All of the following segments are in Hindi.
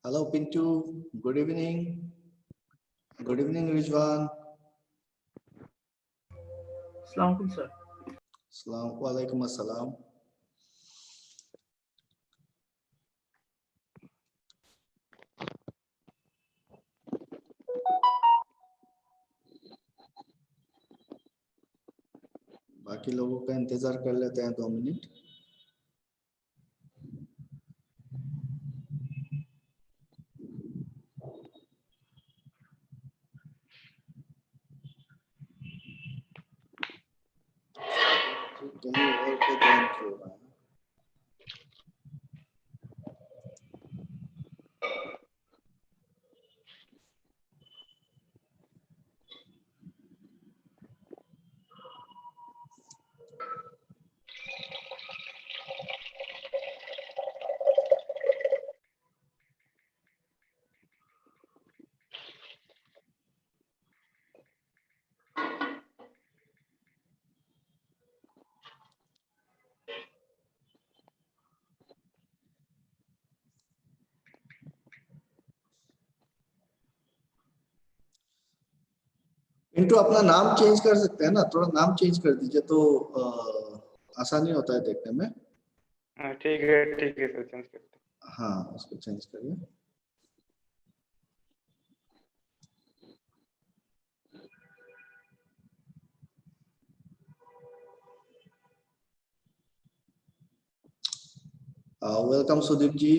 Hello Pintu, good evening. Good evening Rizwan. Assalamualaikum sir. Walaikum assalam. बाकी लोगों का इंतजार कर लेते हैं 2 मिनट। कहीं और पे ज्वाइन किया हुआ है। पिंटू अपना नाम चेंज कर सकते हैं ना, थोड़ा नाम चेंज कर दीजिए तो आसानी होता है देखने में। ठीक है सर, चेंज करते हैं। हाँ उसको चेंज करिए। Welcome Sudeep ji.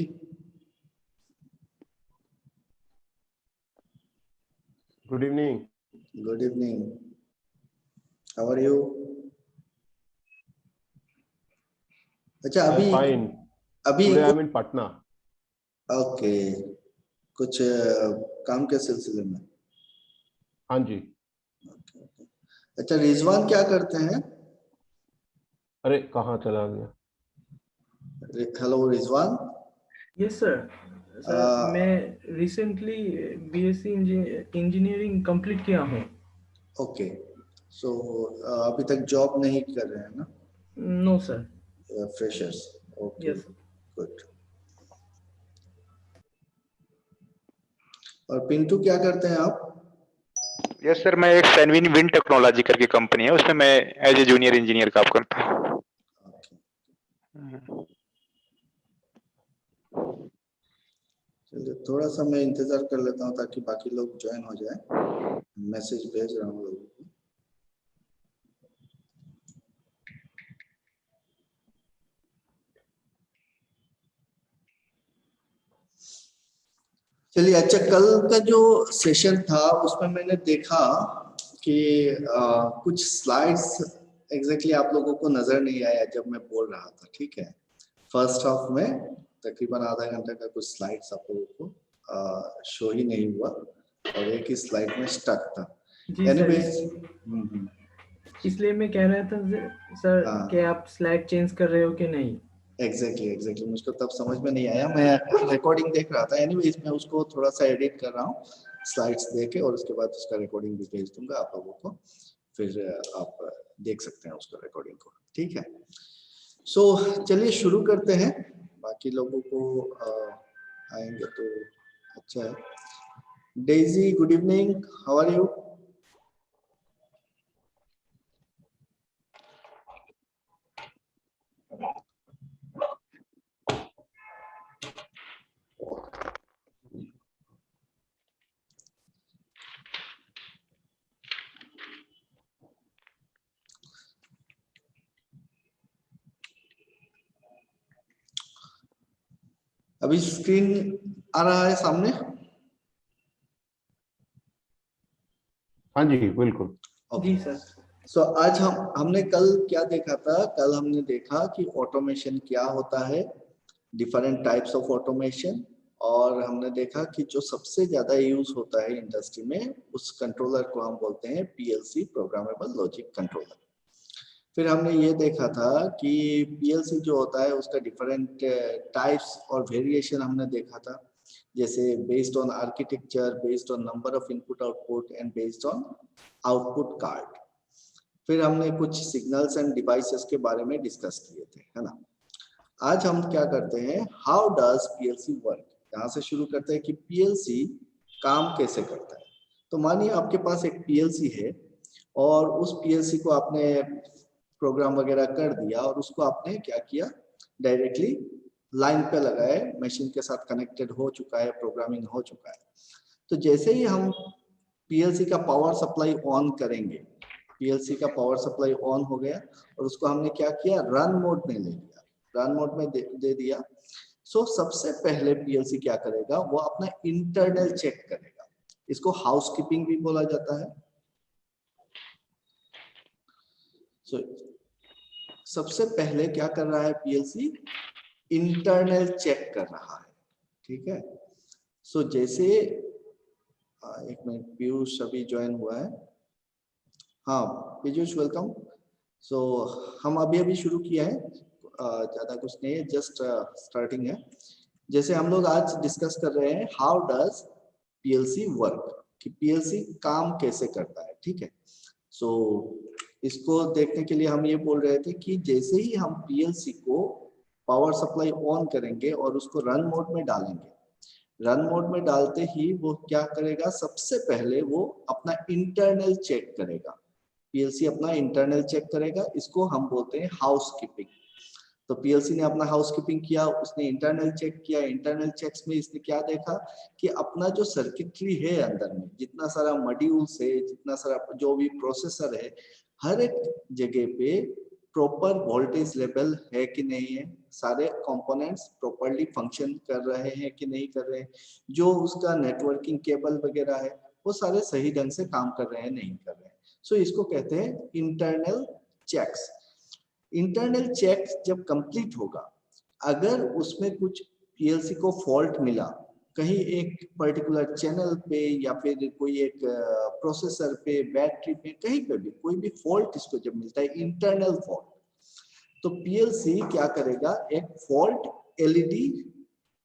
Good evening. Good evening, how are you? अच्छा अभी फाइन। अभी today I am in Patna. Okay, कुछ काम के सिलसिले में? हाँ जी। अच्छा रिजवान क्या करते हैं? अरे कहाँ चला गया? हेलो रिजवान। Yes sir. मैं रिसेंटली बीएससी इंजीनियरिंग कंप्लीट किया हूँ। ओके, सो अभी तक जॉब नहीं कर रहे हैं ना? No sir. Freshers. Okay yes. Good. और पिंटू क्या करते हैं आप? यस सर, मैं एक सैनविन विंड टेक्नोलॉजी करके कंपनी है, उसमें मैं एज ए जूनियर इंजीनियर काम करता हूँ। चलिए थोड़ा सा मैं इंतजार कर लेता हूँ ताकि बाकी लोग ज्वाइन हो जाए। मैसेज भेज रहा हूँ लोगों को। चलिए अच्छा, कल का जो सेशन था उसमें मैंने देखा कि कुछ स्लाइड्स एग्जैक्टली आप लोगों को नजर नहीं आया जब मैं बोल रहा था, ठीक है। फर्स्ट हाफ में तकरीबन आधा घंटा का कुछ स्लाइड्स आप लोगों को शो ही नहीं हुआ और एक ही स्लाइड में स्टक था। एनीवेज इसलिए मैं कह रहा था सर कि आप स्लाइड चेंज कर रहे हो कि नहीं। एग्जैक्टली मुझको तब समझ में नहीं आया, मैं रिकॉर्डिंग देख रहा था। एनीवेज मैं उसको थोड़ा सा एडिट कर रहा हूँ स्लाइड्स देके और उसके बाद उसका रिकॉर्डिंग भी भेज दूंगा आप लोगों को, फिर आप देख सकते हैं उसका रिकॉर्डिंग को, ठीक है। सो चलिए शुरू करते हैं, बाकी लोगों को आएंगे तो अच्छा है। Daisy good evening, how are you? अभी स्क्रीन आ रहा है सामने? हाँ जी बिल्कुल। जी सर। सो आज हमने कल क्या देखा था? कल हमने देखा कि ऑटोमेशन क्या होता है, डिफरेंट टाइप्स ऑफ ऑटोमेशन, और हमने देखा कि जो सबसे ज्यादा यूज होता है इंडस्ट्री में उस कंट्रोलर को हम बोलते हैं पीएलसी, प्रोग्रामेबल लॉजिक कंट्रोलर। फिर हमने ये देखा था कि पीएलसी जो होता है उसका डिफरेंट टाइप्स और वेरिएशन हमने देखा था, जैसे based on architecture, based on number of input output and based on output card. फिर हमने कुछ सिग्नल्स एंड डिवाइसेस के बारे में डिस्कस किए थे, है ना। आज हम क्या करते हैं, हाउ डज पीएलसी वर्क, यहाँ से शुरू करते हैं कि पीएलसी काम कैसे करता है। तो मानिए आपके पास एक पीएलसी है और उस पीएलसी को आपने प्रोग्राम वगैरह कर दिया और उसको आपने क्या किया, डायरेक्टली लाइन पे लगाए, मशीन के साथ कनेक्टेड हो चुका है, प्रोग्रामिंग हो चुका है। तो जैसे ही हम पीएलसी का पावर सप्लाई ऑन करेंगे, पीएलसी का पावर सप्लाई ऑन हो गया और उसको हमने क्या किया, रन मोड में ले लिया, रन मोड में दे दिया। सो सबसे पहले पीएलसी क्या करेगा, वो अपना इंटरनल चेक करेगा, इसको हाउसकीपिंग भी बोला जाता है। सो सबसे पहले क्या कर रहा है पीएलसी, इंटरनल चेक कर रहा है, ठीक है। सो जैसे एक मिनट, पीयूष अभी ज्वाइन हुआ है। हाँ पीयूष वेलकम। सो हम अभी शुरू किया है, ज्यादा कुछ नहीं है, जस्ट स्टार्टिंग है। जैसे हम लोग आज डिस्कस कर रहे हैं हाउ डज पीएलसी वर्क, कि पीएलसी काम कैसे करता है, ठीक है। सो इसको देखने के लिए हम ये बोल रहे थे कि जैसे ही हम पीएलसी को पावर सप्लाई ऑन करेंगे और उसको रन मोड में डालेंगे, रन मोड में डालते ही वो क्या करेगा, सबसे पहले वो अपना इंटरनल चेक करेगा, पीएलसी अपना इंटरनल चेक करेगा, इसको हम बोलते हैं हाउसकीपिंग। तो पीएलसी ने अपना हाउसकीपिंग किया, उसने इंटरनल चेक किया, इंटरनल चेक्स में इसने क्या देखा कि अपना जो सर्किटरी है अंदर में, जितना सारा मॉड्यूल्स है, जितना सारा जो भी प्रोसेसर है, हर एक जगह पे प्रॉपर वोल्टेज लेवल है कि नहीं है, सारे कंपोनेंट्स प्रॉपर्ली फंक्शन कर रहे हैं कि नहीं कर रहे हैं, जो उसका नेटवर्किंग केबल वगैरह है वो सारे सही ढंग से काम कर रहे हैं नहीं कर रहे हैं। सो इसको कहते हैं इंटरनल चेक्स। इंटरनल चेक जब कंप्लीट होगा, अगर उसमें कुछ पीएलसी को फॉल्ट मिला, कहीं एक पर्टिकुलर चैनल पे या फिर कोई एक प्रोसेसर पे, बैटरी पे, कहीं पे भी कोई भी फॉल्ट इसको जब मिलता है, इंटरनल फॉल्ट, तो पीएलसी क्या करेगा, एक फॉल्ट एलईडी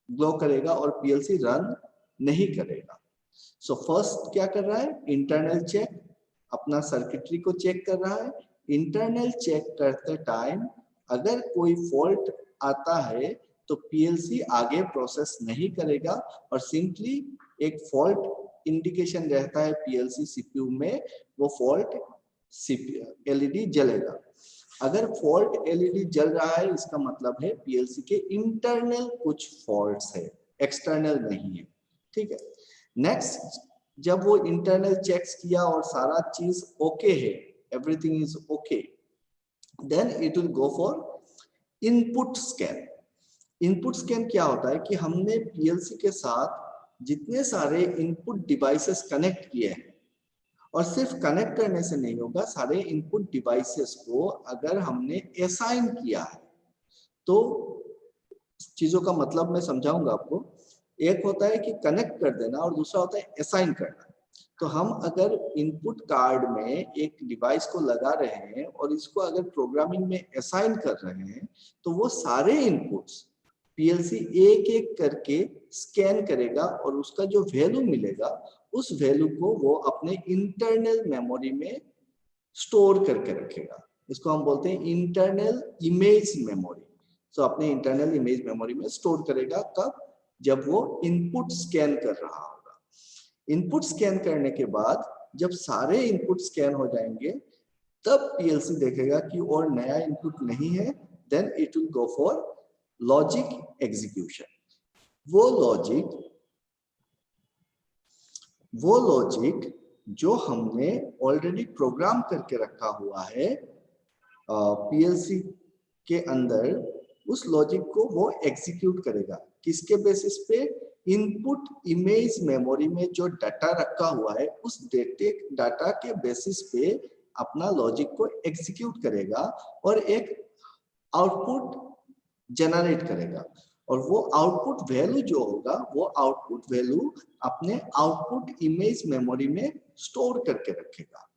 ग्लो करेगा और पीएलसी रन नहीं करेगा। सो फर्स्ट क्या कर रहा है, इंटरनल चेक, अपना सर्किटरी को चेक कर रहा है। इंटरनल चेक करते टाइम अगर कोई फॉल्ट आता है तो पीएलसी आगे प्रोसेस नहीं करेगा और सिंपली एक फॉल्ट इंडिकेशन रहता है पीएलसी सीपीयू में, वो फॉल्ट एलईडी जलेगा। अगर फॉल्ट एलईडी जल रहा है इसका मतलब है पीएलसी के इंटरनल कुछ फॉल्ट्स है, एक्सटर्नल नहीं है, ठीक है। नेक्स्ट, जब वो इंटरनल चेक्स किया और सारा चीज ओके है, everything is okay, then it will go for input scan. Input scan क्या होता है कि हमने पीएलसी के साथ जितने सारे इनपुट डिवाइसेस कनेक्ट किए हैं, और सिर्फ कनेक्ट करने से नहीं होगा, सारे इनपुट डिवाइसेस को अगर हमने असाइन किया है, तो चीजों का मतलब मैं समझाऊंगा आपको। एक होता है कि कनेक्ट कर देना और दूसरा होता है असाइन करना। तो हम अगर इनपुट कार्ड में एक डिवाइस को लगा रहे हैं और इसको अगर प्रोग्रामिंग में असाइन कर रहे हैं, तो वो सारे इनपुट्स पीएलसी एक एक करके स्कैन करेगा और उसका जो वैल्यू मिलेगा उस वैल्यू को वो अपने इंटरनल मेमोरी में स्टोर करके रखेगा। इसको हम बोलते हैं इंटरनल इमेज मेमोरी। तो अपने इंटरनल इमेज मेमोरी में स्टोर करेगा, कब, जब वो इनपुट स्कैन कर रहा होगा। इनपुट स्कैन करने के बाद जब सारे इनपुट स्कैन हो जाएंगे, तब पीएलसी देखेगा कि और नया इनपुट नहीं है, then it will go for logic execution. वो लॉजिक जो हमने ऑलरेडी प्रोग्राम करके रखा हुआ है पीएलसी के अंदर, उस लॉजिक को वो एग्जीक्यूट करेगा। किसके बेसिस पे, इनपुट इमेज मेमोरी में जो डाटा रखा हुआ है उस डाटा के बेसिस पे अपना लॉजिक को एग्जीक्यूट करेगा और एक आउटपुट जनरेट करेगा। और वो आउटपुट वैल्यू जो होगा, वो आउटपुट वैल्यू अपने आउटपुट इमेज मेमोरी में स्टोर करके रखेगा।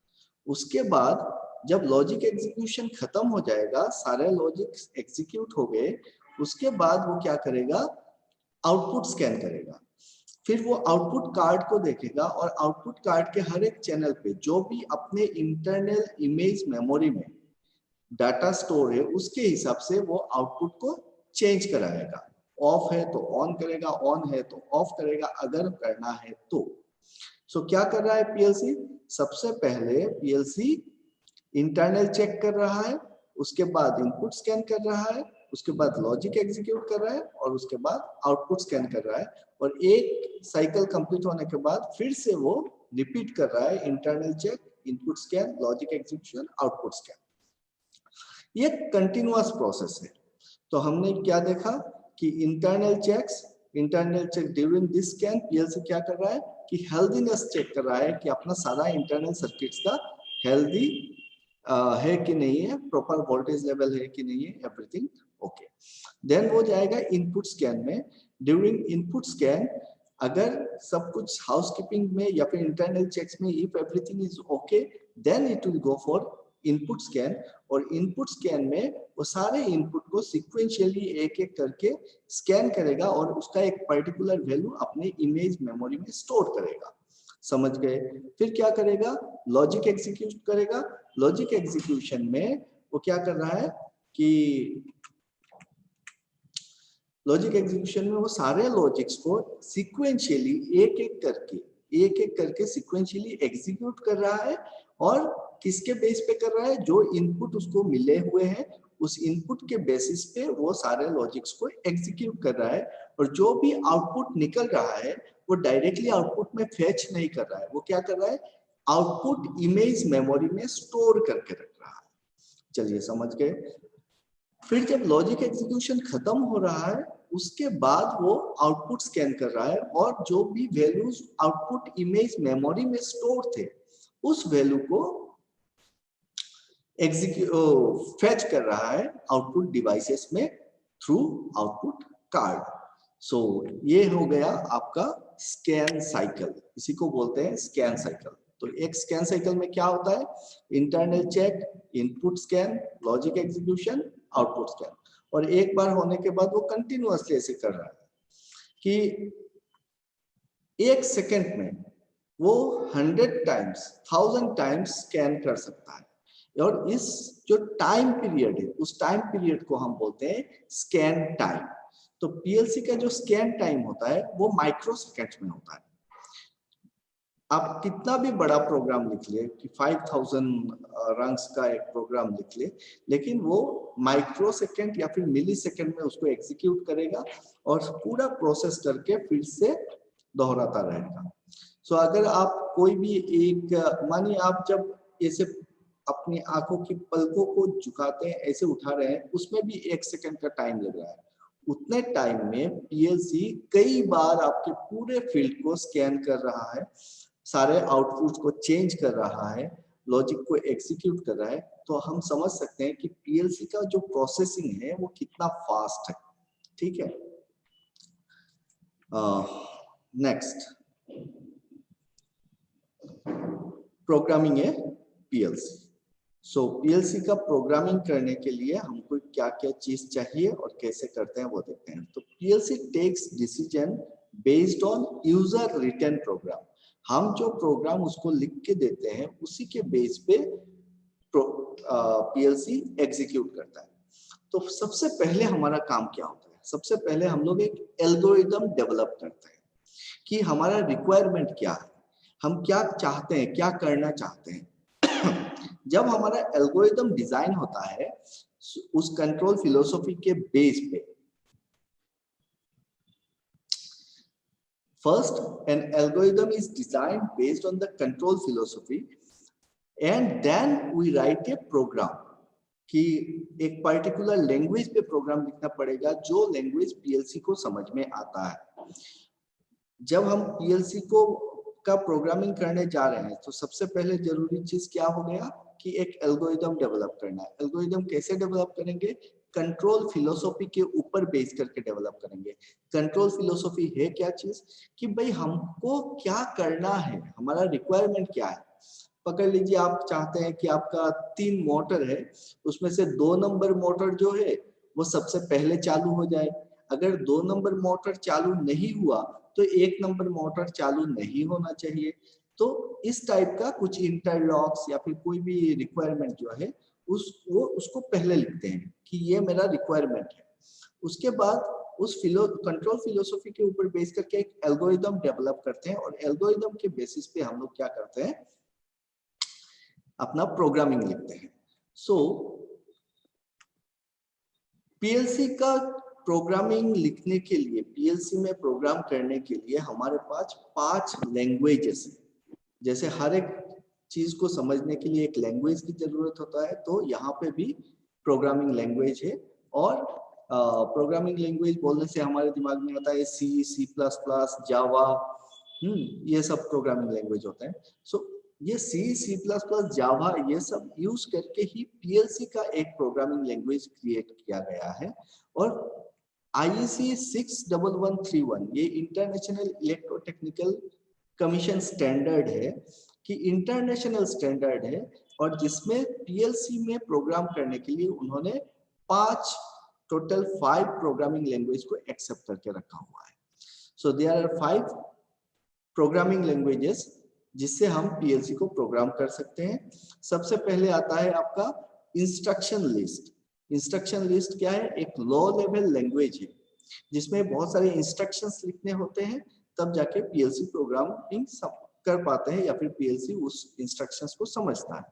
उसके बाद जब लॉजिक एग्जीक्यूशन खत्म हो जाएगा, सारे लॉजिक एग्जीक्यूट हो गए, उसके बाद वो क्या करेगा, आउटपुट स्कैन करेगा। फिर वो आउटपुट कार्ड को देखेगा और आउटपुट कार्ड के हर एक चैनल पे जो भी अपने इंटरनल इमेज मेमोरी में डाटा स्टोर है, उसके हिसाब से वो आउटपुट को चेंज कराएगा। ऑफ है तो ऑन करेगा, ऑन है तो ऑफ करेगा अगर करना है तो। सो क्या कर रहा है पीएलसी? सबसे पहले पीएलसी इंटरनल चेक कर रहा है, उसके बाद इनपुट स्कैन कर रहा है, उसके बाद लॉजिक एग्जीक्यूट कर रहा है और उसके बाद आउटपुट स्कैन कर रहा है, और एक साइकिल कंप्लीट होने के बाद फिर से वो रिपीट कर रहा है internal check, input scan, logic execution, output scan. ये कंटिन्यूअस प्रोसेस है। तो हमने क्या देखा कि internal check during this scan PLC क्या कर रहा है कि हेल्दीनेस चेक कर रहा है कि अपना सारा इंटरनल सर्किट्स का हेल्दी है कि नहीं है, प्रॉपर वोल्टेज लेवल है कि नहीं है, एवरीथिंग ओके। देन वो जाएगा इनपुट स्कैन में। ड्यूरिंग इनपुट स्कैन अगर सब कुछ हाउसकीपिंग में या फिर इंटरनल चेक्स में if everything is okay, then it will go for input scan. और इनपुट स्कैन में वो सारे इनपुट को सिक्वेंशियली एक एक करके स्कैन करेगा और उसका एक पर्टिकुलर वैल्यू अपने इमेज मेमोरी में स्टोर करेगा। समझ गए? फिर क्या करेगा? लॉजिक एग्जीक्यूट करेगा। लॉजिक एग्जीक्यूशन में वो क्या कर रहा है कि लॉजिक एग्जीक्यूशन में वो सारे लॉजिक्स को सिक्वेंशियली एक एक करके सिक्वेंशियली एग्जीक्यूट कर रहा है। और किसके बेस पे कर रहा है? जो इनपुट उसको मिले हुए हैं उस इनपुट के बेसिस पे वो सारे लॉजिक्स को एग्जीक्यूट कर रहा है। और जो भी आउटपुट निकल रहा है वो डायरेक्टली आउटपुट में फेच नहीं कर रहा है, वो क्या कर रहा है? आउटपुट इमेज मेमोरी में स्टोर करके रख रहा है। चलिए समझ गए? फिर जब लॉजिक एग्जीक्यूशन खत्म हो रहा है उसके बाद वो आउटपुट स्कैन कर रहा है और जो भी वैल्यूज आउटपुट इमेज मेमोरी में स्टोर थे उस वैल्यू को फेच कर रहा है आउटपुट डिवाइसेस में थ्रू आउटपुट कार्ड। सो ये हो गया आपका स्कैन साइकिल, इसी को बोलते हैं स्कैन साइकिल। तो एक स्कैन साइकिल में क्या होता है? Internal check, input scan, logic execution, output scan. और एक बार होने के बाद वो कंटिन्यूअसली ऐसे कर रहा है कि एक सेकंड में वो 100 टाइम्स 1000 टाइम्स स्कैन कर सकता है। और इस जो टाइम पीरियड है उस टाइम पीरियड को हम बोलते हैं स्कैन टाइम। तो पीएलसी का जो स्कैन टाइम होता है वो माइक्रो सेकंड्स में होता है। आप कितना भी बड़ा प्रोग्राम लिख ले कि 5000 रंग्स का एक प्रोग्राम लिख ले, लेकिन वो माइक्रो सेकंड या फिर मिली सेकंड में उसको एग्जीक्यूट करेगा और पूरा प्रोसेस करके फिर से दोहराता रहेगा। सो अगर आप कोई भी एक मानिए आप जब ऐसे अपनी आंखों की पलकों को झुकाते हैं, ऐसे उठा रहे हैं, उसमें भी 1 सेकंड का टाइम लग रहा है। उतने टाइम में पीएलसी कई बार आपके पूरे फील्ड को स्कैन कर रहा है, सारे आउटपुट को चेंज कर रहा है, लॉजिक को एग्जीक्यूट कर रहा है। तो हम समझ सकते हैं कि पीएलसी का जो प्रोसेसिंग है वो कितना फास्ट है। ठीक है, नेक्स्ट प्रोग्रामिंग है पीएलसी। सो पीएलसी का प्रोग्रामिंग करने के लिए हमको क्या क्या चीज चाहिए और कैसे करते हैं वो देखते हैं। तो PLC takes decision based on user written program. हम जो प्रोग्राम उसको लिख के देते हैं उसी के बेस पे पीएलसी एग्जीक्यूट करता है। तो सबसे पहले हमारा काम क्या होता है? सबसे पहले हम लोग एक एल्गोरिदम डेवलप करते हैं कि हमारा रिक्वायरमेंट क्या है, हम क्या चाहते हैं, क्या करना चाहते हैं। जब हमारा एल्गोरिदम डिजाइन होता है उस कंट्रोल फिलोसॉफी के बेस पे, first an algorithm is designed based on the control philosophy and then we write a program कि एक पर्टिकुलर लैंग्वेज पे प्रोग्राम लिखना पड़ेगा जो लैंग्वेज पीएलसी को समझ में आता है। जब हम पीएलसी को का प्रोग्रामिंग करने जा रहे हैं तो सबसे पहले जरूरी चीज क्या हो गया कि एक एल्गोरिदम डेवलप करना है। एल्गोरिदम कैसे डेवलप करेंगे? कंट्रोल फिलोसॉफी के ऊपर बेस करके डेवलप करेंगे। कंट्रोल फिलोसॉफी है क्या चीज कि भाई हमको क्या करना है, हमारा रिक्वायरमेंट क्या है। पकड़ लीजिए आप चाहते हैं कि आपका 3 मोटर है, उसमें से 2 नंबर मोटर जो है वो सबसे पहले चालू हो जाए। अगर 2 नंबर मोटर चालू नहीं हुआ तो 1 नंबर मोटर चालू नहीं होना चाहिए। तो इस टाइप का कुछ इंटरलॉक्स या फिर कोई भी रिक्वायरमेंट जो है उसको पहले लिखते हैं कि ये मेरा रिक्वायरमेंट है। उसके बाद उस कंट्रोल फिलोसफी के ऊपर बेस करके एक एल्गोरिदम डेवलप करते हैं और एल्गोरिदम के बेसिस पे हम लोग क्या करते हैं, अपना प्रोग्रामिंग लिखते हैं। सो पीएलसी का प्रोग्रामिंग लिखने के लिए, पीएलसी में प्रोग्राम करने के लिए हमारे पास 5 लैंग्वेजेस, जैसे हर एक चीज को समझने के लिए एक लैंग्वेज की जरूरत होता है, तो यहाँ पे भी प्रोग्रामिंग लैंग्वेज है। और प्रोग्रामिंग लैंग्वेज बोलने से हमारे दिमाग में आता है सी, सी प्लस प्लस, जावा, ये सब प्रोग्रामिंग लैंग्वेज होते हैं। सो ये सी, सी प्लस प्लस, जावा, ये सब यूज करके ही पीएलसी का एक प्रोग्रामिंग लैंग्वेज क्रिएट किया गया है। और IEC 61131 ये इंटरनेशनल इलेक्ट्रोटेक्निकल कमीशन स्टैंडर्ड है, कि इंटरनेशनल स्टैंडर्ड है, और जिसमें पीएलसी में प्रोग्राम करने के लिए उन्होंने 5 टोटल 5 प्रोग्रामिंग लैंग्वेज को एक्सेप्ट करके रखा हुआ है। So there are 5 programming languages जिससे हम पीएलसी को प्रोग्राम कर सकते हैं। सबसे पहले आता है आपका इंस्ट्रक्शन लिस्ट। इंस्ट्रक्शन लिस्ट क्या है? एक लो लेवल लैंग्वेज है जिसमें बहुत सारे इंस्ट्रक्शंस लिखने होते हैं, तब जाके पीएलसी प्रोग्रामिंग कर पाते हैं या फिर पीएलसी उस इंस्ट्रक्शंस को समझता है।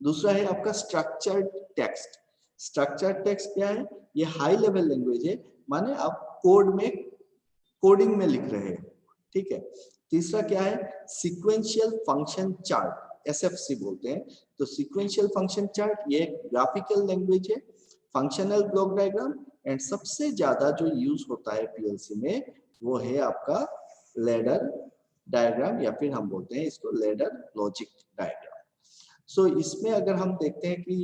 दूसरा है आपका स्ट्रक्चर्ड टेक्स्ट। स्ट्रक्चर्ड टेक्स्ट क्या है? ये हाई लेवल लैंग्वेज है, माने आप कोडिंग में लिख रहे हो, ठीक है। तीसरा क्या है? सीक्वेंशियल फंक्शन चार्ट, एसएफसी बोलते हैं। तो सीक्वेंशियल फंक्शन चार्ट ये एक ग्राफिकल लैंग्वेज है। फंक्शनल ब्लॉक डायग्राम, एंड सबसे ज्यादा जो यूज होता है पीएलसी में वो है आपका लैडर डायग्राम, या फिर हम बोलते हैं इसको लैडर लॉजिक डायग्राम। सो इसमें अगर हम देखते हैं कि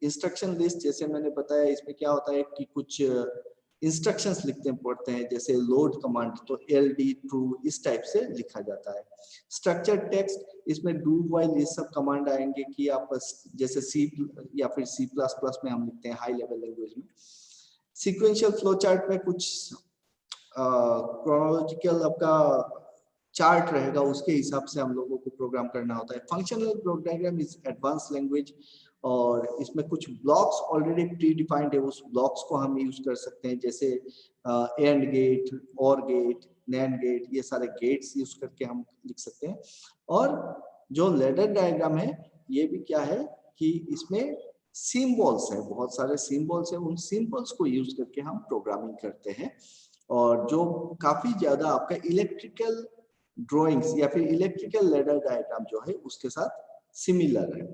इंस्ट्रक्शन लिस्ट, जैसे मैंने बताया, इसमें क्या होता है कि कुछ इंस्ट्रक्शंस लिखते पड़ते हैं, जैसे लोड कमांड, तो LD ट्रू इस टाइप से लिखा जाता है। स्ट्रक्चर टेक्स्ट, इसमें डू व्हाइल ये सब कमांड आएंगे कि आप जैसे सी या फिर C++ में हम लिखते हैं हाई लेवल लैंग्वेज में। सीक्वेंशियल फ्लो चार्ट में कुछ क्रोनोलॉजिकल आपका चार्ट रहेगा, उसके हिसाब से हम लोगों को प्रोग्राम करना होता है। Functional block diagram is advance language, और इसमें कुछ ब्लॉक्स ऑलरेडी प्री डिफाइंड है, उस ब्लॉक्स को हम यूज कर सकते हैं, जैसे एंड गेट, और गेट, नैंड गेट, ये सारे गेट्स यूज करके हम लिख सकते हैं। और जो लैडर डायग्राम है ये भी क्या है कि इसमें सिंबल्स है, बहुत सारे सिंबल्स है, उन सिंबल्स को यूज करके हम प्रोग्रामिंग करते हैं, और जो काफी ज्यादा आपका इलेक्ट्रिकल ड्राइंग्स या फिर इलेक्ट्रिकल लैडर डायग्राम जो है उसके साथ सिमिलर है।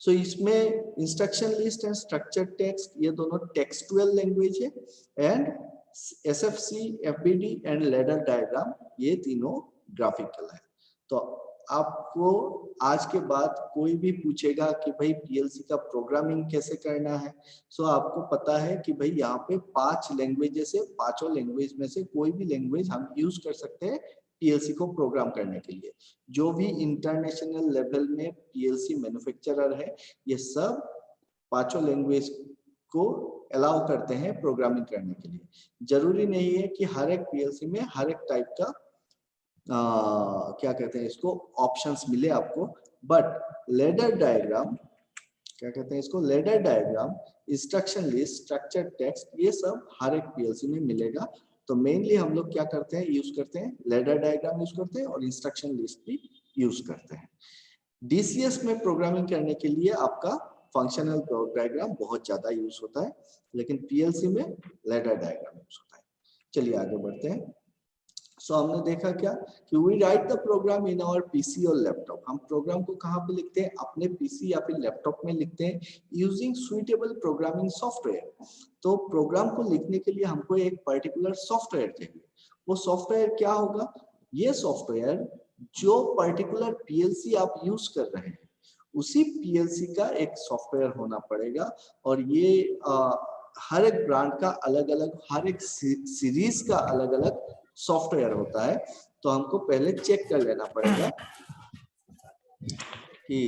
सो इसमें instruction list and structure text ये दोनों टेक्सटुअल लैंग्वेज है, and SFC, FBD and ladder diagram ये तीनों ग्राफिकल है। तो आपको आज के बाद कोई भी पूछेगा कि भाई पीएलसी का प्रोग्रामिंग कैसे करना है, सो आपको पता है कि भाई यहाँ पे 5 लैंग्वेजेस है, पांचों लैंग्वेज में से कोई भी लैंग्वेज हम यूज कर सकते हैं पीएलसी को प्रोग्राम करने के लिए। जो भी इंटरनेशनल लेवल में पीएलसी मैन्युफैक्चरर है, ये सब पांचों लैंग्वेज को अलाउ करते हैं प्रोग्रामिंग करने के लिए। जरूरी नहीं है कि हर एक पीएलसी में हर एक टाइप का क्या कहते हैं इसको ऑप्शंस मिले आपको, बट लैडर डायग्राम, क्या कहते हैं इसको, ladder diagram, instruction list, structure text, ये सब हर एक पीएलसी में मिलेगा। तो मेनली हम लोग क्या करते हैं, यूज करते हैं लैडर डायग्राम यूज करते हैं, और इंस्ट्रक्शन लिस्ट भी यूज करते हैं। डीसीएस में प्रोग्रामिंग करने के लिए आपका फंक्शनल ब्लॉक डायग्राम बहुत ज्यादा यूज होता है, लेकिन पीएलसी में लैडर डायग्राम यूज होता है। चलिए आगे बढ़ते हैं। सो हमने देखा क्या कि we write the program in our PC और लैपटॉप। हम प्रोग्राम को कहाँ पे लिखते हैं? अपने पीसी या फिर लैपटॉप में लिखते हैं, यूजिंग सुइटेबल प्रोग्रामिंग सॉफ्टवेयर। तो प्रोग्राम को लिखने के लिए हमको एक पर्टिकुलर सॉफ्टवेयर चाहिए। वो सॉफ्टवेयर क्या होगा? ये सॉफ्टवेयर जो पर्टिकुलर पीएलसी आप यूज कर रहे हैं उसी पीएलसी का एक सॉफ्टवेयर होना पड़ेगा, और ये हर एक ब्रांड का अलग अलग, हर एक सीरीज का अलग अलग सॉफ्टवेयर होता है। तो हमको पहले चेक कर लेना पड़ेगा कि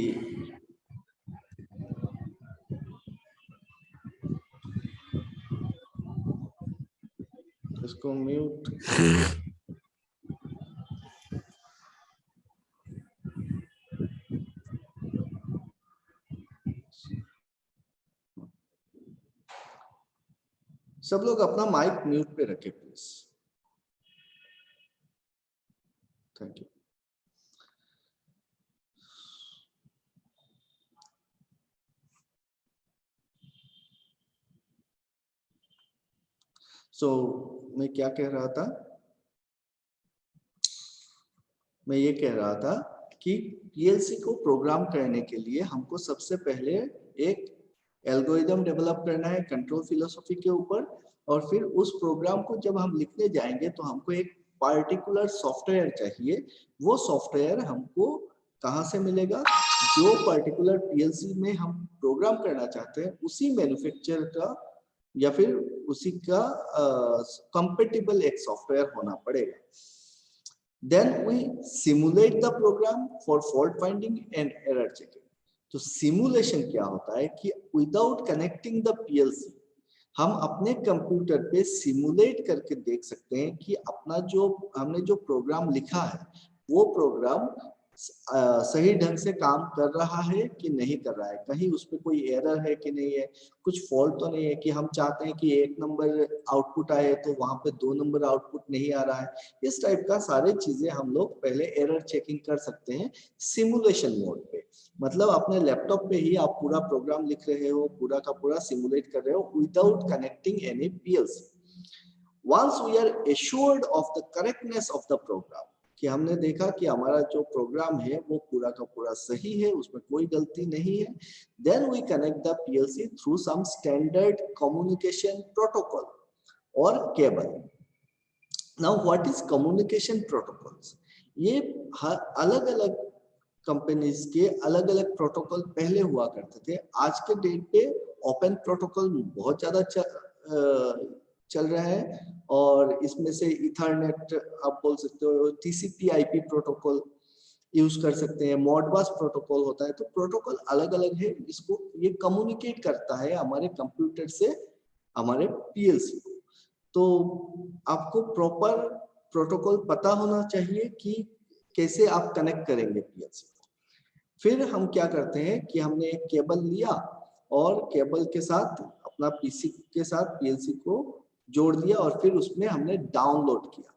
इसको म्यूट, सब लोग अपना माइक म्यूट पे रखें प्लीज। Thank you. मैं क्या कह रहा था, मैं ये कह रहा था कि पीएलसी को प्रोग्राम करने के लिए हमको सबसे पहले एक एल्गोरिदम डेवलप करना है कंट्रोल फिलोसॉफी के ऊपर, और फिर उस प्रोग्राम को जब हम लिखने जाएंगे तो हमको एक पार्टिकुलर सॉफ्टवेयर चाहिए। वो सॉफ्टवेयर हमको कहाँ से मिलेगा? जो पर्टिकुलर पीएलसी में हम प्रोग्राम करना चाहते हैं उसी मैन्युफैक्चरर का या फिर उसी का कंपेटिबल एक सॉफ्टवेयर होना पड़ेगा। Then we simulate the program for fault finding and error checking. तो सिमुलेशन क्या होता है कि विदाउट कनेक्टिंग द पीएलसी हम अपने कंप्यूटर पे सिमुलेट करके देख सकते हैं कि अपना जो हमने जो प्रोग्राम लिखा है वो प्रोग्राम सही ढंग से काम कर रहा है कि नहीं कर रहा है, कहीं उसमें कोई एरर है कि नहीं है, कुछ फॉल्ट तो नहीं है कि हम चाहते हैं कि 1 नंबर आउटपुट आए तो वहां पे 2 नंबर आउटपुट नहीं आ रहा है। इस टाइप का सारे चीजें हम लोग पहले एरर चेकिंग कर सकते हैं सिमुलेशन मोड पे। मतलब अपने लैपटॉप पे ही आप पूरा प्रोग्राम लिख रहे हो, पूरा का पूरा सिमुलेट कर रहे हो without connecting any PLC. Once we are assured of the correctness of the program, कि हमने देखा कि हमारा जो प्रोग्राम है वो पूरा का पूरा सही है, उसमें कोई गलती नहीं है, then we connect the PLC through some standard communication protocol or cable. Now what is communication protocols? ये अलग अलग कंपनीज के अलग अलग प्रोटोकॉल पहले हुआ करते थे। आज के डेट पे ओपन प्रोटोकॉल बहुत ज्यादा चल रहा है, और इसमें से इथरनेट आप बोल सकते हो, TCP/IP प्रोटोकॉल यूज कर सकते हैं, मॉडबस प्रोटोकॉल होता है। तो प्रोटोकॉल अलग अलग है, इसको ये कम्युनिकेट करता है हमारे कंप्यूटर से हमारे पीएलसी को। तो आपको प्रॉपर प्रोटोकॉल पता होना चाहिए कि कैसे आप कनेक्ट करेंगे पीएलसी को। फिर हम क्या करते हैं कि हमने एक केबल लिया और केबल के साथ अपना पीसी के साथ पीएलसी को जोड़ दिया, और फिर उसमें हमने डाउनलोड किया।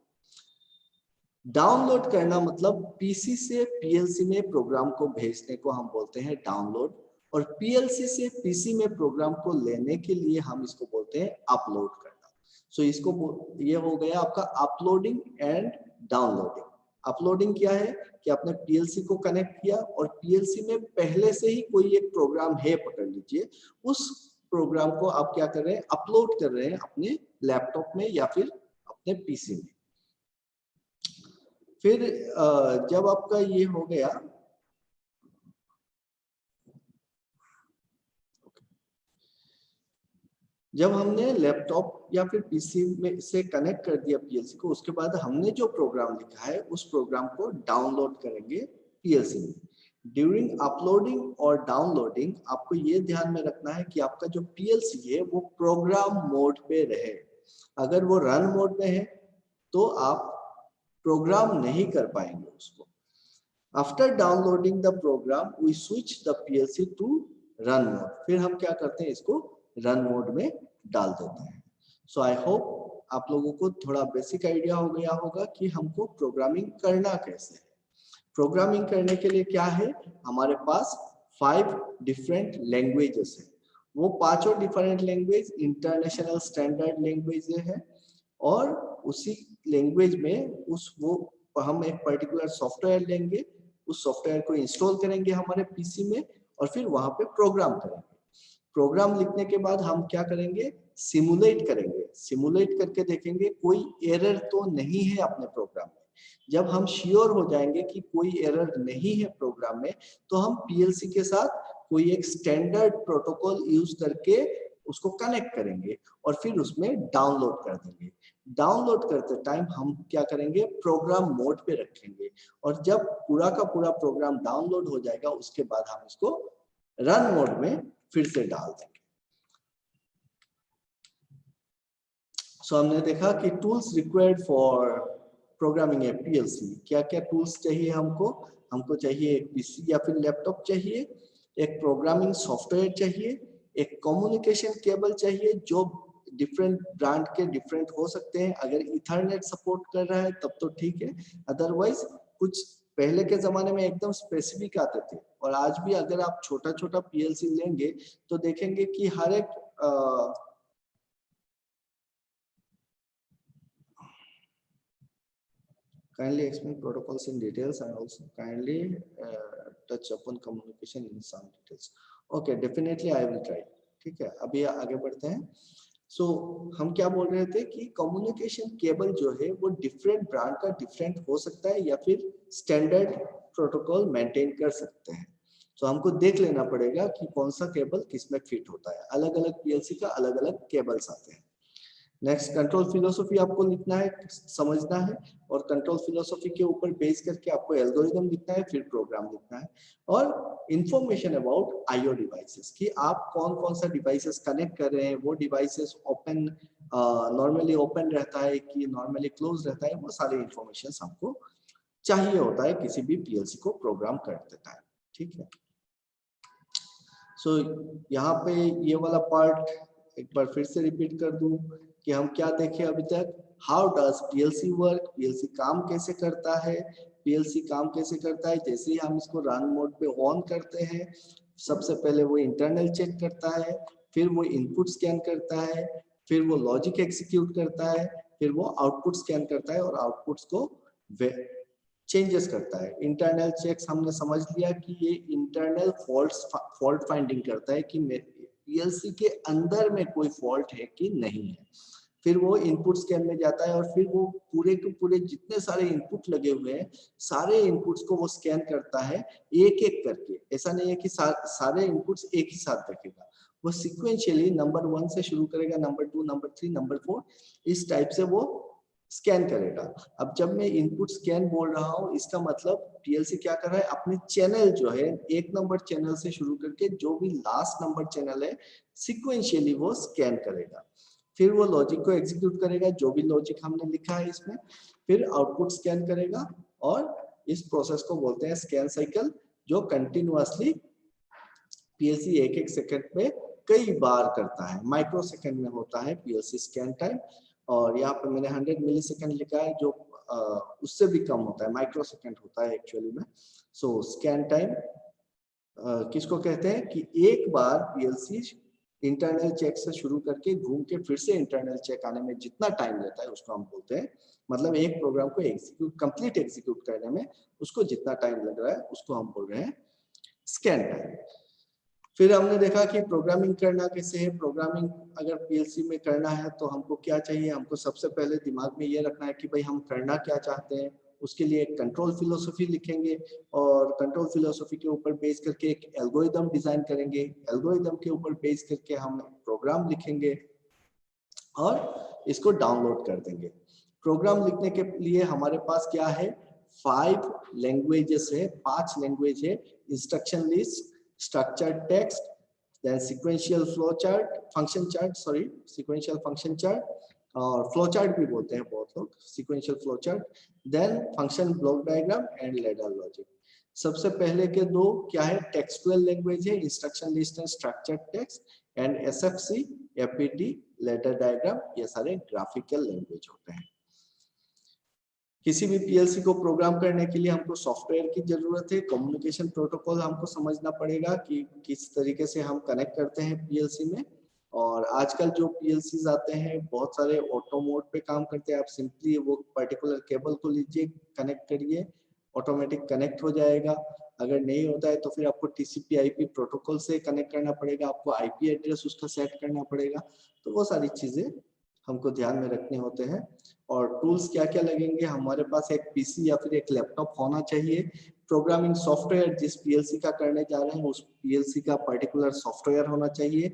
डाउनलोड करना मतलब पीसी से पीएलसी में प्रोग्राम को भेजने को हम बोलते हैं डाउनलोड, और पीएलसी से पीसी में प्रोग्राम को लेने के लिए हम इसको बोलते हैं अपलोड करना। सो इसको ये हो गया आपका अपलोडिंग एंड डाउनलोडिंग। अपलोडिंग क्या है कि आपने पीएलसी को कनेक्ट किया और पीएलसी में पहले से ही कोई एक प्रोग्राम है, पकड़ लीजिए, उस प्रोग्राम को आप क्या कर रहे हैं, अपलोड कर रहे हैं अपने लैपटॉप में या फिर अपने पीसी में। फिर जब आपका ये हो गया, जब हमने लैपटॉप या फिर पीसी में से कनेक्ट कर दिया पीएलसी को, उसके बाद हमने जो प्रोग्राम लिखा है उस प्रोग्राम को डाउनलोड करेंगे पीएलसी में। ड्यूरिंग अपलोडिंग और डाउनलोडिंग आपको ये ध्यान में रखना है कि आपका जो पीएलसी है वो प्रोग्राम मोड पे रहे। अगर वो रन मोड में है तो आप प्रोग्राम नहीं कर पाएंगे उसको। After downloading the program we switch the PLC to run mode. फिर हम क्या करते हैं, इसको रन मोड में डाल देते हैं। सो आई होप आप लोगों को थोड़ा बेसिक आइडिया हो गया होगा कि हमको प्रोग्रामिंग करना कैसे है। प्रोग्रामिंग करने के लिए क्या है, हमारे पास 5 डिफरेंट लैंग्वेजेस है। वो 5 different language international standard language है, और उसी लैंग्वेज में हम एक पर्टिकुलर सॉफ्टवेयर लेंगे, उस सॉफ्टवेयर को इंस्टॉल करेंगे हमारे पीसी में, और फिर वहां पे प्रोग्राम करेंगे। प्रोग्राम लिखने के बाद हम क्या करेंगे, सिमुलेट करेंगे। सिमुलेट करके देखेंगे कोई एरर तो नहीं है अपने प्रोग्राम में। जब हम श्योर हो जाएंगे कि कोई एरर नहीं है प्रोग्राम में, तो हम पीएलसी के साथ कोई एक स्टैंडर्ड प्रोटोकॉल यूज करके उसको कनेक्ट करेंगे और फिर उसमें डाउनलोड कर देंगे। डाउनलोड करते टाइम हम क्या करेंगे, प्रोग्राम मोड पे रखेंगे, और जब पूरा का पूरा प्रोग्राम डाउनलोड हो जाएगा उसके बाद हम इसको रन मोड में फिर से डाल देंगे। सो हमने देखा कि tools required for programming A PLC, क्या क्या टूल्स चाहिए हमको चाहिए एक पीसी या फिर लैपटॉप चाहिए, एक प्रोग्रामिंग सॉफ्टवेयर चाहिए, एक कम्युनिकेशन केबल चाहिए जो डिफरेंट ब्रांड के डिफरेंट हो सकते हैं। अगर इथरनेट सपोर्ट कर रहा है तब तो ठीक है, अदरवाइज कुछ पहले के जमाने में एकदम स्पेसिफिक आते थे, और आज भी अगर आप छोटा छोटा पीएलसी लेंगे तो देखेंगे कि हर एक kindly explain protocols in details and also kindly touch upon communication in some details. Okay, definitely I will try. ठीक है, अभी आगे बढ़ते हैं। हम क्या बोल रहे थे कि कम्युनिकेशन केबल जो है वो डिफरेंट ब्रांड का डिफरेंट हो सकता है या फिर स्टैंडर्ड प्रोटोकॉल मेंटेन कर सकते हैं। हमको देख लेना पड़ेगा कि कौन सा केबल किस में फिट होता है। अलग अलग पीएलसी का अलग अलग केबल्स आते हैं। नेक्स्ट, कंट्रोल फिलोसफी आपको लिखना है, समझना है, और कंट्रोल फिलोसफी के ऊपर बेस करके आपको एल्गोरिथम लिखना है, फिर प्रोग्राम लिखना है, और इंफॉर्मेशन अबाउट आईओ डिवाइसेस कि आप कौन कौन सा डिवाइसेस कनेक्ट कर रहे हैं, वो डिवाइसेस ओपन नॉर्मली ओपन रहता है कि नॉर्मली क्लोज रहता है, वो सारी इंफॉर्मेशन हमको चाहिए होता है किसी भी पीएलसी को प्रोग्राम करते टाइम। ठीक है, यहाँ पे ये वाला पार्ट एक बार फिर से रिपीट कर दूं कि हम क्या देखे अभी तक। How does PLC work, PLC काम कैसे करता है, पीएलसी काम कैसे करता है। जैसे ही हम इसको रन मोड पे ऑन करते हैं, सबसे पहले वो इंटरनल चेक करता है, फिर वो इनपुट स्कैन करता है, फिर वो लॉजिक एग्जीक्यूट करता है, फिर वो आउटपुट स्कैन करता है और आउटपुट्स को चेंजेस करता है। इंटरनल चेक्स हमने समझ लिया कि ये इंटरनल फॉल्ट फाइंडिंग करता है कि पीएलसी के अंदर में कोई फॉल्ट है कि नहीं है। फिर वो इनपुट स्कैन में जाता है और फिर वो पूरे के पूरे जितने सारे इनपुट लगे हुए हैं सारे इनपुट्स को वो स्कैन करता है एक एक करके। ऐसा नहीं है कि सारे इनपुट्स एक ही साथ देखेगा, वो सिक्वेंशियली नंबर 1 से शुरू करेगा, नंबर 2, नंबर 3, नंबर 4, इस टाइप से वो स्कैन करेगा। अब जब मैं इनपुट स्कैन बोल रहा हूँ, इसका मतलब पीएलसी क्या कर रहा है, अपने चैनल जो है 1 नंबर चैनल से शुरू करके जो भी लास्ट नंबर चैनल है सिक्वेंशियली वो स्कैन करेगा। फिर वो लॉजिक को एग्जीक्यूट करेगा, जो भी लॉजिक हमने लिखा है इसमें, फिर आउटपुट स्कैन करेगा, और इस प्रोसेस को बोलते हैं स्कैन साइकिल, जो कंटिन्यूअसली पीएलसी एक एक सेकंड में कई बार करता है। माइक्रो सेकंड में होता है पीएलसी स्कैन टाइम, और यहाँ पर मैंने 100 मिली सेकंड लिखा है, जो उससे भी कम होता है, माइक्रो सेकंड होता है एक्चुअली में। स्कैन टाइम किसको कहते हैं कि एक बार पीएलसी इंटरनल चेक से शुरू करके घूम के फिर से इंटरनल चेक आने में जितना टाइम लेता है उसको हम बोलते हैं, मतलब एक प्रोग्राम को कंप्लीट एग्जीक्यूट करने में उसको जितना टाइम लग रहा है उसको हम बोल रहे हैं स्कैन टाइम। फिर हमने देखा कि प्रोग्रामिंग करना कैसे है। प्रोग्रामिंग अगर पीएलसी में करना है तो हमको क्या चाहिए, हमको सबसे पहले दिमाग में ये रखना है कि भाई हम करना क्या चाहते हैं। उसके लिए एक कंट्रोल फिलोसफी लिखेंगे, और कंट्रोल फिलोसफी के ऊपर बेस करके एक एल्गोरिथम डिजाइन करेंगे। एल्गोरिथम के ऊपर बेस करके हम प्रोग्राम लिखेंगे और इसको डाउनलोड कर देंगे। प्रोग्राम लिखने के लिए हमारे पास क्या है, 5 लैंग्वेजेस है, 5 लैंग्वेज है। Instruction list, structured text, then sequential flow chart, sequential function chart, और flow chart भी बोलते हैं बहुत लोग, sequential flow chart, then function block diagram and ladder logic। सबसे पहले के दो क्या है, टेक्सचुअल लैंग्वेज है, instruction list and structured text, and SFC, APT, ladder diagram, ये सारे ग्राफिकल लैंग्वेज होते हैं। किसी भी पीएलसी को प्रोग्राम करने के लिए हमको सॉफ्टवेयर की जरूरत है। कम्युनिकेशन प्रोटोकॉल हमको समझना पड़ेगा कि किस तरीके से हम कनेक्ट करते हैं पीएलसी में। और आजकल जो पीएलसीज आते हैं बहुत सारे ऑटो मोड पे काम करते हैं। आप सिंपली वो पर्टिकुलर केबल को लीजिए, कनेक्ट करिए, ऑटोमेटिक कनेक्ट हो जाएगा। अगर नहीं होता है तो फिर आपको टीसीपी/आईपी प्रोटोकॉल से कनेक्ट करना पड़ेगा, आपको आईपी एड्रेस उसका सेट करना पड़ेगा। तो वो सारी चीजें हमको ध्यान में रखने होते हैं। और टूल्स क्या क्या लगेंगे, हमारे पास एक पीसी या फिर एक लैपटॉप होना चाहिए। प्रोग्रामिंग सॉफ्टवेयर जिस पीएलसी का करने जा रहे हैं उस पीएलसी का पर्टिकुलर सॉफ्टवेयर होना चाहिए।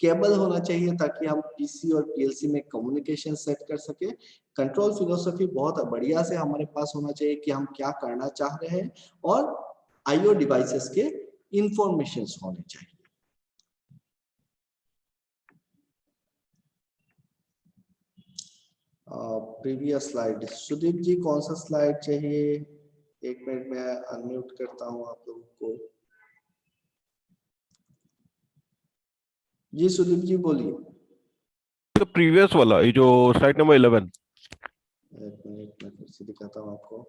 केबल होना चाहिए ताकि हम पीसी और पीएलसी में कम्युनिकेशन सेट कर सके। कंट्रोल फिलोसफी बहुत बढ़िया से हमारे पास होना चाहिए कि हम क्या करना चाह रहे हैं, और आईओ डिवाइसेस के इंफॉर्मेशंस होने चाहिए। प्रीवियस स्लाइड, सुदीप जी कौन सा स्लाइड चाहिए? एक मिनट में अनम्यूट करता हूं आप लोगों को। जी सुदीप जी बोलिए। उसके प्रीवियस वाला ये जो स्लाइड नंबर 11। एक मिनट मैं फिर से दिखाता हूँ आपको।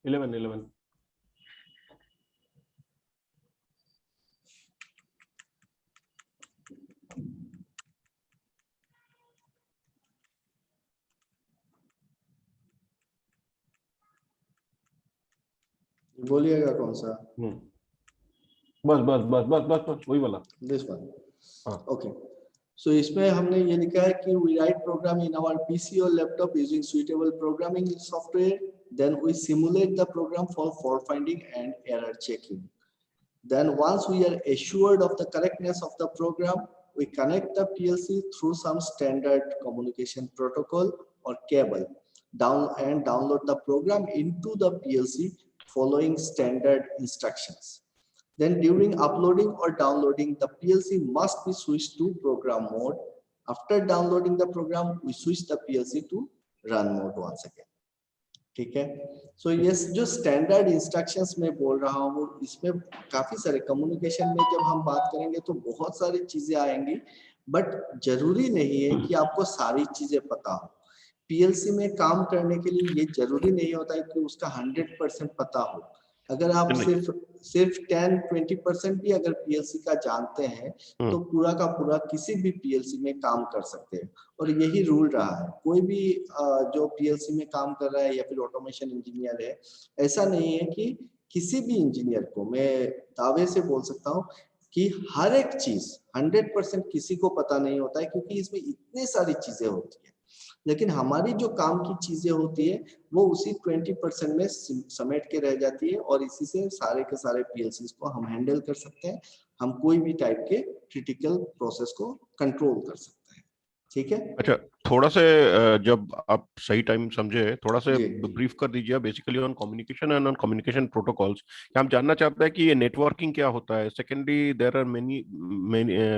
11 बोलिएगा कौन सा? बस बस बस बस बस बस वही वाला। This one. हाँ। ओके, सो इसमें हमने ये लिखा है कि we write program in our PC or laptop using suitable programming software, then we simulate the program for fault finding and error checking. Then once we are assured of the correctness of the program, we connect the PLC through some standard communication protocol or cable and download the program into the PLC following standard instructions. Then during uploading or downloading, the PLC must be switched to program mode. After downloading the program, we switch the PLC to run mode once again. ठीक है, सो ये जो स्टैंडर्ड इंस्ट्रक्शंस में बोल रहा हूँ, इसमें काफी सारे कम्युनिकेशन में जब हम बात करेंगे तो बहुत सारी चीजें आएंगी, बट जरूरी नहीं है कि आपको सारी चीजें पता हो। पीएलसी में काम करने के लिए ये जरूरी नहीं होता है कि उसका 100% पता हो। अगर आप सिर्फ 10-20% भी अगर पीएलसी का जानते हैं तो पूरा का पूरा किसी भी पीएलसी में काम कर सकते हैं, और यही रूल रहा है। कोई भी जो पीएलसी में काम कर रहा है या फिर ऑटोमेशन इंजीनियर है, ऐसा नहीं है कि किसी भी इंजीनियर को मैं दावे से बोल सकता हूँ कि हर एक चीज 100% किसी को पता नहीं होता है, क्योंकि इसमें इतनी सारी चीजें होती है। लेकिन हमारी जो काम की चीजें होती है वो उसी 20% में समेट के रह जाती है, और इसी से सारे के सारे पीएलसीज को हम हैंडल कर सकते हैं। हम कोई भी टाइप के क्रिटिकल प्रोसेस को कंट्रोल कर सकते हैं। ठीक है, अच्छा, थोड़ा से जब आप सही टाइम समझे थोड़ा से ब्रीफ कर दीजिए basically on communication and on communication protocols. हम जानना चाहते हैं कि ये नेटवर्किंग क्या होता है। Secondly there are many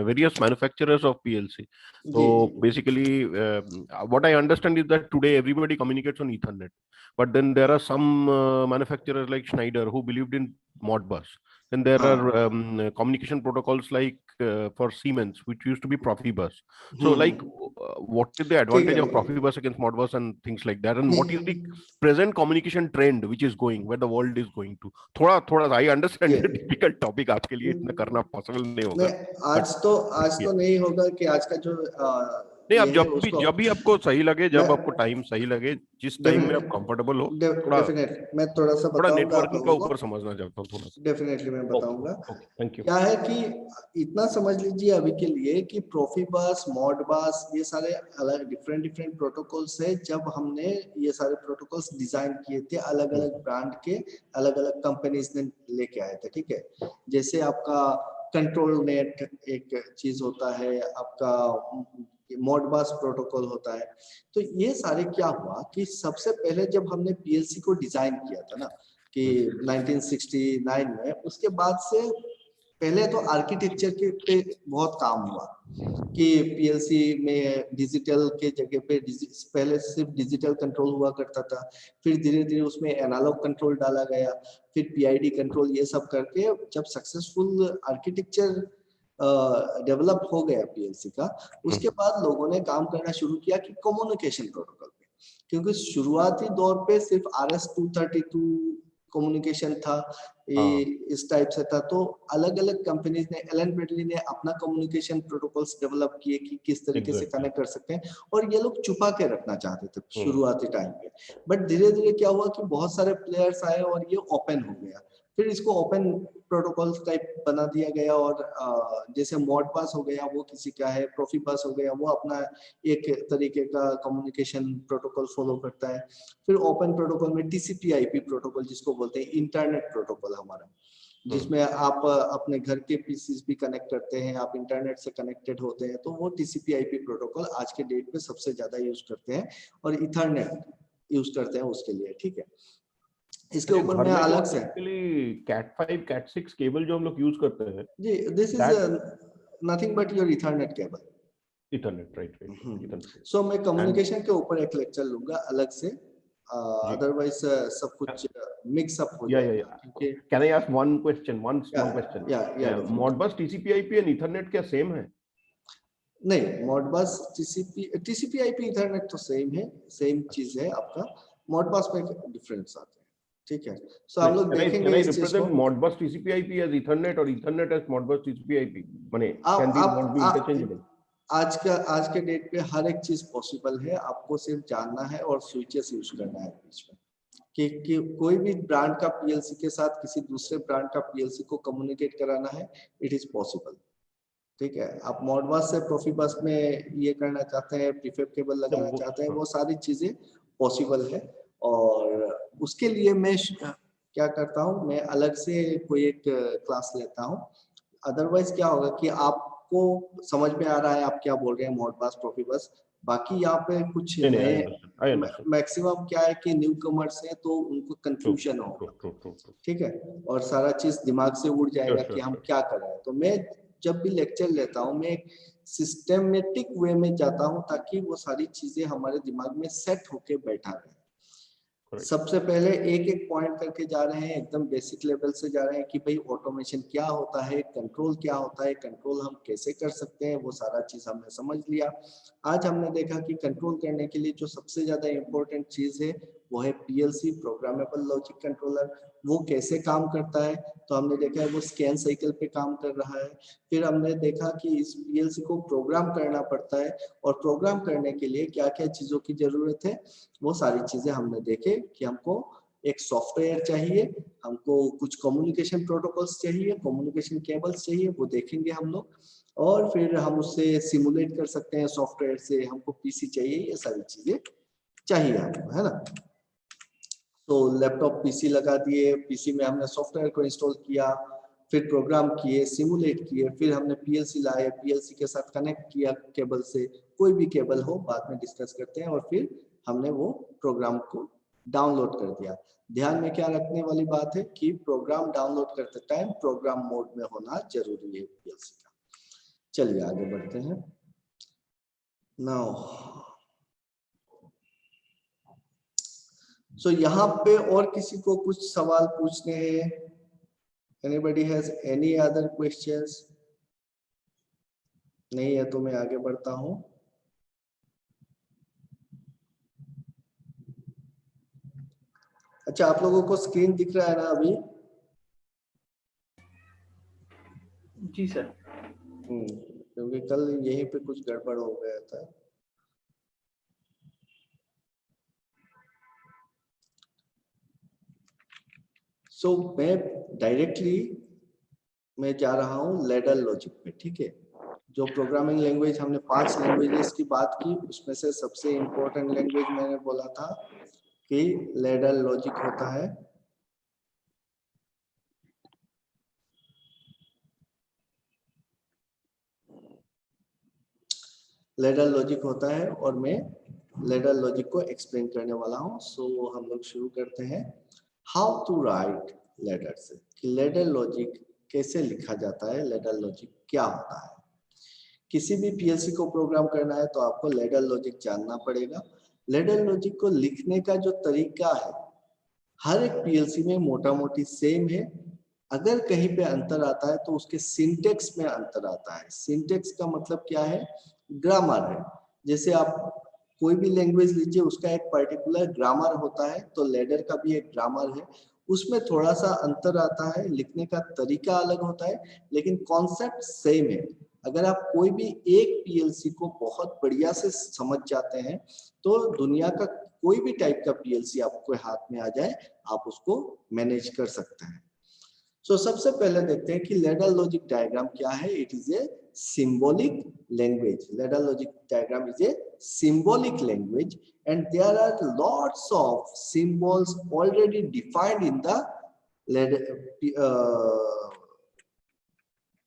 various manufacturers of PLC. तो basically what I understand is that today everybody communicates on Ethernet, but then there are some manufacturers like Schneider who believed in Modbus. Then there are communication protocols like for Siemens, which used to be Profibus. So like what is the advantage of Profibus against Modbus and things like that, and what is the present communication trend which is going, where the world is going to? थोड़ा I understand ये difficult topic आपके लिए इतना करना possible नहीं होगा। आज तो नहीं होगा कि आज का जो नहीं, आप जब भी आपको सही लगे, जब आपको टाइम सही लगे, जिस टाइम में आप कंफर्टेबल हो, डेफिनेटली मैं थोड़ा सा बताऊंगा। नेटवर्किंग का ऊपर समझना चाहता हूँ थोड़ा सा। डेफिनेटली मैं बताऊंगा। Thank you. क्या है कि इतना समझ लीजिए अभी के लिए कि प्रोफीबस, मॉडबस, ये सारे अलग डिफरेंट प्रोटोकॉल्स है। जब हमने ये सारे प्रोटोकॉल्स डिजाइन किए थे, अलग अलग ब्रांड के अलग अलग कंपनीज ने लेके आए थे। ठीक है, जैसे आपका कंट्रोल नेट एक चीज होता है, आपका मॉडबस प्रोटोकॉल होता है। तो ये सारे क्या हुआ कि सबसे पहले जब हमने पीएलसी को डिजाइन किया था ना कि 1969 में, उसके बाद से पहले तो आर्किटेक्चर के पे बहुत काम हुआ कि पीएलसी में डिजिटल के जगह पे पहले सिर्फ डिजिटल कंट्रोल हुआ करता था, फिर धीरे धीरे उसमें एनालॉग कंट्रोल डाला गया, फिर पीआईडी कंट्रोल, ये सब करके जब सक्सेसफुल आर्किटेक्चर डेवलप हो गया पीएलसी का, उसके बाद लोगों ने काम करना शुरू किया कि कम्युनिकेशन प्रोटोकॉल पे। क्योंकि शुरुआती दौर पे सिर्फ RS-232 कम्युनिकेशन था, इस टाइप से था। तो अलग अलग कंपनीज ने, एलन ब्रेडली ने अपना कम्युनिकेशन प्रोटोकॉल्स डेवलप किए कि किस तरीके से कनेक्ट कर सकते हैं, और ये लोग छुपा के रखना चाहते थे शुरुआती टाइम पे। बट धीरे धीरे क्या हुआ कि बहुत सारे प्लेयर्स आए और ये ओपन हो गया, फिर इसको ओपन प्रोटोकॉल्स टाइप बना दिया गया। और जैसे मॉडबस हो गया वो किसी का है, प्रोफीबस हो गया वो अपना एक तरीके का कम्युनिकेशन प्रोटोकॉल फॉलो करता है। फिर ओपन प्रोटोकॉल में TCP/IP प्रोटोकॉल जिसको बोलते हैं, इंटरनेट प्रोटोकॉल हमारा, जिसमें आप अपने घर के पीसीज भी कनेक्ट करते हैं, आप इंटरनेट से कनेक्टेड होते हैं, तो वो TCP/IP प्रोटोकॉल आज के डेट में सबसे ज्यादा यूज करते हैं, और इथरनेट यूज करते हैं उसके लिए। ठीक है, इसके ऊपर में अलग से Cat5 Cat6 केबल जो हम लोग यूज करते हैं जी, this is nothing but your Ethernet cable. Ethernet, right. So मैं कम्युनिकेशन के ऊपर एक लेक्चर लूंगा अलग से, अदरवाइज सब कुछ मिक्स अप हो जाएगा। Can I ask one small question? Modbus, TCP/IP and Ethernet क्या सेम है? नहीं, मॉडबस टीसीपी आईपी ईथरनेट तो सेम है, सेम चीज है आपका। मॉडबस में डिफरेंस आते हैं, ठीक है। सो आप लोग देखेंगे इस चीज को। मॉडबस टीसीपी/आईपी एज ईथरनेट और ईथरनेट एज मॉडबस टीसीपी/आईपी, माने can these not be interchangeable? आज के डेट पे हर एक चीज पॉसिबल है, आपको सिर्फ जानना है और स्विचेस यूज करना है बीच में कि कोई भी ब्रांड का पीएलसी के साथ किसी दूसरे ब्रांड का पीएलसी को कम्युनिकेट कराना है, इट इज पॉसिबल, ठीक है। आप मॉडबस से प्रोफिबस में ये करना चाहते हैं, प्रीफेब केबल लगाना चाहते हैं, वो सारी चीजें पॉसिबल है। और उसके लिए मैं क्या करता हूँ, मैं अलग से कोई एक क्लास लेता हूँ। अदरवाइज क्या होगा कि आपको समझ में आ रहा है आप क्या बोल रहे हैं, मॉडबस प्रोफिबस, बाकी यहाँ पे कुछ नए मैक्सिमम क्या है कि न्यू कमर्स है तो उनको कंफ्यूजन होगा, ठीक है, और सारा चीज दिमाग से उड़ जाएगा कि हम क्या कर रहे हैं। तो मैं जब भी लेक्चर लेता हूँ, मैं सिस्टमेटिक वे में जाता हूँ ताकि वो सारी चीजें हमारे दिमाग में सेट होके बैठा रहे। सबसे पहले एक एक पॉइंट करके जा रहे हैं, एकदम बेसिक लेवल से जा रहे हैं कि भाई ऑटोमेशन क्या होता है, कंट्रोल क्या होता है, कंट्रोल हम कैसे कर सकते हैं, वो सारा चीज हमने समझ लिया। आज हमने देखा कि कंट्रोल करने के लिए जो सबसे ज्यादा इम्पोर्टेंट चीज है वो है पीएलसी, प्रोग्रामेबल लॉजिक कंट्रोलर। वो कैसे काम करता है, तो हमने देखा है वो स्कैन साइकिल पे काम कर रहा है। फिर हमने देखा कि इस पीएलसी को प्रोग्राम करना पड़ता है, और प्रोग्राम करने के लिए क्या क्या चीजों की जरूरत है, वो सारी चीजें हमने देखे कि हमको एक सॉफ्टवेयर चाहिए, हमको कुछ कम्युनिकेशन प्रोटोकॉल्स चाहिए, कम्युनिकेशन केबल्स चाहिए, वो देखेंगे हम लोग। और फिर हम उससे सिमुलेट कर सकते हैं सॉफ्टवेयर से, हमको पीसी चाहिए, ये सारी चीजें चाहिए हमको, है ना। तो लैपटॉप पीसी लगा दिए, पीसी में हमने सॉफ्टवेयर को इंस्टॉल किया, फिर प्रोग्राम किए, सिमुलेट किए, फिर हमने पीएलसी लाए, पीएलसी के साथ कनेक्ट किया केबल से, कोई भी केबल हो बाद में डिस्कस करते हैं, और फिर हमने वो प्रोग्राम को डाउनलोड कर दिया। ध्यान में क्या रखने वाली बात है कि प्रोग्राम डाउनलोड करते टाइम प्रोग्राम मोड में होना जरूरी है पीएलसी का। चलिए आगे बढ़ते हैं। नाउ सो यहाँ पे और किसी को कुछ सवाल पूछने हैं? Anybody has any other questions? नहीं है तो मैं आगे बढ़ता हूँ। अच्छा, आप लोगों को स्क्रीन दिख रहा है ना अभी? जी सर। क्योंकि कल यहीं पे कुछ गड़बड़ हो गया था। सो मैं डायरेक्टली मैं जा रहा हूँ लैडर लॉजिक पे, ठीक है। जो प्रोग्रामिंग लैंग्वेज हमने 5 लैंग्वेजेस की बात की, उसमें से सबसे इम्पोर्टेंट लैंग्वेज मैंने बोला था कि लैडर लॉजिक होता है। लैडर लॉजिक होता है और मैं लैडर लॉजिक को एक्सप्लेन करने वाला हूँ। सो हम लोग शुरू करते हैं हाउ टू राइट लैडर से, कि लैडर लॉजिक कैसे लिखा जाता है, लैडर लॉजिक क्या होता है। किसी भी पीएलसी को प्रोग्राम करना है तो आपको लैडर लॉजिक जानना पड़ेगा। लैडर लॉजिक को लिखने का जो तरीका है हर एक पीएलसी में मोटा मोटी सेम है। अगर कहीं पे अंतर आता है तो उसके सिंटेक्स में अंतर आता है। सिंटेक्स का मतलब क्या है? ग्रामर है। जैसे आप कोई भी लैंग्वेज लीजिए, उसका एक पर्टिकुलर ग्रामर होता है, तो लैडर का भी एक ग्रामर है। उसमें थोड़ा सा अंतर आता है, लिखने का तरीका अलग होता है, लेकिन कॉन्सेप्ट सेम है। अगर आप कोई भी एक पीएलसी को बहुत बढ़िया से समझ जाते हैं तो दुनिया का कोई भी टाइप का पीएलसी आपको हाथ में आ जाए, आप उसको मैनेज कर सकते हैं। सो सबसे पहले देखते हैं कि लैडर लॉजिक डायग्राम क्या है। It is a symbolic language. Ladder logic diagram is a symbolic language, and there are lots of symbols already defined in the ladder,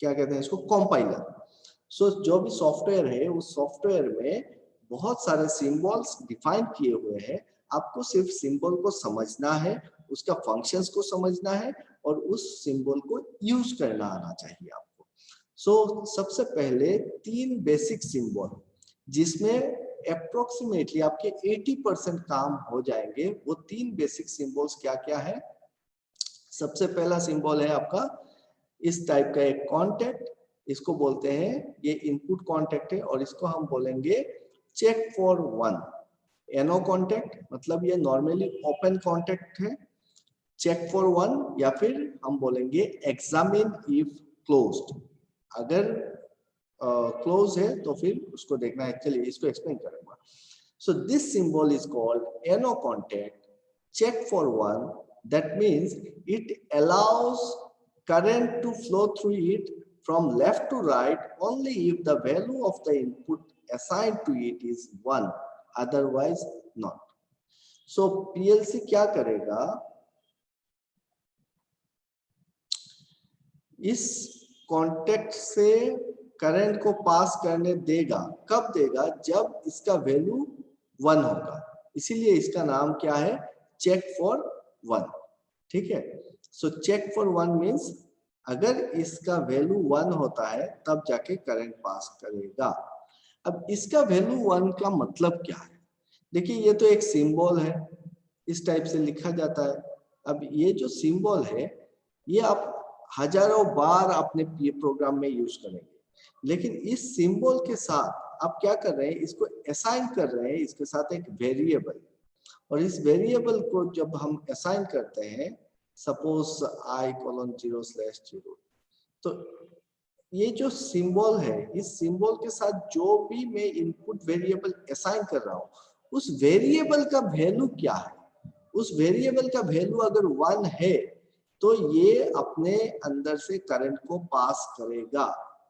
क्या कहते हैं इसको, कंपाइलर। सो जो भी सॉफ्टवेयर है उस सॉफ्टवेयर में बहुत सारे सिंबल्स डिफाइन किए हुए हैं। आपको सिर्फ सिंबल को समझना है, उसका फंक्शंस को समझना है, और उस सिंबल को यूज करना आना चाहिए आपको। सो सबसे पहले 3 बेसिक सिंबल, जिसमें अप्रोक्सीमेटली आपके 80% काम हो जाएंगे। वो 3 बेसिक सिंबल्स क्या क्या है? सबसे पहला सिंबल है आपका इस टाइप का एक कॉन्टैक्ट, इसको बोलते हैं, ये इनपुट कॉन्टेक्ट है और इसको हम बोलेंगे check for one. NO contact मतलब ये नॉर्मली ओपन कॉन्टेक्ट है, चेक फॉर वन, या फिर हम बोलेंगे एग्जामिन इफ क्लोज्ड। अगर क्लोज है तो फिर उसको देखना है। चलिए इसको एक्सप्लेन करूंगा। So this symbol is called NO contact, check for one. That means it allows current to flow through it from left to right only if the value of the input assigned to it is 1, otherwise not. So PLC क्या करेगा, इस कॉन्टेक्ट से करंट को पास करने देगा। कब देगा? जब इसका वैल्यू 1 होगा। इसीलिए इसका नाम क्या है? Check for one. ठीक है, so check for one means अगर इसका वैल्यू 1 होता है तब जाके करंट पास करेगा। अब इसका वैल्यू 1 का मतलब क्या है? देखिए ये तो एक सिंबल है, इस टाइप से लिखा जाता है। अब ये जो सिंबल है ये आप हजारों बार अपने प्रोग्राम में यूज करेंगे, लेकिन इस सिंबल के साथ आप क्या कर रहे हैं? इसको असाइन कर रहे हैं इसके साथ एक वेरिएबल, और इस वेरिएबल को जब हम असाइन करते हैं, सपोज i:0/0, तो ये जो सिंबल है, इस सिंबल के साथ जो भी मैं इनपुट वेरिएबल असाइन कर रहा हूँ, उस वेरिएबल का वैल्यू क्या है? उस वेरिएबल का वैल्यू अगर 1 है तो ये अपने अंदर से करंट को पास करेगा,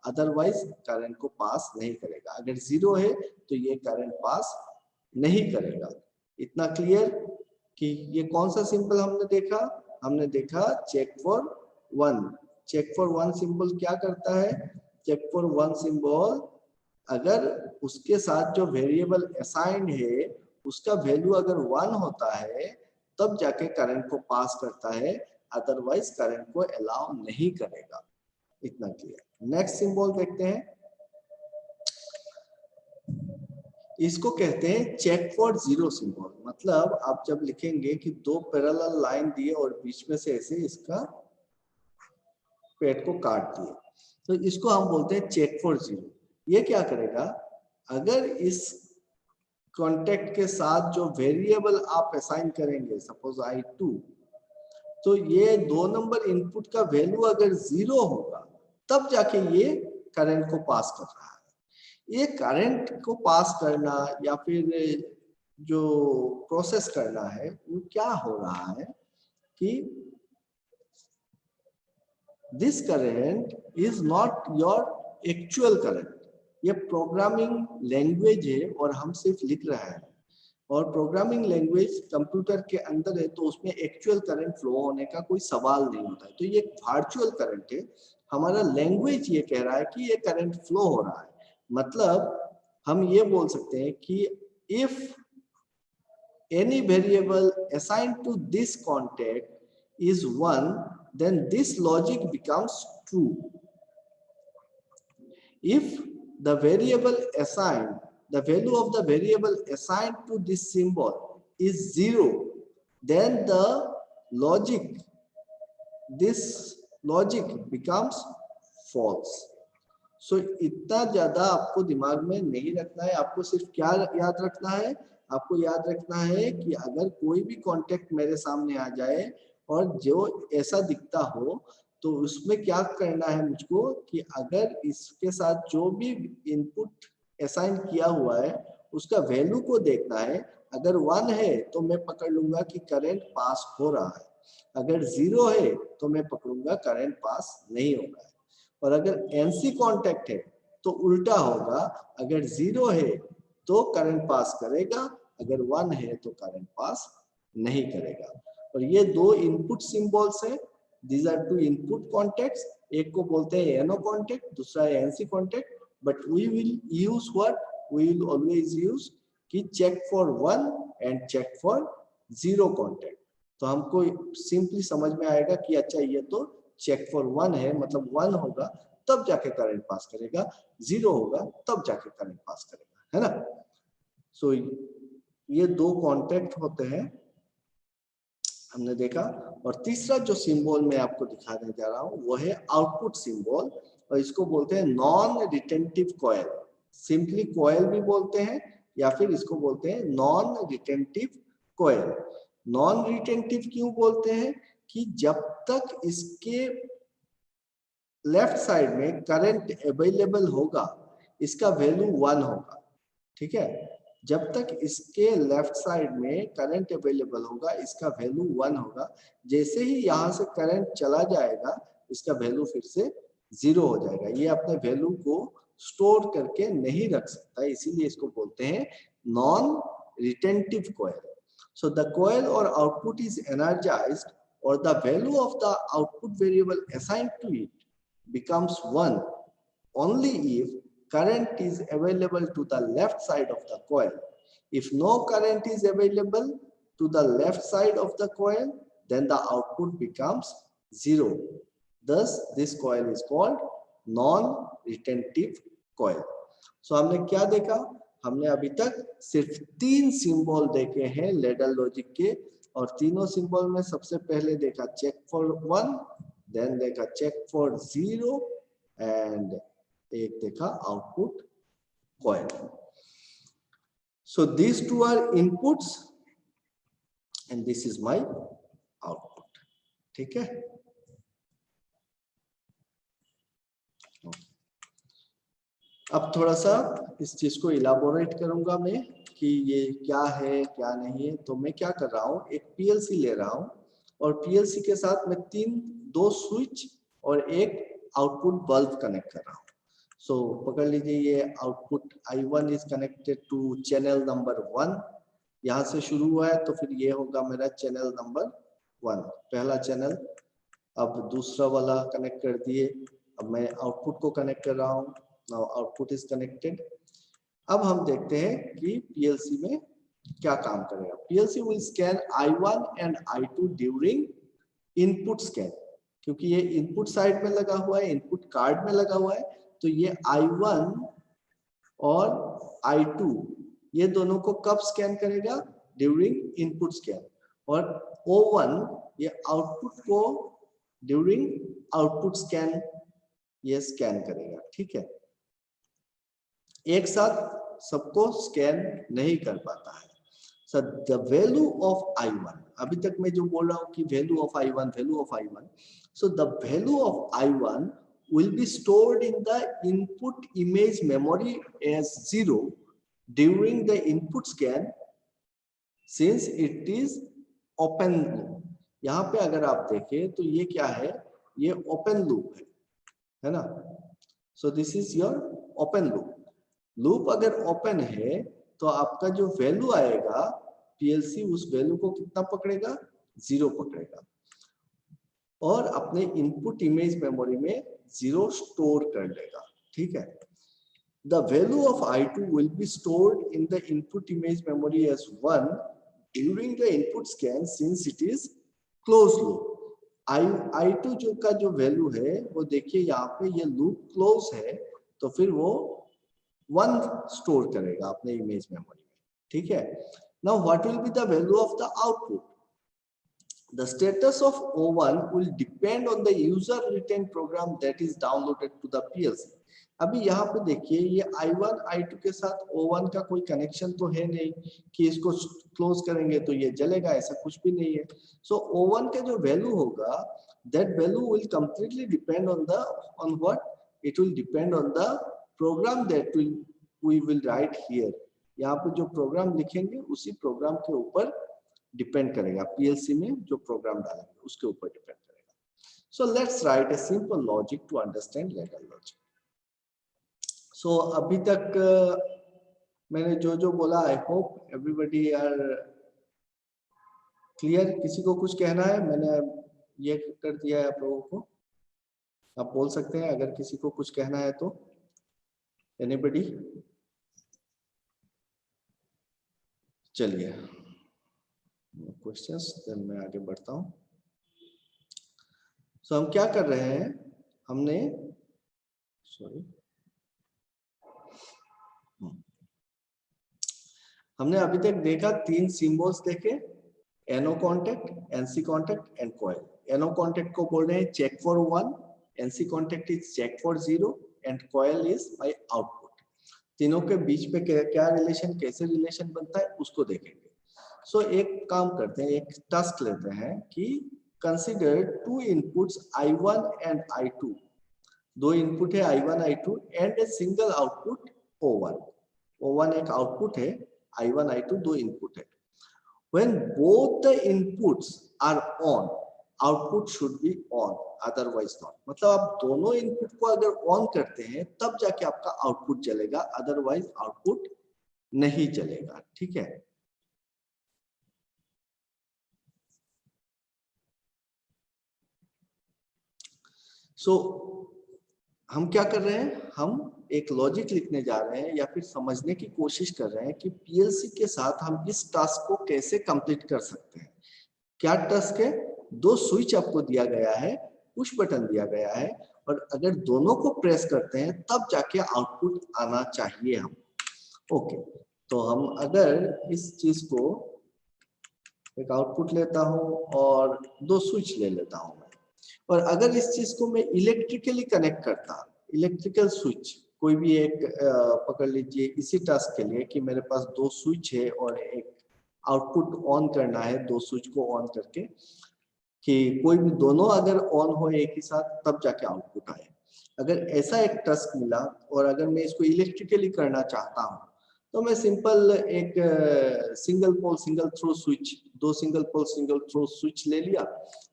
अदरवाइज करंट को पास नहीं करेगा। अगर 0 है तो ये करंट पास नहीं करेगा। इतना क्लियर कि ये कौन सा सिंबल हमने देखा? हमने देखा check for one. Check for one symbol क्या करता है? चेक फॉर वन सिंबल अगर उसके साथ जो वेरिएबल असाइंड है उसका वैल्यू अगर 1 होता है तब जाके करंट को पास करता है, अदरवाइज करंट को अलाउ नहीं करेगा। इतना क्लियर। नेक्स्ट सिंबल देखते हैं, इसको कहते हैं चेक फॉर जीरो सिंबल। मतलब आप जब लिखेंगे कि 2 पैरेलल लाइन दिए और बीच में से ऐसे इसका पेट को काट दिए, तो इसको हम बोलते हैं चेक फॉर जीरो। ये क्या करेगा? अगर इस कॉन्टेक्ट के साथ जो वेरिएबल आप असाइन करेंगे, सपोज i2, तो ये 2 नंबर इनपुट का वैल्यू अगर 0 होगा तब जाके ये करंट को पास कर रहा है। ये करंट को पास करना या फिर जो प्रोसेस करना है वो क्या हो रहा है कि this current is not your actual current. ये प्रोग्रामिंग लैंग्वेज है और हम सिर्फ लिख रहे हैं, और प्रोग्रामिंग लैंग्वेज कंप्यूटर के अंदर है तो उसमें एक्चुअल करंट फ्लो होने का कोई सवाल नहीं होता है। तो ये वर्चुअल करंट है। हमारा लैंग्वेज ये कह रहा है कि ये करंट फ्लो हो रहा है। मतलब हम ये बोल सकते हैं कि if any variable assigned to this contact is 1, then this logic becomes true. If the variable assigned, the value of the variable assigned to this symbol is 0, then the logic, this logic becomes false. सो इतना ज्यादा आपको दिमाग में नहीं रखना है। आपको सिर्फ क्या याद रखना है? आपको याद रखना है कि अगर कोई भी कॉन्टेक्ट मेरे सामने आ जाए और जो ऐसा दिखता हो तो उसमें क्या करना है मुझको कि अगर इसके साथ जो भी इनपुट असाइन किया हुआ है उसका वैल्यू को देखना है। अगर 1 है तो मैं पकड़ लूंगा कि करंट पास हो रहा है, अगर 0 है तो मैं पकड़ूंगा करंट पास नहीं हो रहा है। और अगर NC कॉन्टेक्ट है तो उल्टा होगा, अगर 0 है तो करंट पास करेगा, अगर 1 है तो करंट पास नहीं करेगा। और ये 2 इनपुट सिंबल्स है, these are 2 input contacts। एक को बोलते हैं NO कॉन्टेक्ट, दूसरा है NC contact. But we will use what? We will always use कि check for 1 and check for 0 contact. तो हमको सिंपली समझ में आएगा कि अच्छा ये तो चेक फॉर 1 है, मतलब 1 होगा तब जाके करंट पास करेगा, 0 होगा तब जाके करंट पास करेगा, है ना। सो ये 2 कॉन्टेक्ट होते हैं हमने देखा। और तीसरा जो सिंबल मैं आपको दिखाने जा रहा हूं वो है आउटपुट सिंबल। और इसको बोलते हैं non retentive coil. Simply coil भी बोलते हैं या फिर इसको बोलते हैं non retentive coil. Non retentive क्यों बोलते हैं कि जब तक इसके लेफ्ट साइड में करंट अवेलेबल होगा इसका वैल्यू 1 होगा, ठीक है। जब तक इसके लेफ्ट साइड में करंट अवेलेबल होगा इसका वैल्यू 1 होगा। जैसे ही यहाँ से करंट चला जाएगा इसका वैल्यू फिर से 0 हो जाएगा। ये अपने वैल्यू को स्टोर करके नहीं रख सकता, इसीलिए इसको बोलते हैं non retentive coil. So the coil और आउटपुट इज एनर्जाइज्ड और the value of the output variable assigned to it becomes 1 only if current is available to the left side of the coil. If no current is available to the left side of the coil, then the output becomes 0. Thus, this coil is called non-retentive coil. So, हमने क्या देखा? हमने अभी तक सिर्फ 3 सिंबल देखे हैं लेडर लॉजिक के, और तीनों सिंबल में सबसे पहले देखा चेक फॉर 1, देन देखा चेक फॉर 0 एंड एक देखा output coil. So these two are inputs and this is my output, ठीक है। अब थोड़ा सा इस चीज को इलाबोरेट करूंगा मैं कि ये क्या है क्या नहीं है। तो मैं क्या कर रहा हूँ, एक पीएलसी ले रहा हूँ और पीएलसी के साथ मैं 2 स्विच और एक आउटपुट बल्ब कनेक्ट कर रहा हूँ। सो पकड़ लीजिए, ये output I1 is connected to channel number 1, यहाँ से शुरू हुआ है तो फिर ये होगा मेरा चैनल नंबर 1, पहला चैनल। अब दूसरा वाला कनेक्ट कर दिए, अब मैं आउटपुट को कनेक्ट कर रहा हूँ। Now output is connected. अब हम देखते हैं कि पीएलसी में क्या काम करेगा। PLC will scan I1 and I2 during input scan, क्योंकि ये इनपुट साइड में लगा हुआ है, इनपुट कार्ड में लगा हुआ है, तो ये I1 और I2 ये दोनों को कब स्कैन करेगा? During input scan. और O1 ये आउटपुट को ड्यूरिंग आउटपुट स्कैन ये स्कैन करेगा, ठीक है। एक साथ सबको स्कैन नहीं कर पाता है। So the value of I1, अभी तक मैं जो बोल रहा हूँ कि value of I1, so the value of I1 will be stored in the input image memory as 0 during the input scan since it is open loop. यहाँ पे अगर आप देखें तो ये क्या है, ये open loop है ना। So this is your open loop. Loop अगर ओपन है तो आपका जो वैल्यू आएगा पीएलसी उस वैल्यू को कितना पकड़ेगा? 0 पकड़ेगा और अपने इनपुट इमेज मेमोरी में 0 स्टोर कर लेगा, ठीक है। The value of I2 will be stored in the input image memory as 1 during the input scan since it is close loop. I2 जो का जो वैल्यू है वो देखिए यहाँ पे ये लूप क्लोज है तो फिर वो 1 स्टोर करेगा अपने इमेज मेमोरी में, ठीक है। Now what will be the value of the output? The status of O1 will depend on the user written program that is downloaded to the PLC. अभी यहाँ पे देखिए ये I1 I2 के साथ O1 का कोई कनेक्शन तो है नहीं कि इसको क्लोज करेंगे तो ये जलेगा, ऐसा कुछ भी नहीं है। सो O1 का जो वैल्यू होगा that value will completely depend on what? It will depend on the program that we will write here. यहाँ पे जो प्रोग्राम लिखेंगे उसी प्रोग्राम के ऊपर डिपेंड करेगा, पीएलसी में जो प्रोग्राम डालेंगे उसके ऊपर डिपेंड करेगा। So let's write a simple logic to understand ladder logic. So अभी तक मैंने जो बोला I hope everybody are clear. किसी को कुछ कहना है? मैंने ये कर दिया है आप लोगों को, आप बोल सकते हैं अगर किसी को कुछ कहना है तो। Anybody? चलिए, क्वेश्चंस देन मैं आगे बढ़ता हूं। सो हम क्या कर रहे हैं, हमने अभी तक देखा 3 सिंबल्स देखे, NO contact, NC contact and coil. NO contact को बोल रहे हैं check for 1 NC contact is check for 0 and coil is my output. तीनों के बीच पे क्या रिलेशन, कैसे रिलेशन बनता है उसको देखेंगे. सो एक काम करते हैं, एक टास्क लेते हैं कि consider to inputs I1 and I2. दो इनपुट है I1 I2 and a single output O1. O1 एक आउटपुट है, I1 I2 दो इनपुट है. When both the inputs are on, output should be on, otherwise not. मतलब आप दोनों इनपुट को अगर ऑन करते हैं तब जाके आपका आउटपुट चलेगा, अदरवाइज आउटपुट नहीं चलेगा. ठीक है. सो हम क्या कर रहे हैं, हम एक लॉजिक लिखने जा रहे हैं या फिर समझने की कोशिश कर रहे हैं कि पीएलसी के साथ हम इस टास्क को कैसे कंप्लीट कर सकते हैं. क्या टास्क है, दो स्विच आपको दिया गया है, पुश बटन दिया गया है, और अगर दोनों को प्रेस करते हैं तब जाके आउटपुट आना चाहिए हम. ओके, तो हम अगर इस चीज को एक आउटपुट लेता हूं और दो स्विच ले लेता हूं मैं, और अगर इस चीज को मैं इलेक्ट्रिकली कनेक्ट करता, इलेक्ट्रिकल स्विच कोई भी एक पकड़ लीजिए इसी टास्क के लिए कि मेरे पास दो स्विच है और एक आउटपुट ऑन करना है, दो स्विच को ऑन करके कि कोई भी दोनों अगर ऑन हो एक ही साथ तब जाके आउटपुट आए. अगर ऐसा एक टास्क मिला और अगर मैं इसको इलेक्ट्रिकली करना चाहता हूं तो मैं सिंपल एक single pole single throw switch, दो single pole single throw switch ले लिया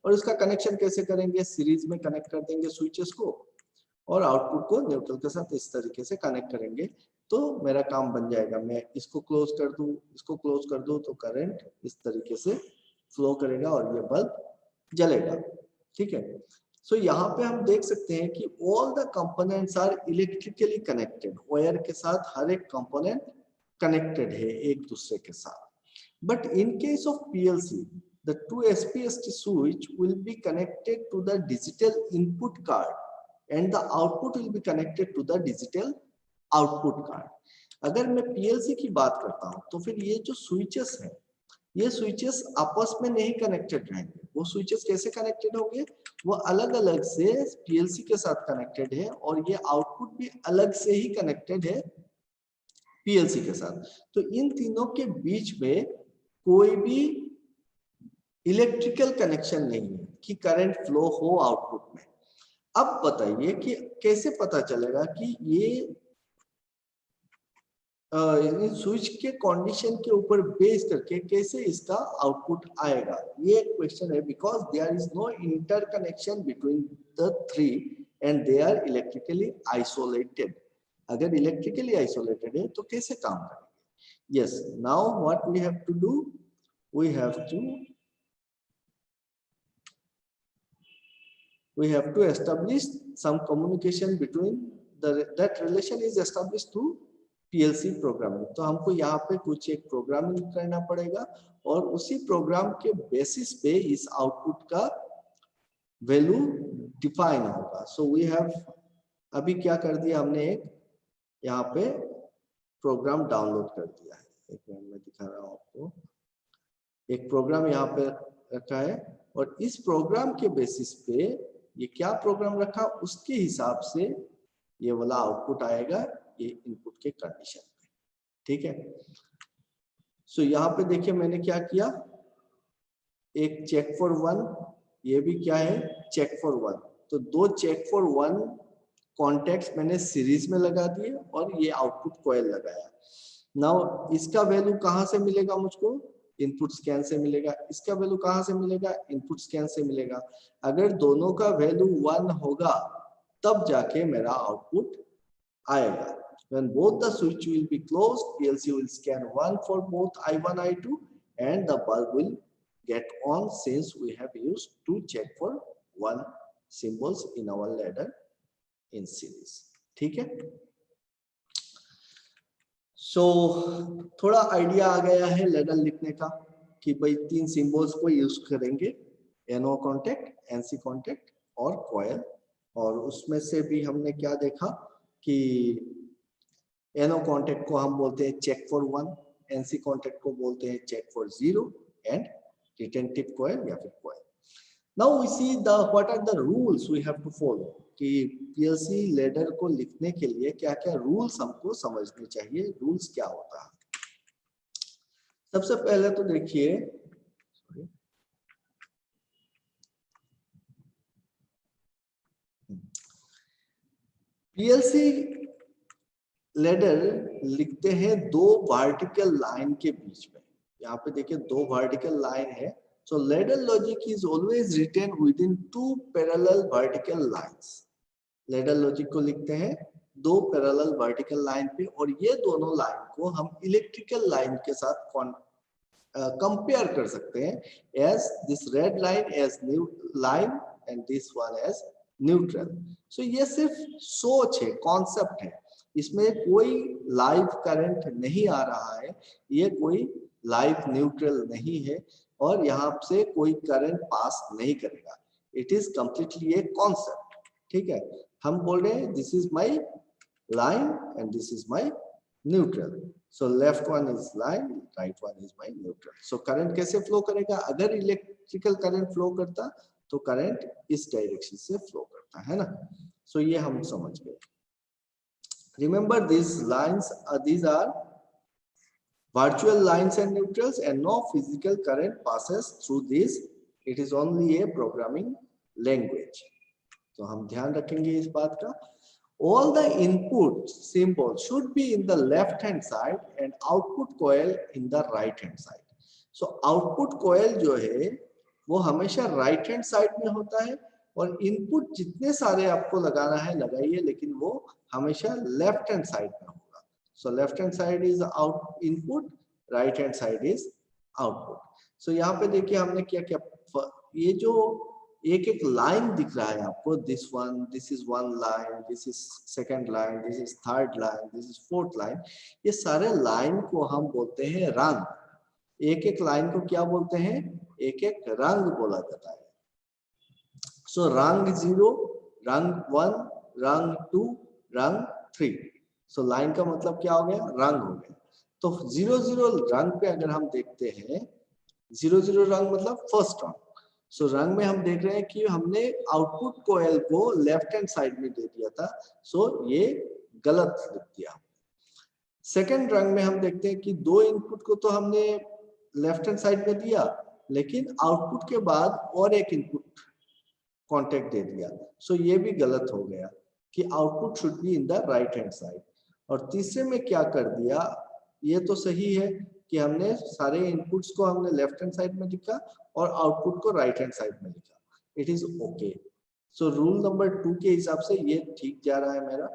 और इसका कनेक्शन कैसे करेंगे, सीरीज में कनेक्ट कर देंगे स्विचेस को और आउटपुट को न्यूट्रल के साथ इस तरीके से कनेक्ट करेंगे तो मेरा काम बन जाएगा. मैं इसको क्लोज कर दूं, इसको क्लोज कर दूं तो करंट इस तरीके से फ्लो करेगा और ये बल्ब जलेगा. ठीक है. सो यहाँ पे हम देख सकते हैं कि all the components are electrically connected. Wire के साथ हर एक कंपोनेंट कनेक्टेड है एक दूसरे के साथ. But in case of PLC the two SPST switch will be connected to the digital input card and the output will be connected to the digital output card. अगर मैं PLC की बात करता हूं तो फिर ये जो स्विचेस हैं ये स्विचेस आपस में नहीं कनेक्टेड रहेंगे. वो स्विचेस कैसे कनेक्टेड होंगे, वो अलग अलग से PLC के साथ कनेक्टेड है और ये आउटपुट भी अलग से ही कनेक्टेड है PLC के साथ. तो इन तीनों के बीच में कोई भी इलेक्ट्रिकल कनेक्शन नहीं है कि करंट फ्लो हो आउटपुट में. अब बताइए कि कैसे पता चलेगा कि ये स्विच के कंडीशन के ऊपर बेस करके कैसे इसका आउटपुट आएगा, ये क्वेश्चन है. Because there is no interconnection between the three and they are electrically isolated. अगर इलेक्ट्रिकली आइसोलेटेड है तो कैसे काम करेंगे. Yes, now what we have to do, we have to establish some communication between that relation is established through PLC programming. तो हमको यहाँ पे कुछ एक प्रोग्रामिंग करना पड़ेगा और उसी प्रोग्राम के बेसिस पे इस आउटपुट का वैल्यू डिफाइन होगा. सो वी हैव अभी क्या कर दिया, हमने एक यहाँ पे प्रोग्राम डाउनलोड कर दिया है. एक मिनट में दिखा रहा हूँ आपको. एक प्रोग्राम यहाँ पे रखा है और इस प्रोग्राम के बेसिस पे ये क्या प्रोग्राम रखा उसके हिसाब से ये वाला आउटपुट आएगा ये इनपुट के कंडीशन पे. ठीक है. सो यहाँ पे देखिए मैंने क्या किया, एक चेक फॉर वन, ये भी क्या है चेक फॉर वन. तो दो चेक फॉर वन कॉन्टेक्ट्स मैंने सीरीज में लगा दिए और ये आउटपुट कॉइल लगाया. नाउ इसका वैल्यू कहाँ से मिलेगा मुझको, इनपुट स्कैन से मिलेगा. इसका वैल्यू कहाँ से मिलेगा, इनपुट स्कैन से मिलेगा. अगर दोनों का वैल्यू 1 होगा तब जाके मेरा आउटपुट आएगा. When both the switch will be closed, PLC will scan 1 for both I1 I2 and the bulb will get on since we have used two check for one symbols in our ladder in series. ठीक है. सो थोड़ा आइडिया आ गया है लेडर लिखने का कि भाई तीन सिंबल्स को यूज करेंगे, NO कॉन्टेक्ट, NC कॉन्टेक्ट और कॉयल. और उसमें से भी हमने क्या देखा कि NO कॉन्टेक्ट को हम बोलते हैं चेक फॉर 1, NC कॉन्टेक्ट को बोलते हैं check for 0 and retentive coil या फिर coil. Now we see the what are the rules we have to follow. कि पीएलसी लैडर को लिखने के लिए क्या क्या रूल्स हमको समझने चाहिए, रूल्स क्या होता है। सबसे पहले तो देखिए पीएलसी लैडर लिखते हैं दो वर्टिकल लाइन के बीच में। यहाँ पे देखिए दो वर्टिकल लाइन है। So ladder logic is always written within two parallel vertical lines. Ladder logic को लिखते हैं दो parallel vertical line पे, और ये दोनों लाइन को हम इलेक्ट्रिकल लाइन के साथ कंपेयर कर सकते हैं, as this red line as new line and this one as neutral. So ये सिर्फ सोच है, कॉन्सेप्ट है, इसमें कोई लाइव करंट नहीं आ रहा है, ये कोई लाइव न्यूट्रल नहीं है, और यहाँ से कोई करंट पास नहीं करेगा। It is completely a concept, ठीक है। हम बोल रहे हैं this is my line and this is my neutral, so left one is line, right one is my neutral. So current कैसे फ्लो करेगा, अगर इलेक्ट्रिकल करंट फ्लो करता तो करंट इस डायरेक्शन से फ्लो करता है ना। सो ये हम समझ गए। Remember this lines, these are virtual lines and neutrals, and no physical current passes through this. It is only a programming language. तो हम ध्यान रखेंगे इस बात का। All the input symbols should be in the left hand side and output coil in the right hand side. So output coil जो है वो हमेशा right hand side में होता है, और इनपुट जितने सारे आपको लगाना है लगाइए, लेकिन वो हमेशा लेफ्ट हैंड साइड में होगा। So left hand side is out input, right hand side is output. So यहाँ पे देखिए हमने क्या क्या, ये जो एक एक लाइन दिख रहा है आपको, this is one line, this is second line, this is third line, this is fourth line, ये सारे लाइन को हम बोलते हैं रंग। एक एक लाइन को क्या बोलते हैं, एक एक रंग बोला जाता है। सो रंग 0, रंग 1, रंग 2, रंग 3। सो लाइन का मतलब क्या हो गया, रंग हो गया। तो 0-0 रंग पे अगर हम देखते हैं, 0-0 रंग मतलब फर्स्ट रंग। सो रंग में हम देख रहे हैं कि हमने आउटपुट कोयल को लेफ्ट हैंड साइड में दे दिया था, सो ये गलत लिख दिया। सेकेंड रंग में हम देखते हैं कि दो इनपुट को तो हमने लेफ्ट हैंड साइड में दिया, लेकिन आउटपुट के बाद और एक इनपुट कॉन्टेक्ट दे दिया, सो ये भी गलत हो गया कि output should be in the right hand side. और तीसरे में क्या कर दिया, ये तो सही है कि हमने सारे इनपुट्स को हमने लेफ्ट हैंड साइड में लिखा और आउटपुट को राइट हैंड साइड में लिखा, it is okay. So rule number 2 के हिसाब से ये ठीक जा रहा है मेरा।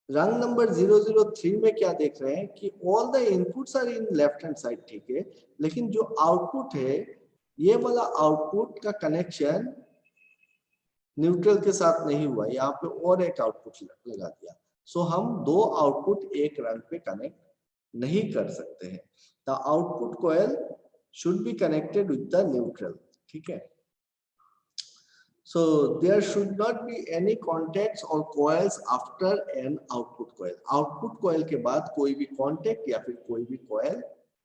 रंग नंबर 003 में क्या देख रहे हैं कि all the inputs are in left hand side, ठीक है, लेकिन जो आउटपुट है ये वाला आउटपुट का कनेक्शन न्यूट्रल के साथ नहीं हुआ, यहाँ पे और एक आउटपुट लगा दिया। सो हम दो आउटपुट एक रंग पे कनेक्ट नहीं कर सकते हैं। The output coil should be connected with the neutral, ठीक है। So there should not be any contacts और coils after an output coil. Output coil के बाद कोई भी कॉन्टैक्ट या फिर कोई भी कॉइल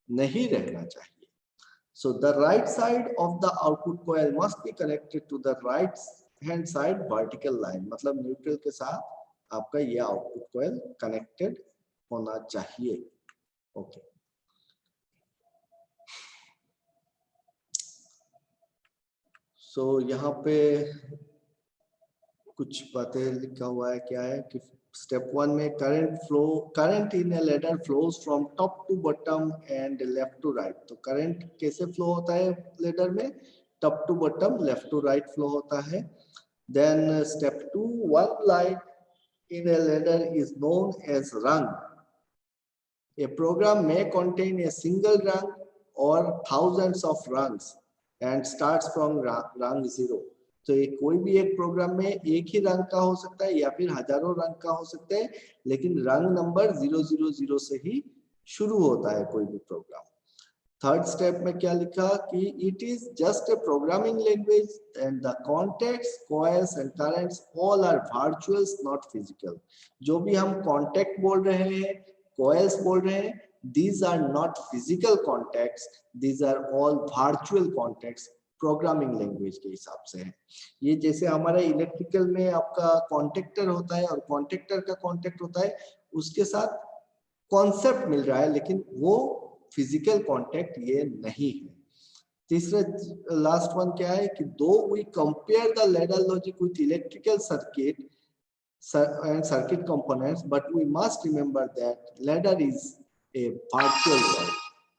नहीं रहना चाहिए। So the right side of the output coil must be connected to the right hand side vertical line. मतलब न्यूट्रल के साथ आपका ये आउटपुट कॉइल कनेक्टेड होना चाहिए, ओके। सो यहाँ पे कुछ बातें लिखा हुआ है, क्या है कि स्टेप 1 में current in a ladder flows from top to bottom and left to right. तो करंट कैसे फ्लो होता है लैडर में, top to bottom, left to right flow होता है। Then step 2, one line in a ladder is known as rung. A program में contain a single rung or thousands of rungs and starts from rung 0। तो ये कोई भी एक प्रोग्राम में एक ही रंग का हो सकता है या फिर हजारों रंग का हो सकता है, लेकिन रंग नंबर 000 से ही शुरू होता है कोई भी प्रोग्राम। थर्ड स्टेप में क्या लिखा कि it is just a programming language and the contacts, coils and currents all are virtuals not physical. जो भी हम कॉन्टैक्ट बोल रहे हैं, कॉइल्स बोल रहे हैं, these are not physical contacts, these are all virtual contacts, programming language के हिसाब से है। ये जैसे हमारा इलेक्ट्रिकल में आपका कॉन्टेक्टर होता है और कॉन्टेक्टर का कॉन्टेक्ट होता है, उसके साथ कॉन्सेप्ट मिल रहा है लेकिन वो फिजिकल कॉन्टेक्ट ये नहीं है। तीसरा लास्ट वन क्या है कि though we compare the ladder logic with electrical circuit and circuit components, but we must remember that ladder is a virtual world.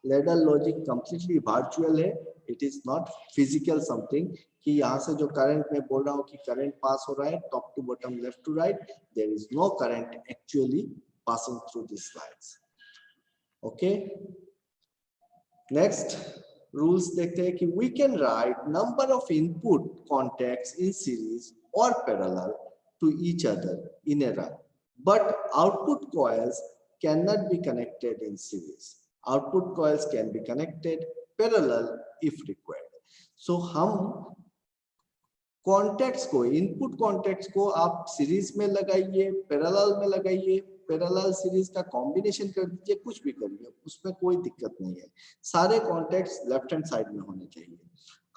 Ladder logic completely virtual है, it is not physical something कि यहाँ से जो करंट में बोल रहा हूँ कि करंट पास हो रहा है top to bottom left to right, there is no current actually passing through these lines. Okay, next rules देखते हैं कि we can write number of input contacts in series or parallel to each other in a run, but output coils cannot be connected in series. Output coils can be connected parallel if required. So हम contacts को, input contacts को आप series में लगाइए, parallel में लगाइए, parallel series का combination कर दीजिए, कुछ भी करिए, उसमें कोई दिक्कत नहीं है। सारे contacts left hand side में होने चाहिए।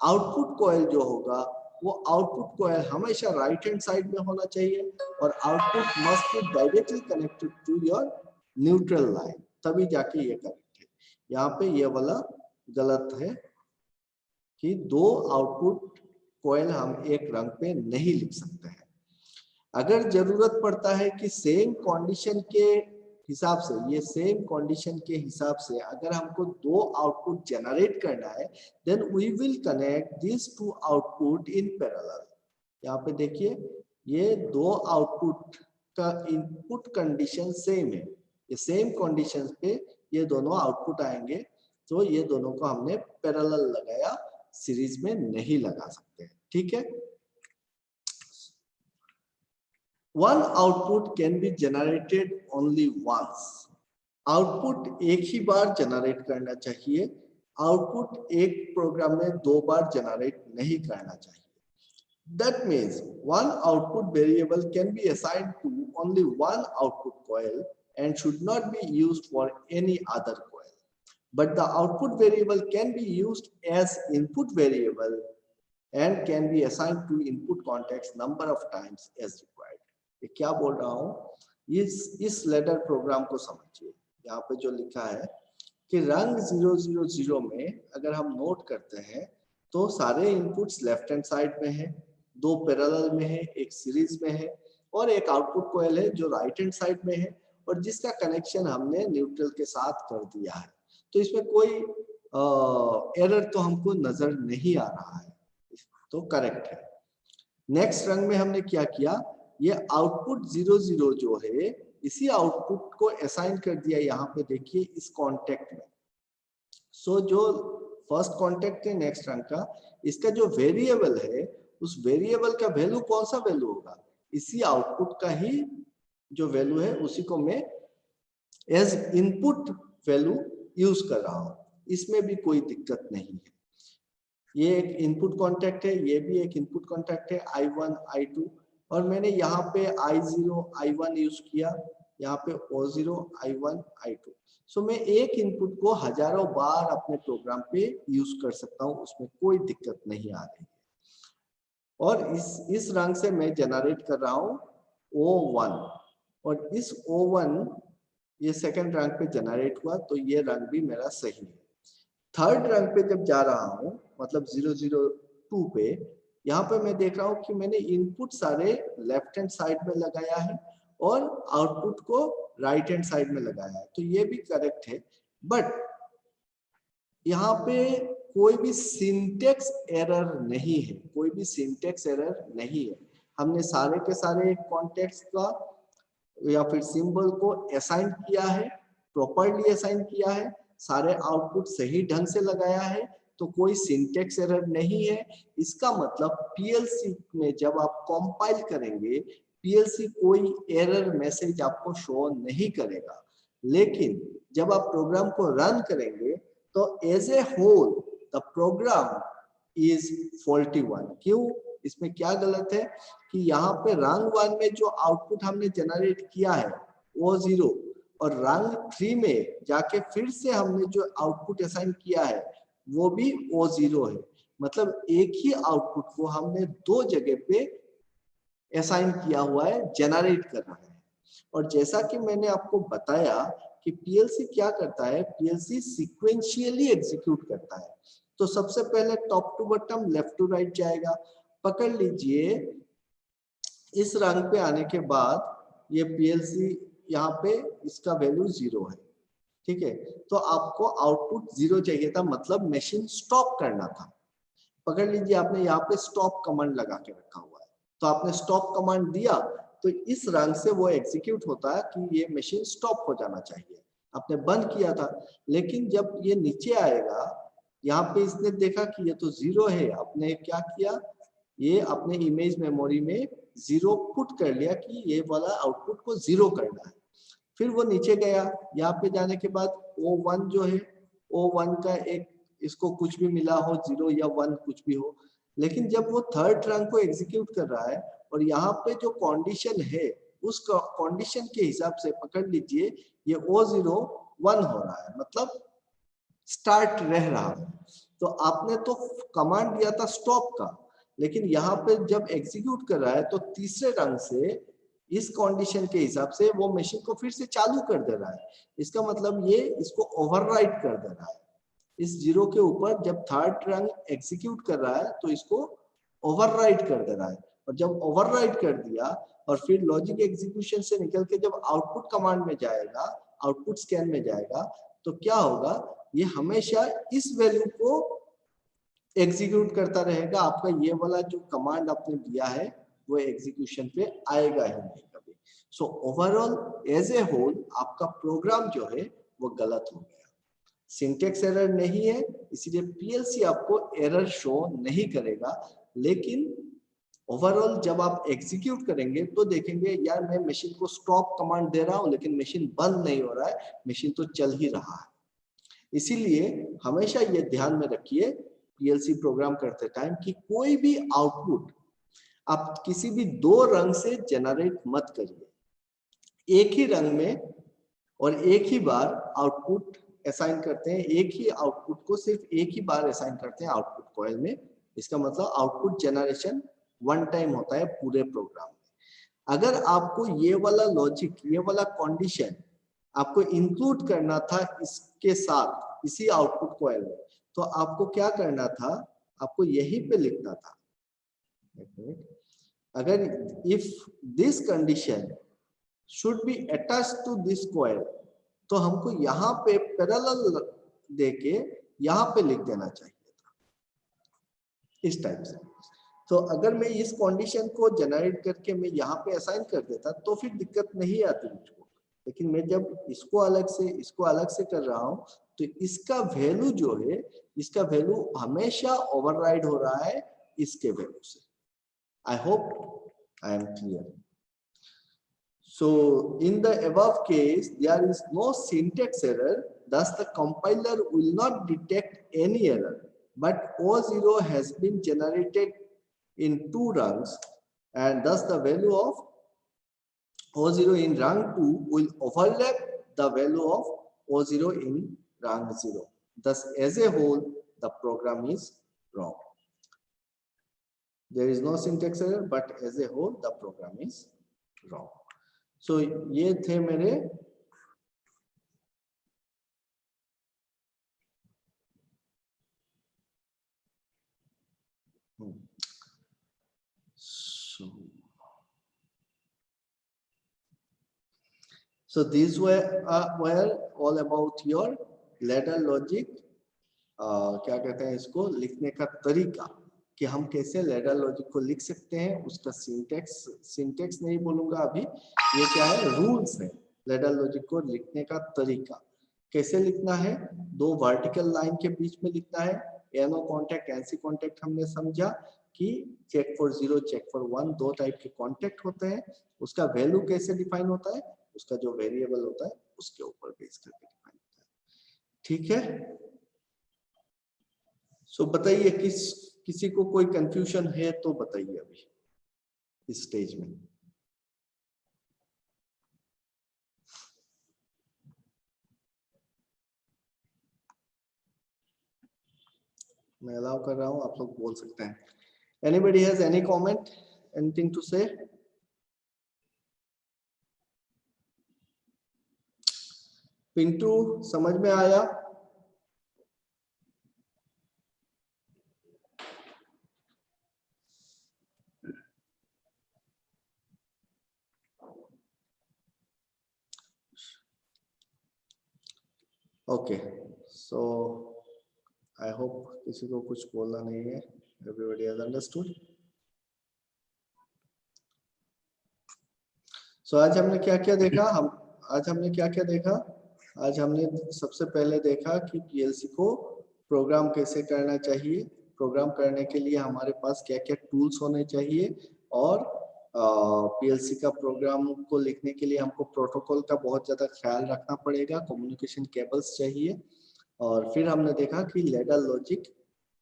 Output coil जो होगा वो आउटपुट कोयल हमेशा राइट हैंड साइड में होना चाहिए और output must be directly connected to your neutral line, तभी जाके ये करेक्ट है। यहाँ पे ये वाला गलत है कि दो आउटपुट कोयल हम एक रंग पे नहीं लिख सकते हैं। अगर जरूरत पड़ता है कि सेम कंडीशन के हिसाब से, ये सेम कंडीशन के हिसाब से अगर हमको दो आउटपुट जनरेट करना है, then we will connect this to output in parallel. यहाँ पे देखिए ये दो आउटपुट का इनपुट कंडीशन सेम है, ये सेम कंडीशन पे ये दोनों आउटपुट आएंगे, तो ये दोनों को हमने पैरेलल लगाया, सीरीज में नहीं लगा सकते। ठीक है, one output can be generated only once. Output एक ही बार जनरेट करना चाहिए, आउटपुट एक प्रोग्राम में दो बार जनरेट नहीं करना चाहिए। That means one output variable can be assigned to only one output coil and should not be used for any other coil. But the output variable can be used as input variable and can be assigned to input contacts number of times as required. ये क्या बोल रहा हूँ, इस लेटर प्रोग्राम को समझिए। यहाँ पे जो लिखा है कि रंग 000 में अगर हम नोट करते हैं तो सारे इनपुट्स लेफ्ट हैंड साइड में है, दो पैरेलल में है, एक सीरीज में है और एक आउटपुट कॉइल है जो राइट हैंड साइड में है और जिसका कनेक्शन हमने न्यूट्रल के साथ कर दिया है। तो इसमें कोई एरर तो हमको नजर नहीं आ रहा है, तो करेक्ट है। नेक्स्ट रंग में हमने क्या किया, ये आउटपुट 00 जो है इसी आउटपुट को असाइन कर दिया यहाँ पे देखिए इस कॉन्टेक्ट में। सो जो फर्स्ट कॉन्टेक्ट है नेक्स्ट रंग का, इसका जो वेरिएबल है उस वेरिएबल का वैल्यू कौन सा वैल्यू होगा, इसी आउटपुट का ही जो वैल्यू है उसी को मैं एज इनपुट वैल्यू यूज कर रहा हूँ, इसमें भी कोई दिक्कत नहीं है। ये एक इनपुट कॉन्टेक्ट है, ये भी एक इनपुट कॉन्टेक्ट है I1 I2 और मैंने यहाँ पे I0 I1 यूज किया, यहाँ पे O0 I1 I2। सो मैं एक इनपुट को हजारों बार अपने प्रोग्राम पे यूज कर सकता हूँ, उसमें कोई दिक्कत नहीं आ रही है। और इस रंग से मैं जनरेट कर रहा हूँ O1 और इस O1 ये सेकंड रंग पे जनरेट हुआ, तो ये रंग भी मेरा सही है। थर्ड रंग पे जब जा रहा हूँ मतलब 002 पे, यहाँ पे मैं देख रहा हूँ कि मैंने इनपुट सारे लेफ्ट हैंड साइड में लगाया है और आउटपुट को राइट हैंड साइड में लगाया है, तो ये भी करेक्ट है। बट यहाँ पे कोई भी सिंटेक्स एरर नहीं है, कोई भी सिंटेक्स एरर नहीं है। हमने सारे के सारे कॉन्टेक्ट्स का या फिर सिंबल को असाइन किया है, प्रॉपर्ली असाइन किया है, सारे आउटपुट सही ढंग से लगाया है, तो कोई सिंटेक्स एरर नहीं है। इसका मतलब पीएलसी में जब आप कंपाइल करेंगे पीएलसी कोई एरर मैसेज आपको शो नहीं करेगा, लेकिन जब आप प्रोग्राम को रन करेंगे तो as a whole the program is faulty one. क्यों, इसमें क्या गलत है कि यहाँ पे रंग 1 में जो आउटपुट हमने जनरेट किया है वो 0 और रंग 3 में जाके फिर से हमने जो आउटपुट असाइन किया है वो भी O0 है। मतलब एक ही आउटपुट को हमने दो जगह पे असाइन किया हुआ है, जनरेट कर रहा है। और जैसा कि मैंने आपको बताया कि पीएलसी क्या करता है, पीएलसी सीक्वेंशियली एग्जीक्यूट करता है। तो सबसे पहले top to bottom, left to right जाएगा। पकड़ लीजिए इस रंग पे आने के बाद ये पीएलसी यहाँ पे इसका वैल्यू 0 है, ठीक है। तो आपको आउटपुट 0 चाहिए था, मतलब मशीन स्टॉप करना था। पकड़ लीजिए आपने यहाँ पे स्टॉप कमांड लगा के रखा हुआ है, तो आपने स्टॉप कमांड दिया तो इस रंग से वो एग्जीक्यूट होता है कि ये मशीन स्टॉप हो जाना चाहिए। आपने बंद किया था, लेकिन जब ये नीचे आएगा यहाँ पे इसने देखा कि ये तो 0 है, आपने क्या किया, ये अपने इमेज मेमोरी में 0 पुट कर लिया कि ये वाला आउटपुट को 0 करना है। फिर वो नीचे गया, यहाँ पे जाने के बाद O1 जो है, O1 का एक इसको कुछ भी मिला हो, 0 या 1 कुछ भी हो, लेकिन जब वो थर्ड रंग को एग्जीक्यूट कर रहा है और यहाँ पे जो कंडीशन है उस कंडीशन के हिसाब से पकड़ लीजिए ये O0 1 हो रहा है, मतलब स्टार्ट रह रहा है। तो आपने तो कमांड दिया था स्टॉप का, लेकिन यहाँ पे जब एग्जीक्यूट कर रहा है तो तीसरे रंग से इस कंडीशन के हिसाब से वो मशीन को फिर से चालू कर दे रहा है। इसका मतलब ये इसको ओवरराइड कर दे रहा है। इस 0 के ऊपर जब थर्ड रंग एग्जीक्यूट कर रहा है तो इसको ओवरराइड कर दे रहा है, और जब ओवरराइड कर दिया और फिर लॉजिक एग्जीक्यूशन से निकल के जब आउटपुट कमांड में जाएगा, आउटपुट स्कैन में जाएगा, तो क्या होगा, ये हमेशा इस वैल्यू को एग्जीक्यूट करता रहेगा। आपका ये वाला जो कमांड आपने दिया है वो एग्जीक्यूशन पे आएगा ही नहीं कभी। So overall as a whole आपका प्रोग्राम जो है वो गलत हो गया। सिंटेक्स एरर नहीं है, इसीलिए पीएलसी आपको एरर शो नहीं करेगा, लेकिन ओवरऑल जब आप एग्जीक्यूट करेंगे तो देखेंगे यार मैं मशीन को स्टॉप कमांड दे रहा हूं लेकिन मशीन बंद नहीं हो रहा है, मशीन तो चल ही रहा है। इसीलिए हमेशा ये ध्यान में रखिए पीएलसी प्रोग्राम करते टाइम कि कोई भी आउटपुट आप किसी भी दो रंग से जनरेट मत करिए। एक ही रंग में और एक ही बार आउटपुट असाइन करते हैं, एक ही आउटपुट को सिर्फ एक ही बार असाइन करते हैं आउटपुट कॉइल में। इसका मतलब आउटपुट जनरेशन वन टाइम होता है पूरे प्रोग्राम में। अगर आपको ये वाला लॉजिक, ये वाला कंडीशन आपको इंक्लूड करना था इसके साथ इसी आउटपुट कॉइल में, तो आपको क्या करना था, आपको यहीं पे लिखना था, अगर if this condition should be attached to this coil, तो हमको यहाँ पे पैरेलल देके यहाँ पे लिख देना चाहिए था इस टाइप से। तो अगर मैं इस कंडीशन को जनरेट करके मैं यहाँ पे असाइन कर देता तो फिर दिक्कत नहीं आती मुझको, लेकिन मैं जब इसको अलग से कर रहा हूँ तो इसका वैल्यू जो है, इसका वैल्यू हमेशा ओवरराइड हो रहा है इसके वैल्यू से। I hope I am clear. So in the above case, there is no syntax error, thus the compiler will not detect any error, but O0 has been generated in two rungs, and thus the value of O0 in rung 2 will overlap the value of O0 in rung 0. Thus, as a whole, the program is wrong. There is no syntax error, but as a whole, the program is wrong. So ये थे मेरे so these were all about your ladder logic. क्या कहते हैं इसको लिखने का तरीका, कि हम कैसे लैडर लॉजिक को लिख सकते हैं, उसका सिंटेक्स नहीं बोलूंगा अभी, ये क्या है, रूल्स है। लैडर लॉजिक को लिखने का तरीका कैसे लिखना है, दो वर्टिकल लाइन के बीच में लिखना है, एनो कॉन्टेक्ट एनसी कॉन्टेक्ट हमने समझा कि चेक फॉर 0 चेक फॉर 1 दो टाइप के कॉन्टेक्ट होते हैं, उसका वैल्यू कैसे डिफाइन होता है, उसका जो वेरिएबल होता है उसके ऊपर बेस करके डिफाइन होता है। ठीक है, सो बताइए किसी को कोई कंफ्यूजन है तो बताइए अभी इस स्टेज में। मैं अलाउ कर रहा हूँ, आप लोग बोल सकते हैं। Anybody has any comment, anything to say? Pintu समझ में आया? ओके, सो आई होप किसी को कुछ बोलना नहीं है। Everybody has understood. सो आज हमने क्या क्या देखा? आज हमने सबसे पहले देखा कि पीएलसी को प्रोग्राम कैसे करना चाहिए, प्रोग्राम करने के लिए हमारे पास क्या क्या टूल्स होने चाहिए, और पीएलसी का प्रोग्राम को लिखने के लिए हमको प्रोटोकॉल का बहुत ज्यादा ख्याल रखना पड़ेगा, कम्युनिकेशन केबल्स चाहिए। और फिर हमने देखा कि लैडर लॉजिक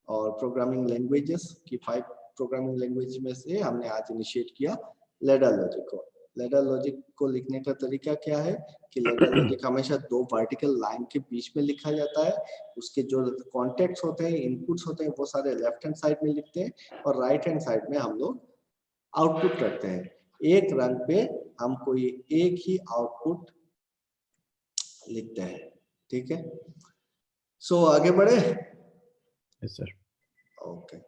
और प्रोग्रामिंग लैंग्वेजेस की 5 प्रोग्रामिंग लैंग्वेज में से हमने आज इनिशिएट किया लैडर लॉजिक को। लैडर लॉजिक को लिखने का तरीका क्या है कि लैडर लॉजिक हमेशा 2 वर्टिकल लाइन के बीच में लिखा जाता है। उसके जो कॉन्टेक्ट्स होते हैं, इनपुट्स होते हैं, वो सारे लेफ्ट हैंड साइड में लिखते हैं और राइट हैंड साइड में हम लोग आउटपुट करते हैं। एक रंग पे हम कोई एक ही आउटपुट लिखते हैं। ठीक है, सो आगे बढ़े? Yes sir. ओके,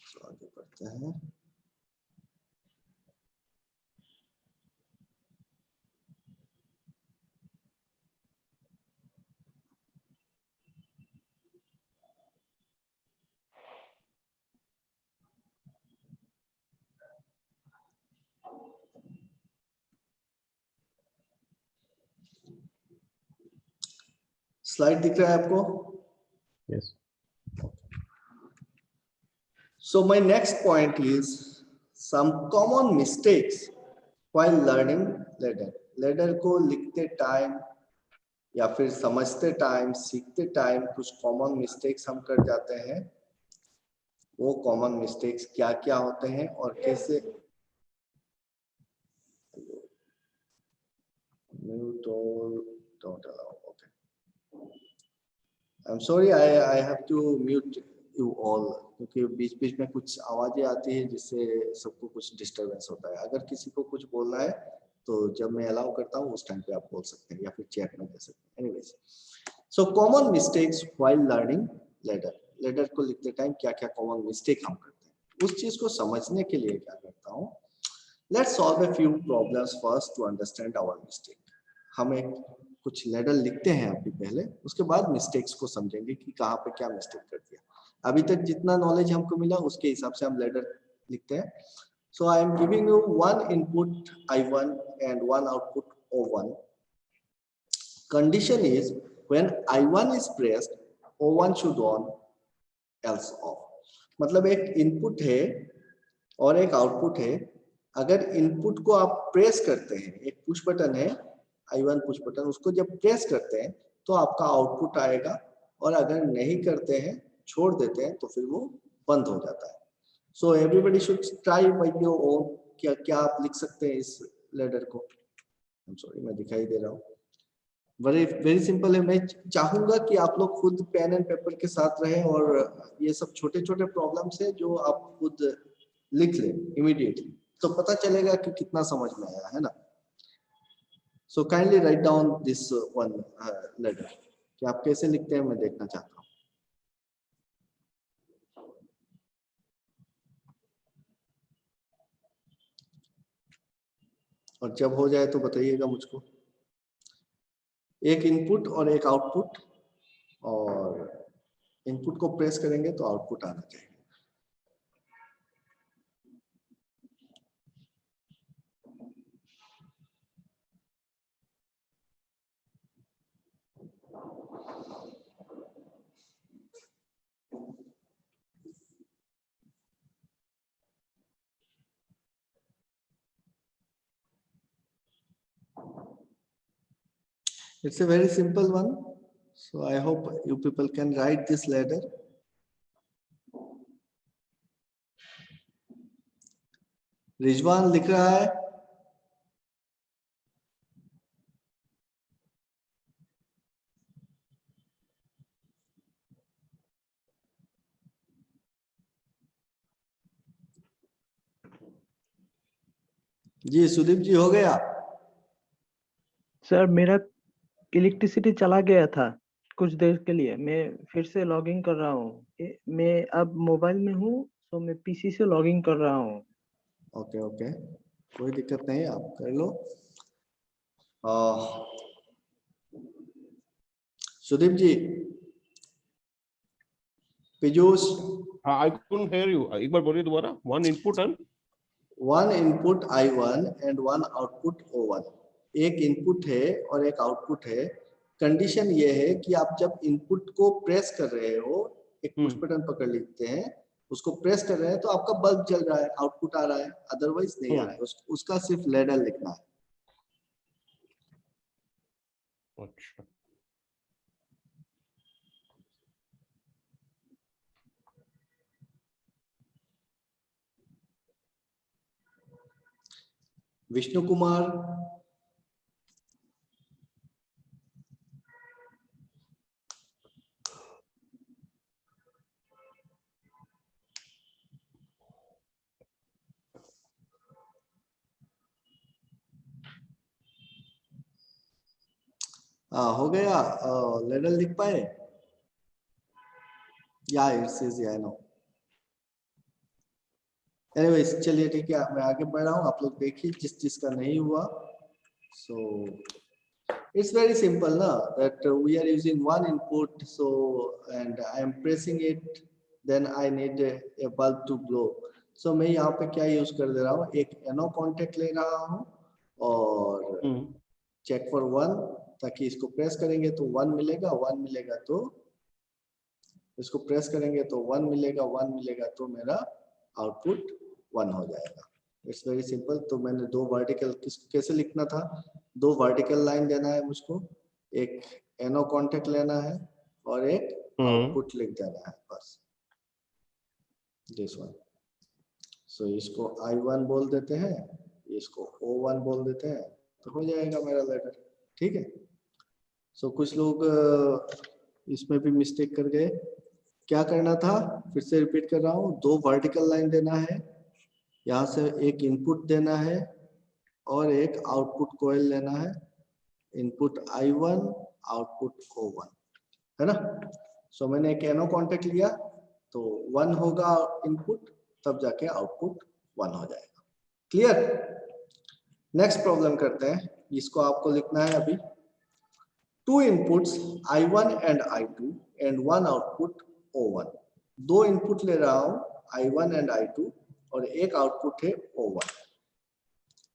सो आगे बढ़ते हैं। स्लाइड दिख रहा है आपको? Yes. So my next point is some common mistakes while learning ladder. Ladder को लिखते टाइम या फिर समझते टाइम, सीखते टाइम कुछ कॉमन मिस्टेक्स हम कर जाते हैं। वो कॉमन मिस्टेक्स क्या क्या होते हैं और कैसे? Mute all, don't allow. Okay. I'm sorry, I have to mute you all क्योंकि बीच-बीच में कुछ आवाजें आती है जिससे सबको कुछ डिस्टरबेंस होता है। अगर किसी को कुछ बोलना है तो जब मैं अलाउ करता हूँ उस टाइम पे आप बोल सकते हैं या फिर चैट में दे सकते हैं। Anyways, so common mistakes while learning ladder. Ladder को लिखते टाइम क्या-क्या कॉमन मिस्टेक हम करते हैं, उस चीज को समझने के लिए क्या करता हूँ, let's solve a few problems first to understand our mistake. हम एक कुछ लैडर लिखते हैं अभी पहले, उसके बाद मिस्टेक्स को समझेंगे कि कहाँ पे क्या मिस्टेक कर दिया। अभी तक जितना नॉलेज हमको मिला उसके हिसाब से हम लैडर लिखते हैं। So I am giving you one input I1 and one output O1. Condition is when I1 is pressed, O1 should on, else off. मतलब एक इनपुट है और एक आउटपुट है। अगर इनपुट को आप प्रेस करते हैं, एक पुश बटन है I1 पुश बटन, उसको जब प्रेस करते हैं तो आपका आउटपुट आएगा, और अगर नहीं करते हैं, छोड़ देते हैं, तो फिर वो बंद हो जाता है। So everybody should try by your own। क्या आप लिख सकते हैं इस लेडर को? I'm sorry, मैं दिखाई दे रहा हूँ। वेरी सिंपल है। मैं चाहूंगा कि आप लोग खुद पेन एंड पेपर के साथ रहें और ये सब छोटे-छोटे प्रॉब्लम्स है जो आप खुद लिख लें इमीडिएटली, तो पता चलेगा कि कितना समझ में आया है ना। So kindly write down this one letter। कि आप कैसे लिखते हैं मैं देखना चाहता हूँ। और जब हो जाए तो बताइएगा मुझको। एक इनपुट और एक आउटपुट, और इनपुट को प्रेस करेंगे तो आउटपुट आना चाहिए। It's a very simple one, so I hope you people can write this letter। Rizwan लिख रहा है? जी सुदीप जी हो गया? सर मेरा इलेक्ट्रिसिटी चला गया था कुछ देर के लिए, मैं फिर से लॉगिन कर रहा हूँ। मैं अब मोबाइल में हूँ तो मैं पीसी से लॉगिन कर रहा हूँ। ओके ओके, कोई दिक्कत नहीं, आप कर लो। सुदीप जी, पीयूष, हाँ, I couldn't hear you. एक बार बोलिए दोबारा। One input and one input I1 and one output O1। एक इनपुट है और एक आउटपुट है। कंडीशन ये है कि आप जब इनपुट को प्रेस कर रहे हो, एक पुश बटन पकड़ लेते हैं, उसको प्रेस कर रहे हैं तो आपका बल्ब जल रहा है, आउटपुट आ रहा है, अदरवाइज नहीं आ रहा है। उसका सिर्फ लेडर लिखना है। अच्छा, विष्णु कुमार, हो गया? लेडर लिख पाए? या it's easy, I know. Anyways चलिए ठीक है, मैं आगे बढ़ रहा हूँ, आप लोग देखिए जिस चीज का नहीं हुआ। सो it's very simple na, that we are using one input, so and I am pressing it, then I need a bulb to blow. So मैं यहाँ पे क्या यूज कर दे रहा हूँ, एक NO कॉन्टेक्ट ले रहा हूँ और चेक फॉर 1, ताकि इसको प्रेस करेंगे तो 1 मिलेगा, 1 मिलेगा तो इसको प्रेस करेंगे तो 1 मिलेगा, 1 मिलेगा तो मेरा आउटपुट 1 हो जाएगा। It's very simple. तो मैंने दो वर्टिकल कैसे लिखना था, दो वर्टिकल लाइन देना है मुझको, एक NO कॉन्टेक्ट लेना है और एक आउटपुट लिख देना है, बस दिस वन। सो इसको I1 बोल देते हैं, इसको O1 बोल देते हैं, तो हो जाएगा मेरा लेटर। ठीक है। सो कुछ लोग इसमें भी मिस्टेक कर गए। क्या करना था, फिर से रिपीट कर रहा हूँ, दो वर्टिकल लाइन देना है, यहाँ से एक इनपुट देना है और एक आउटपुट कॉइल लेना है। इनपुट I1, आउटपुट O1, है ना। सो मैंने एक NO कॉन्टेक्ट लिया तो 1 होगा इनपुट, तब जाके आउटपुट 1 हो जाएगा। क्लियर? नेक्स्ट प्रॉब्लम करते हैं, इसको आपको लिखना है अभी। To inputs I1 and I2 and one output O1। दो इनपुट ले रहा हूं I1 एंड I2 और एक आउटपुट है O1।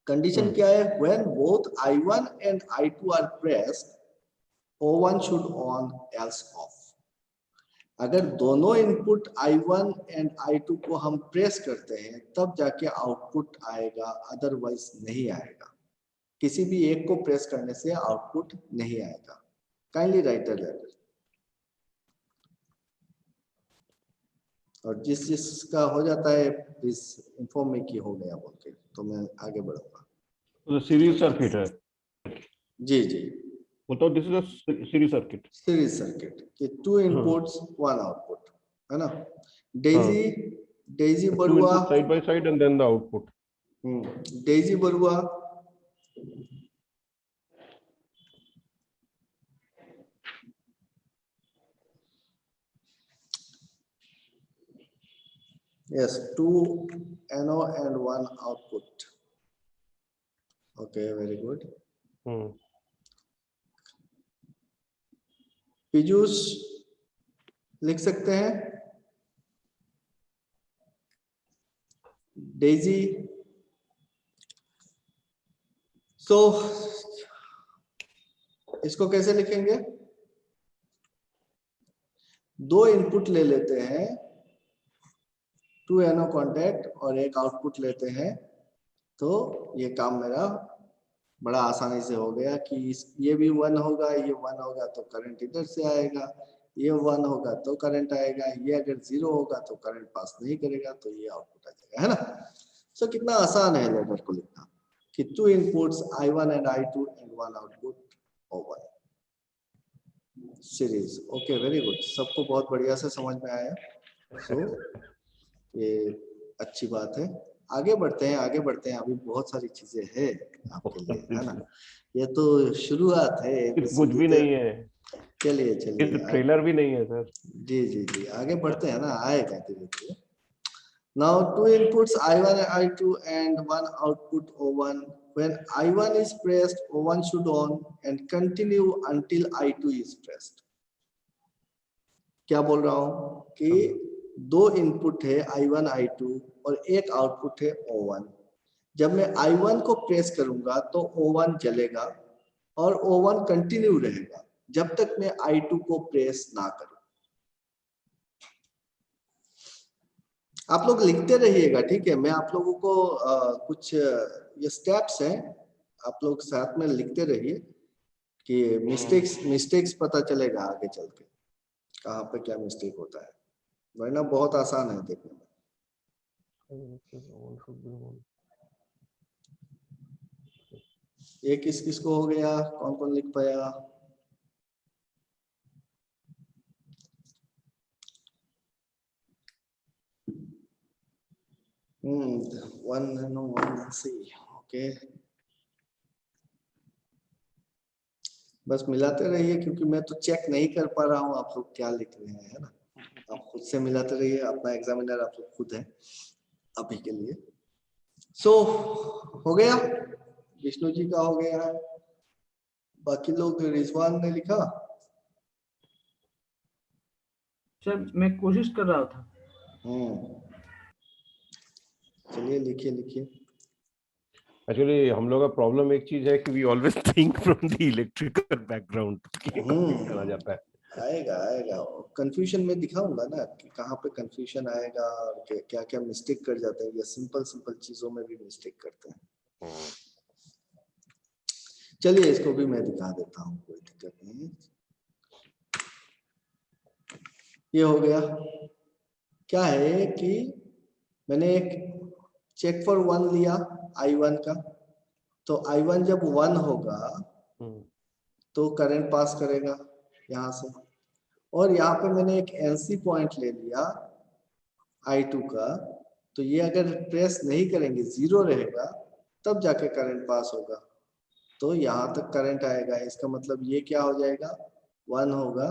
कंडीशन क्या है, when both I1 and I2 are pressed, O1 should on else off। अगर दोनों इनपुट I1 एंड I2 को हम प्रेस करते हैं तब जाके आउटपुट आएगा, अदरवाइज नहीं आएगा। किसी भी एक को प्रेस करने से आउटपुट नहीं आएगा। Kindly write the letter. और जिसका हो जाता है प्लीज इन्फॉर्म में कि हो गया बोल के, तो मैं आगे बढ़ूंगा। तो सीरीज सर्किट है। जी जी, बताओ, this is a series circuit. Series circuit के टू इनपुट्स वन आउटपुट, है ना। Daisy Barua, side by side and then the output. Daisy Barua, yes, 2 NO and 1 output. Okay, very good. Piyush लिख सकते हैं? डेजी, सो इसको कैसे लिखेंगे? दो इनपुट ले लेते हैं, 2 NO कॉन्टेक्ट और एक आउटपुट लेते हैं, तो ये काम मेरा बड़ा आसानी से हो गया कि ये भी 1 होगा, ये 1 होगा तो करंट इधर से आएगा, ये 1 होगा तो करंट आएगा, ये अगर 0 होगा तो करंट पास नहीं करेगा, तो ये आउटपुट आ जाएगा, है ना। सो कितना आसान है लेटर को लिखना कि 2 inputs I1 and I2 and 1 output O1 series. Okay, very good, सबको बहुत बढ़िया से समझ में आया। सो ये अच्छी बात है। आगे बढ़ते हैं, आगे बढ़ते हैं, अभी बहुत सारी चीजें है आपके लिए, है ना। ये तो शुरुआत है, कुछ भी नहीं है, चलिए चलिए, ट्रेलर भी नहीं है सर। जी जी जी, आगे बढ़ते हैं ना, आएगा धीरे धीरे। Now two inputs I1 and I2 and one output O1. When I1 is pressed, O1 should on and continue until I2 is pressed. क्या बोल रहा हूं कि दो इनपुट है I1 I2 और एक आउटपुट है O1। जब मैं I1 को प्रेस करूंगा तो O1 जलेगा और O1 कंटिन्यू रहेगा जब तक मैं I2 को प्रेस ना करूं। आप लोग लिखते रहिएगा, ठीक है। मैं आप लोगों को कुछ ये स्टेप्स हैं, आप लोग साथ में लिखते रहिए कि मिस्टेक्स पता चलेगा आगे चल के कहाँ पे क्या मिस्टेक होता है, वरना बहुत आसान है देखने में। ये किस किस को हो गया, कौन कौन लिख पाया? one see, okay. बस मिलाते रहिए क्योंकि मैं तो चेक नहीं कर पा रहा हूँ आप लोग क्या लिख रहे हैं, है ना। आप खुद से मिलाते रहिए, अपना एग्जामिनर आप लोग खुद है अभी के लिए। हो गया, विष्णु जी का हो गया है, बाकी लोग, रिजवान ने लिखा? सर मैं कोशिश कर रहा था। चलिए लिखिए लिखिए। एक्चुअली हम लोग का प्रॉब्लम एक चीज है कि we always think from the electrical background, आ जाता है। आएगा आएगा, कंफ्यूजन में दिखाऊंगा ना कि कहाँ पे कंफ्यूजन आएगा और क्या क्या मिस्टेक कर जाते हैं, या सिंपल सिंपल चीजों में भी मिस्टेक करते हैं। चलिए इसको भी मैं दिखा देता हूँ, कोई दिक्कत नहीं। ये हो गया। क्या है कि मैंने एक चेक फॉर 1 लिया I1 का, तो I1 जब 1 होगा तो करंट पास करेगा यहाँ से, और यहाँ पे मैंने एक NC पॉइंट ले लिया I2 का, तो ये अगर प्रेस नहीं करेंगे, 0 रहेगा, तब जाके करंट पास होगा, तो यहाँ तक करंट आएगा। इसका मतलब ये क्या हो जाएगा, 1 होगा,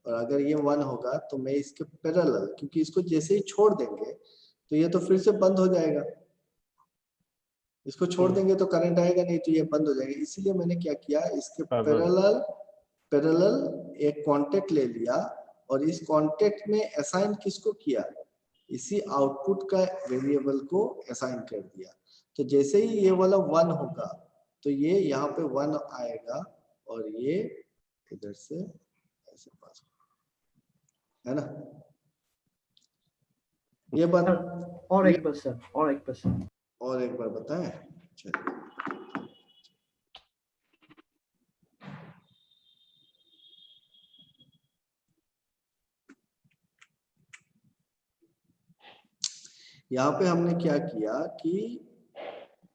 और अगर ये 1 होगा तो मैं इसके पैरेलल, क्योंकि इसको जैसे ही छोड़ देंगे तो ये तो फिर से बंद हो जाएगा, इसको छोड़ देंगे तो करंट आएगा नहीं, तो ये बंद हो जाएगा। इसीलिए मैंने क्या किया, इसके पैरेलल एक कांटेक्ट ले लिया, और इस कांटेक्ट में असाइन किसको किया, इसी आउटपुट का वेरिएबल को असाइन कर दिया। तो जैसे ही ये वाला 1 होगा तो ये यहाँ पे 1 आएगा, और ये इधर से ऐसे पास, है ना। ये बात और एक बार सर, और एक बार बताएं। चलिए यहाँ पे हमने क्या किया कि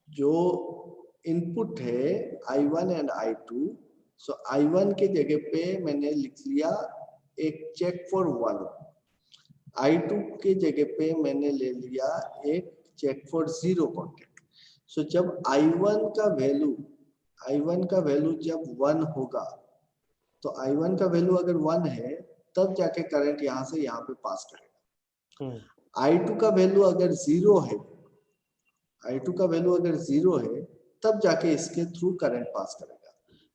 जो इनपुट है I1 and I2, so I1 के जगह पे मैंने लिख लिया एक चेक फॉर 1, I2 के जगह पे मैंने ले लिया एक चेक फॉर 0 कॉन्टेक्ट। सो जब I1 का वैल्यू जब 1 होगा, तो I1 का वैल्यू अगर 1 है तब जाके करंट यहाँ से यहाँ पे पास करेगा। I2 का वैल्यू अगर 0 है, I2 का वैल्यू अगर 0 है तब जाके इसके थ्रू करंट पास करेगा।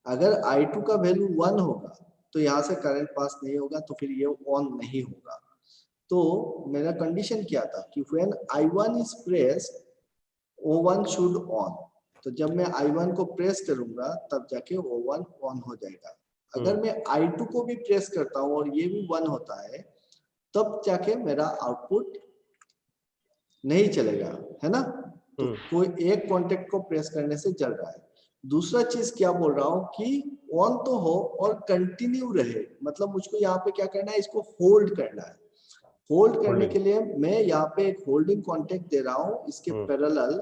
अगर I2 का वैल्यू 1 होगा तो यहाँ से करंट पास नहीं होगा, तो फिर ये ऑन नहीं होगा। तो मेरा कंडीशन क्या था कि when I1 is pressed, O1 should on. तो जब मैं I1 को प्रेस करूंगा तब जाके O1 ऑन हो जाएगा। अगर मैं I2 को भी प्रेस करता हूँ और ये भी 1 होता है, तब जाके मेरा आउटपुट नहीं चलेगा, है ना। तो कोई एक कॉन्टेक्ट को प्रेस करने से जल रहा है। दूसरा चीज क्या बोल रहा हूं कि ऑन तो हो और कंटिन्यू रहे, मतलब मुझको यहाँ पे क्या करना है, इसको होल्ड करना है। होल्ड करने के लिए मैं यहाँ पे एक होल्डिंग कॉन्टेक्ट दे रहा हूँ इसके पैरेलल,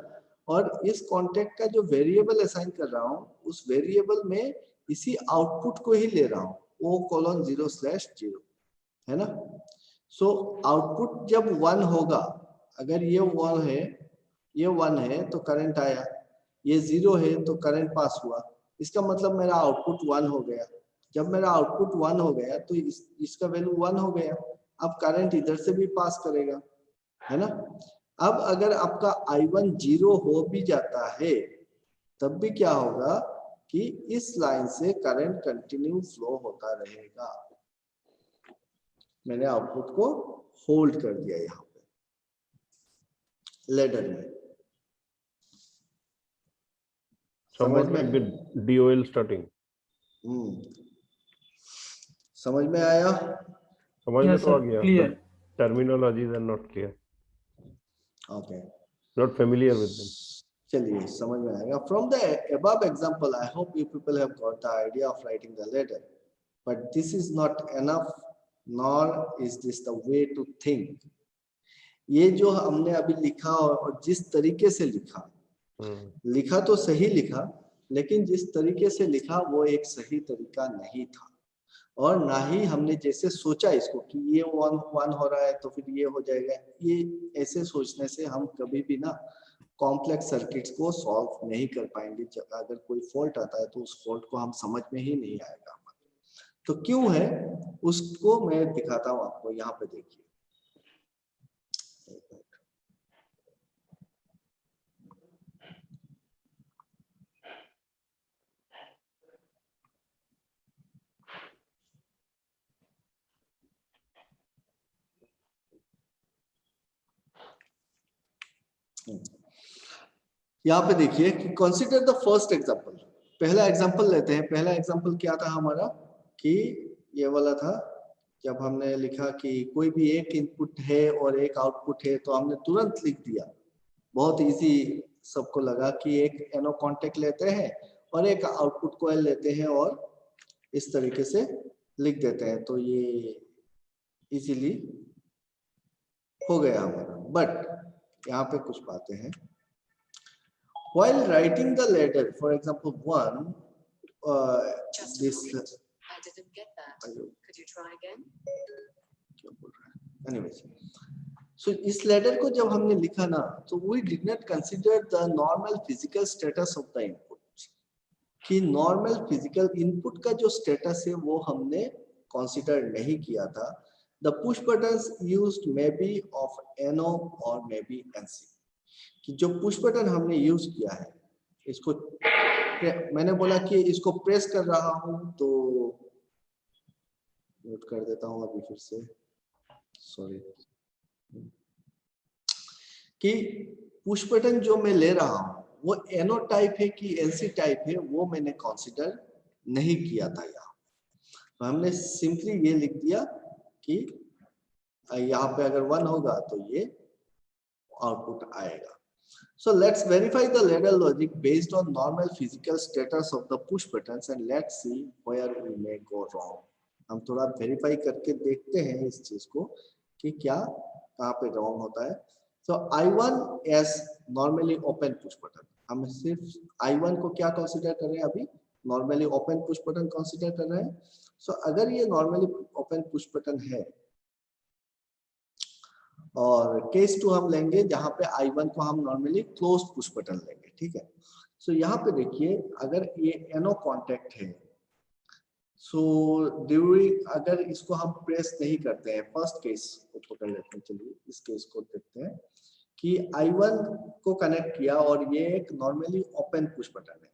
और इस कॉन्टेक्ट का जो वेरिएबल असाइन कर रहा हूँ, उस वेरिएबल में इसी आउटपुट को ही ले रहा हूँ, O:0/0, है ना। सो आउटपुट जब 1 होगा, अगर ये 1 है ये 1 है तो करंट आया, ये 0 है तो करंट पास हुआ, इसका मतलब मेरा आउटपुट 1 हो गया। जब मेरा आउटपुट 1 हो गया तो इसका वैल्यू 1 हो गया। अब करंट इधर से भी पास करेगा, है ना। अब अगर आपका I1 0 हो भी जाता है तब भी क्या होगा कि इस लाइन से करंट कंटिन्यू फ्लो होता रहेगा। मैंने आउटपुट को होल्ड कर दिया यहाँ पे लेडर में। समझ में DOL स्टार्टिंग समझ में आया? समझ में तो आ गया। Clear. Terminologies are not clear, okay, not familiar with them. चलिए समझ में आएगा। From the above example I hope you people have got the idea of writing the ladder, but this is not enough nor is this the way to think। ये जो हमने अभी लिखा और जिस तरीके से लिखा तो सही लिखा, लेकिन जिस तरीके से लिखा वो एक सही तरीका नहीं था, और ना ही हमने जैसे सोचा इसको कि ये 1 हो रहा है तो फिर ये हो जाएगा। ये ऐसे सोचने से हम कभी भी ना कॉम्प्लेक्स सर्किट्स को सॉल्व नहीं कर पाएंगे। अगर कोई फॉल्ट आता है तो उस फॉल्ट को हम समझ में ही नहीं आएगा। तो क्यों है उसको मैं दिखाता हूँ आपको, यहाँ पे देखिए। यहाँ पे देखिए कि कंसीडर द फर्स्ट एग्जांपल। पहला एग्जांपल लेते हैं। पहला एग्जांपल क्या था हमारा कि ये वाला था, जब हमने लिखा कि कोई भी एक इनपुट है और एक आउटपुट है तो हमने तुरंत लिख दिया। बहुत इजी सबको लगा कि एक एनो कॉन्टेक्ट लेते हैं और एक आउटपुट कॉइल लेते हैं और इस तरीके से लिख देते हैं, तो ये इजीली हो गया हमारा। बट यहाँ पे कुछ बातें हैं। While writing the ladder, for example, 1, this. I didn't get that. Could you try again? Anyways, so इस ladder को जब हमने लिखा ना, तो we did not consider the normal physical status of the input। कि normal physical input का जो status है वो हमने consider नहीं किया था। The push buttons used may be of NO or may be NC। कि जो पुश बटन हमने यूज किया है, इसको मैंने बोला कि इसको प्रेस कर रहा हूं, तो नोट कर देता हूं अभी फिर से, सॉरी, कि पुश बटन जो मैं ले रहा हूं वो एनो टाइप है कि एनसी टाइप है, वो मैंने कंसीडर नहीं किया था। यहाँ तो हमने सिंपली ये लिख दिया कि यहाँ पे अगर 1 होगा तो ये आउटपुट आएगा। So let's verify the ladder logic based on normal physical status of the push buttons and let's see where we may go wrong। हम थोड़ा वेरीफाई करके देखते हैं इस चीज को कि क्या कहाँ पे रॉन्ग होता है। So I1 as normally open push button, हम सिर्फ I1 को क्या कंसीडर कर रहे हैं अभी, normally open push button consider कर रहे हैं। So अगर ये नॉर्मली ओपन पुश बटन है और केस 2 हम लेंगे जहां पे I1 को हम नॉर्मली क्लोज पुश बटन लेंगे, ठीक है। सो यहाँ पे देखिए अगर ये एनो कांटेक्ट है, सो ड्यूरिंग अगर इसको हम प्रेस नहीं करते हैं, फर्स्ट केस को पकड़ लेते हैं, चलिए इस केस को देखते हैं कि I1 को कनेक्ट किया और ये एक नॉर्मली ओपन पुश बटन है।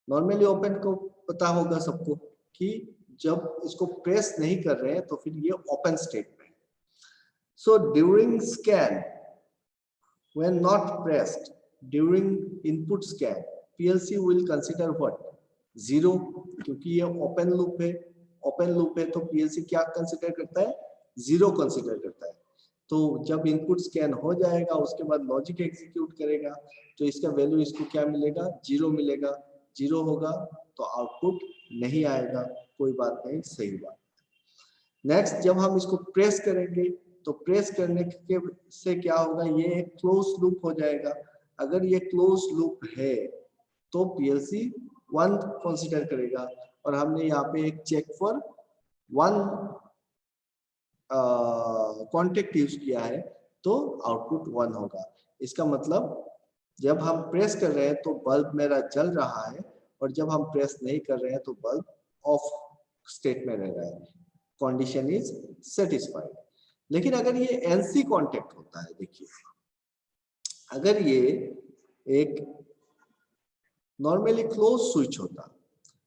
नॉर्मली ओपन को पता होगा सबको कि जब इसको प्रेस नहीं कर रहे हैं तो फिर ये open state. So during scan, when not pressed, during input scan, PLC will consider what? 0, क्योंकि ये open loop है। open loop है तो PLC क्या consider करता है? 0 consider करता है। तो जब input scan हो जाएगा उसके बाद logic execute करेगा तो इसका value इसको क्या मिलेगा? 0 मिलेगा। 0 होगा तो आउटपुट नहीं आएगा, कोई बात नहीं, सही बात। नेक्स्ट जब हम इसको प्रेस करेंगे तो प्रेस करने के से क्या होगा, ये एक क्लोज लूप हो जाएगा। अगर ये क्लोज लूप है तो पीएलसी 1 कंसीडर करेगा और हमने यहाँ पे एक चेक फॉर 1 कॉन्टेक्ट यूज किया है तो आउटपुट 1 होगा। इसका मतलब जब हम प्रेस कर रहे हैं तो बल्ब मेरा जल रहा है, और जब हम प्रेस नहीं कर रहे हैं तो बल्ब ऑफ स्टेट में रह रहा है। Condition is satisfied. लेकिन अगर ये एनसी कांटेक्ट होता है, देखिए अगर ये एक नॉर्मली क्लोज स्विच होता,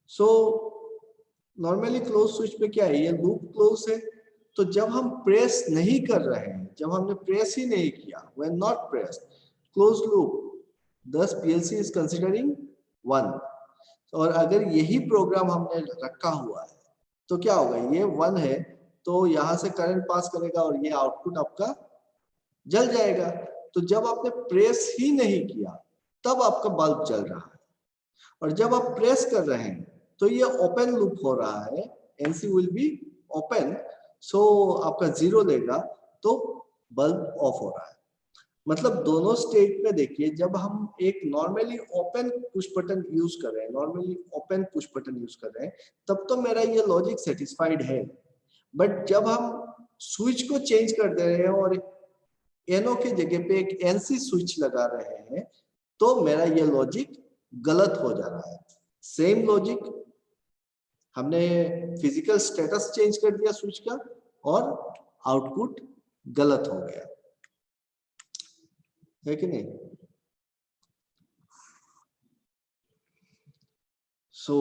सो नॉर्मली क्लोज स्विच पे क्या है, ये लूप क्लोज है, तो जब हम प्रेस नहीं कर रहे हैं, जब हमने प्रेस ही नहीं किया, when not press, close loop, thus PLC is considering 1। और अगर यही प्रोग्राम हमने रखा हुआ है तो क्या होगा, ये 1 है तो यहां से करंट पास करेगा और ये आउटपुट आपका जल जाएगा। तो जब आपने प्रेस ही नहीं किया तब आपका बल्ब जल रहा है, और जब आप प्रेस कर रहे हैं तो ये ओपन लूप हो रहा है, एनसी विल बी ओपन, सो आपका 0 लेगा तो बल्ब ऑफ हो रहा है। मतलब दोनों स्टेट में देखिए, जब हम एक normally open push button use कर रहे हैं, normally open push button use कर रहे हैं, तब तो मेरा ये लॉजिक सेटिस्फाइड है। बट जब हम स्विच को चेंज कर दे रहे हैं और एनओ के जगह पे एक एनसी स्विच लगा रहे हैं, तो मेरा ये लॉजिक गलत हो जा रहा है। सेम लॉजिक, हमने फिजिकल स्टेटस चेंज कर दिया स्विच का और आउटपुट गलत हो गया, है कि नहीं? सो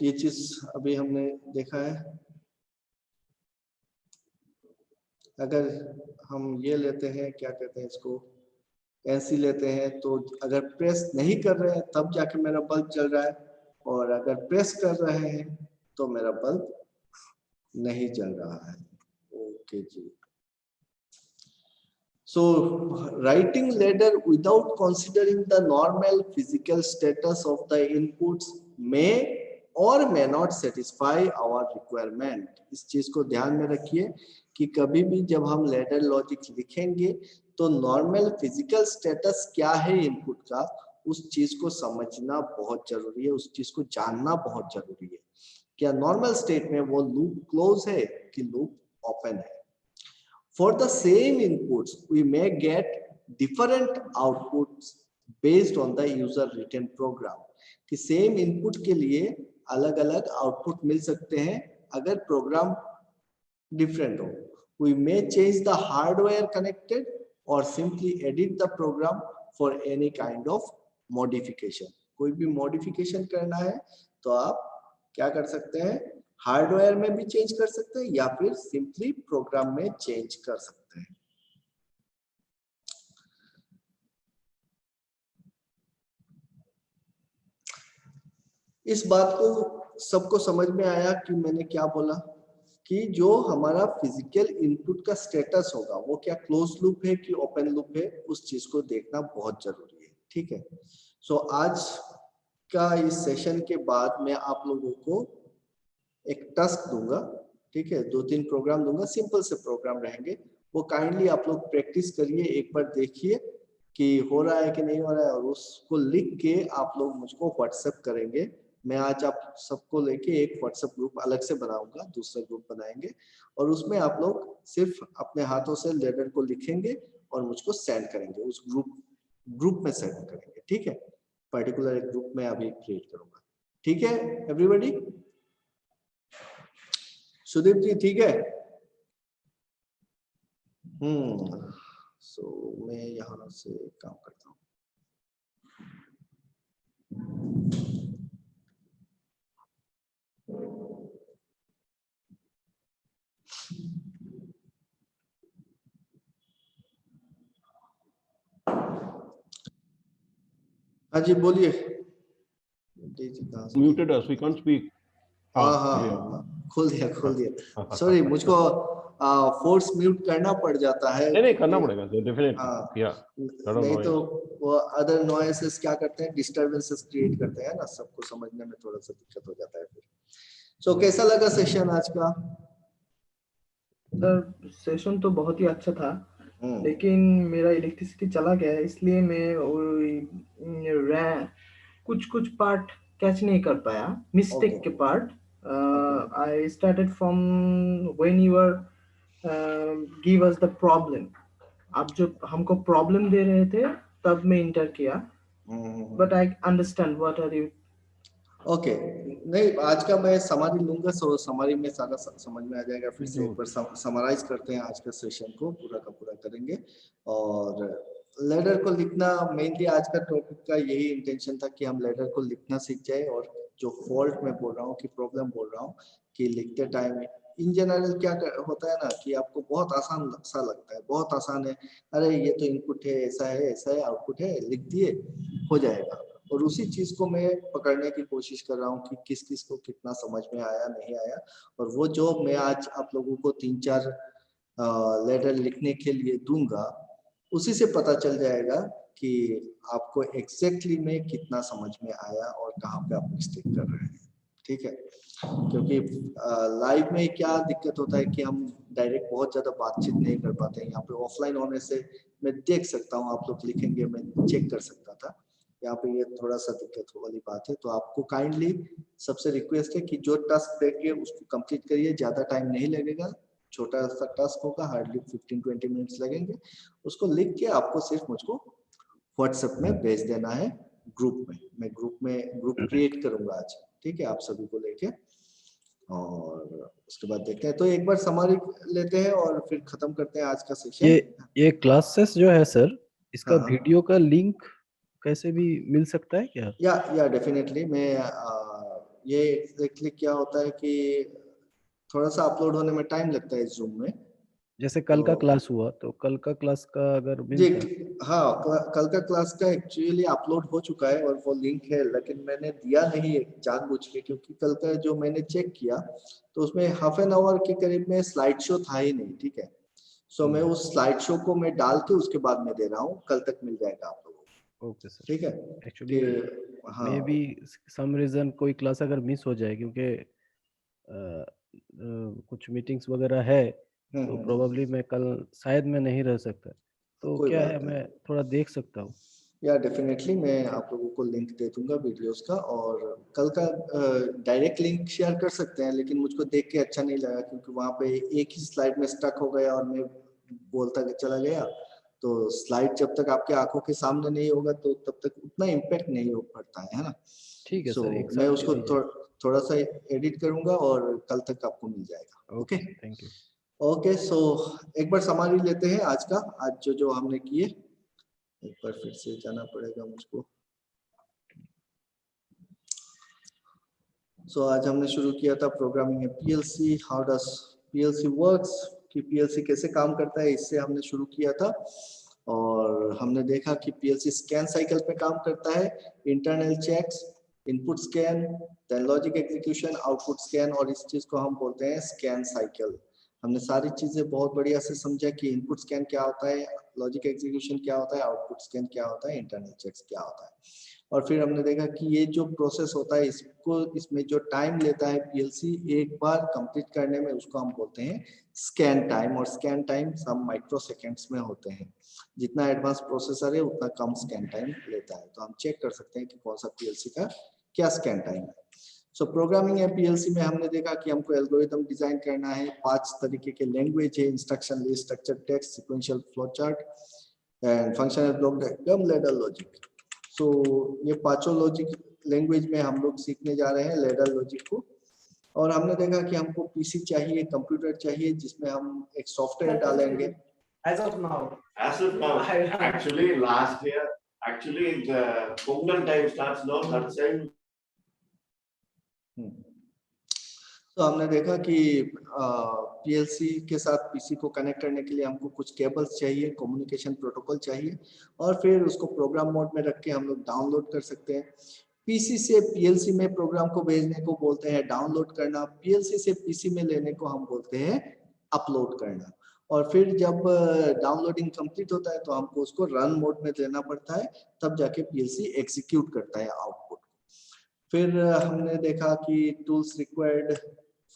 ये चीज अभी हमने देखा है। अगर हम ये लेते हैं, क्या कहते हैं इसको, एनसी लेते हैं, तो अगर प्रेस नहीं कर रहे हैं तब जाके मेरा बल्ब जल रहा है, और अगर प्रेस कर रहे हैं तो मेरा बल्ब नहीं जल रहा है। Okay ji. So writing ladder without considering the normal physical status of the inputs may or may not satisfy our requirement। इस चीज को ध्यान में रखिए कि कभी भी जब हम लैडर लॉजिक लिखेंगे तो नॉर्मल फिजिकल स्टेटस क्या है इनपुट का, उस चीज को समझना बहुत जरूरी है, उस चीज को जानना बहुत जरूरी है। क्या नॉर्मल स्टेट में वो लूप क्लोज है कि लूप ओपन है। For the same inputs, we may get different outputs based on the user written program। कि सेम इनपुट के लिए अलग अलग आउटपुट मिल सकते हैं अगर प्रोग्राम डिफरेंट हो। We may change the hardware connected or simply edit the program for any kind of modification। कोई भी मॉडिफिकेशन करना है तो आप क्या कर सकते हैं, हार्डवेयर में भी चेंज कर सकते हैं या फिर सिंपली प्रोग्राम में चेंज कर सकते हैं। इस बात को सबको समझ में आया कि मैंने क्या बोला, कि जो हमारा फिजिकल इनपुट का स्टेटस होगा वो क्या क्लोज लूप है कि ओपन लूप है, उस चीज को देखना बहुत जरूरी है। ठीक है। सो आज का इस सेशन के बाद मैं आप लोगों को एक टास्क दूंगा, ठीक है, 2-3 प्रोग्राम दूंगा, सिंपल से प्रोग्राम रहेंगे, वो काइंडली आप लोग प्रैक्टिस करिए, एक बार देखिए कि हो रहा है कि नहीं हो रहा है, और उसको लिख के आप लोग मुझको व्हाट्सएप करेंगे। मैं आज आप सबको लेके एक व्हाट्सएप ग्रुप अलग से बनाऊंगा, दूसरा ग्रुप बनाएंगे, और उसमें आप लोग सिर्फ अपने हाथों से लेटर को लिखेंगे और मुझको सेंड करेंगे, उस ग्रुप में सेंड करेंगे। ठीक है, पर्टिकुलर एक ग्रुप में अभी क्रिएट करूंगा। ठीक है एवरीबॉडी, सुदीप जी ठीक है? सो मैं यहाँ से काम करता हूँ। हाँ जी बोलिए। Muted us, we can't speak। हाँ खोल दिया। सॉरी, मुझको फोर्स म्यूट करना पड़ जाता है। नहीं करना पड़ेगा डेफिनेटली, नहीं तो वो अदर नॉइसेस क्या करते हैं, डिस्टरबेंसेस क्रिएट करते हैं ना, सबको समझने में थोड़ा सा दिक्कत हो जाता है फिर। सो कैसा लगा सेशन आज का? सर सेशन तो बहुत ही अच्छा था, लेकिन मेरा इलेक्ट्रिसिटी चला गया है, इसलिए मैं कुछ पार्ट कैच नहीं कर पाया, मिस्टेक के part. I started from when you were give us the problem, आप जब हमको प्रॉब्लम दे रहे थे तब मैं इंटर किया, but I understand what are you. Okay, नहीं आज का मैं समरी लूंगा, सो समरी में सारा समझ में आ जाएगा। फिर से एक बार समराइज करते हैं आज का सेशन को, पूरा का पूरा करेंगे। और लेडर को लिखना मेनली आज का टॉपिक का यही इंटेंशन था कि हम लेडर को लिखना सीख जाए। और जो फॉल्ट मैं बोल रहा हूँ कि प्रॉब्लम बोल रहा हूँ कि लिखते टाइम इन जनरल क्या होता है ना कि आपको बहुत आसान सा लगता है, बहुत आसान है, अरे ये तो इनपुट है, ऐसा है, आउटपुट है, लिख दिए हो जाएगा। और उसी चीज को मैं पकड़ने की कोशिश कर रहा हूँ कि किस किस को कितना समझ में आया नहीं आया। और वो जो मैं आज आप लोगों को 3-4 लेटर लिखने के लिए दूंगा, उसी से पता चल जाएगा कि आपको एग्जैक्टली में कितना समझ में आया और कहाँ पे आप मिस्टेक कर रहे हैं। ठीक है, क्योंकि लाइव में क्या दिक्कत होता है कि हम डायरेक्ट बहुत ज्यादा बातचीत नहीं कर पाते हैं। यहाँ पे ऑफलाइन होने से मैं देख सकता हूँ, आप लोग लिखेंगे, मैं चेक कर सकता था। यहाँ पे ये थोड़ा सा दिक्कत वाली बात है। तो आपको काइंडली सबसे रिक्वेस्ट है कि जो टास्क देंगे उसको कंप्लीट करिए, ज्यादा टाइम नहीं लगेगा, छोटा सा टास्क होगा, हार्डली 15-20 मिनट्स लगेंगे। उसको लिख के आपको सिर्फ मुझको व्हाट्सएप में भेज देना है ग्रुप में। मैं ग्रुप क्रिएट करूंगा आज, ठीक है, आप सभी को लेके। और उसके बाद देखते हैं, तो एक बार समरी लेते हैं और फिर खत्म करते हैं आज का सेशन। ये क्लासेस जो है सर, इसका हाँ। वीडियो का लिंक कैसे भी मिल सकता है क्या? या डेफिनेटली मैं ये एग्जैक्टली क्या होता है कि थोड़ा सा अपलोड होने में टाइम लगता है जूम में। जैसे कल का तो क्लास हुआ, तो कल का क्लास का अगर जी मिलता। हाँ, कल का क्लास का एक्चुअली अपलोड हो चुका है और वो लिंक है, लेकिन मैंने दिया नहीं है जानबूझ के, क्योंकि कल का जो मैंने चेक किया तो उसमें हाफ एन आवर के करीब में स्लाइड शो था ही नहीं। ठीक है, सो मैं उस स्लाइड शो को मैं डाल के उसके बाद में दे रहा हूँ, कल तक मिल जाएगा आप लोगों को। Okay sir. ठीक है, एक्चुअली हाँ मे बी सम रीजन कोई क्लास अगर मिस हो जाए, क्योंकि कुछ मीटिंग्स वगैरह है, तो प्रोबेबली मैं कल शायद मैं नहीं रह सकता, तो कोई क्या बात है नहीं। मैं थोड़ा देख सकता हूँ। या डेफिनेटली मैं आप लोगों को लिंक दे दूंगा वीडियोस का। और कल का डायरेक्ट लिंक शेयर कर सकते हैं, लेकिन मुझको देख के अच्छा नहीं लगा, क्योंकि वहाँ पे एक ही स्लाइड में स्टक हो गया और मैं बोलता चला गया। तो स्लाइड जब तक आपके आंखों के सामने नहीं होगा तो तब तक उतना इम्पैक्ट नहीं हो पड़ता है ना। ठीक है सो सर, एक मैं साथ उसको दे दीजिए। थोड़ा सा एडिट करूंगा और कल तक आपको मिल जाएगा। Okay, thank you. ओके, सो एक बार समरी लेते हैं आज का, आज जो हमने किए। एक बार फिर से जाना पड़ेगा मुझको। सो आज हमने शुरू किया था programming A PLC, how does PLC works, कि पीएलसी कैसे काम करता है, इससे हमने शुरू किया था। और हमने देखा कि पीएलसी स्कैन साइकिल पे काम करता है, internal checks, input scan, then logic execution, output scan, और इस चीज को हम बोलते हैं स्कैन साइकिल। हमने सारी चीजें बहुत बढ़िया से समझा कि इनपुट स्कैन क्या होता है, लॉजिक एग्जीक्यूशन क्या होता है, आउटपुट स्कैन क्या होता है, इंटरनल चेक्स क्या होता है। और फिर हमने देखा कि ये जो प्रोसेस होता है, इसमें जो टाइम लेता है पीएलसी एक बार कंप्लीट करने में, उसको हम बोलते हैं स्कैन टाइम। और स्कैन टाइम सब माइक्रो सेकेंड्स में होते हैं। जितना एडवांस प्रोसेसर है उतना कम स्कैन टाइम लेता है। तो हम चेक कर सकते हैं कि कौन सा पीएलसी का क्या स्कैन टाइम है। सो प्रोग्रामिंग है पीएलसी में हमने देखा कि हमको एल्गोरिथम डिजाइन करना है। 5 तरीके के लैंग्वेज है, instruction list, structure text, sequential flow chart and functional block diagram, ladder logic. So ये पांचों लॉजिक लैंग्वेज में हम लोग सीखने जा रहे हैं लैडर लॉजिक को। और हमने देखा कि हमको पीसी चाहिए, कंप्यूटर चाहिए, जिसमें हम एक सॉफ्टवेयर डालेंगे। As of now, actually last year, actually the Pongal time starts now, that side. तो हमने देखा कि पीएलसी के साथ पीसी को कनेक्ट करने के लिए हमको कुछ केबल्स चाहिए, कम्युनिकेशन प्रोटोकॉल चाहिए, और फिर उसको प्रोग्राम मोड में रख के हम लोग डाउनलोड कर सकते हैं। पीसी से पीएलसी में प्रोग्राम को भेजने को बोलते हैं डाउनलोड करना, पीएलसी से पीसी में लेने को हम बोलते हैं अपलोड करना। और फिर जब डाउनलोडिंग कंप्लीट होता है तो हमको उसको रन मोड में देना पड़ता है, तब जाके पीएलसी एग्जीक्यूट करता है आउटपुट। फिर हमने देखा कि tools required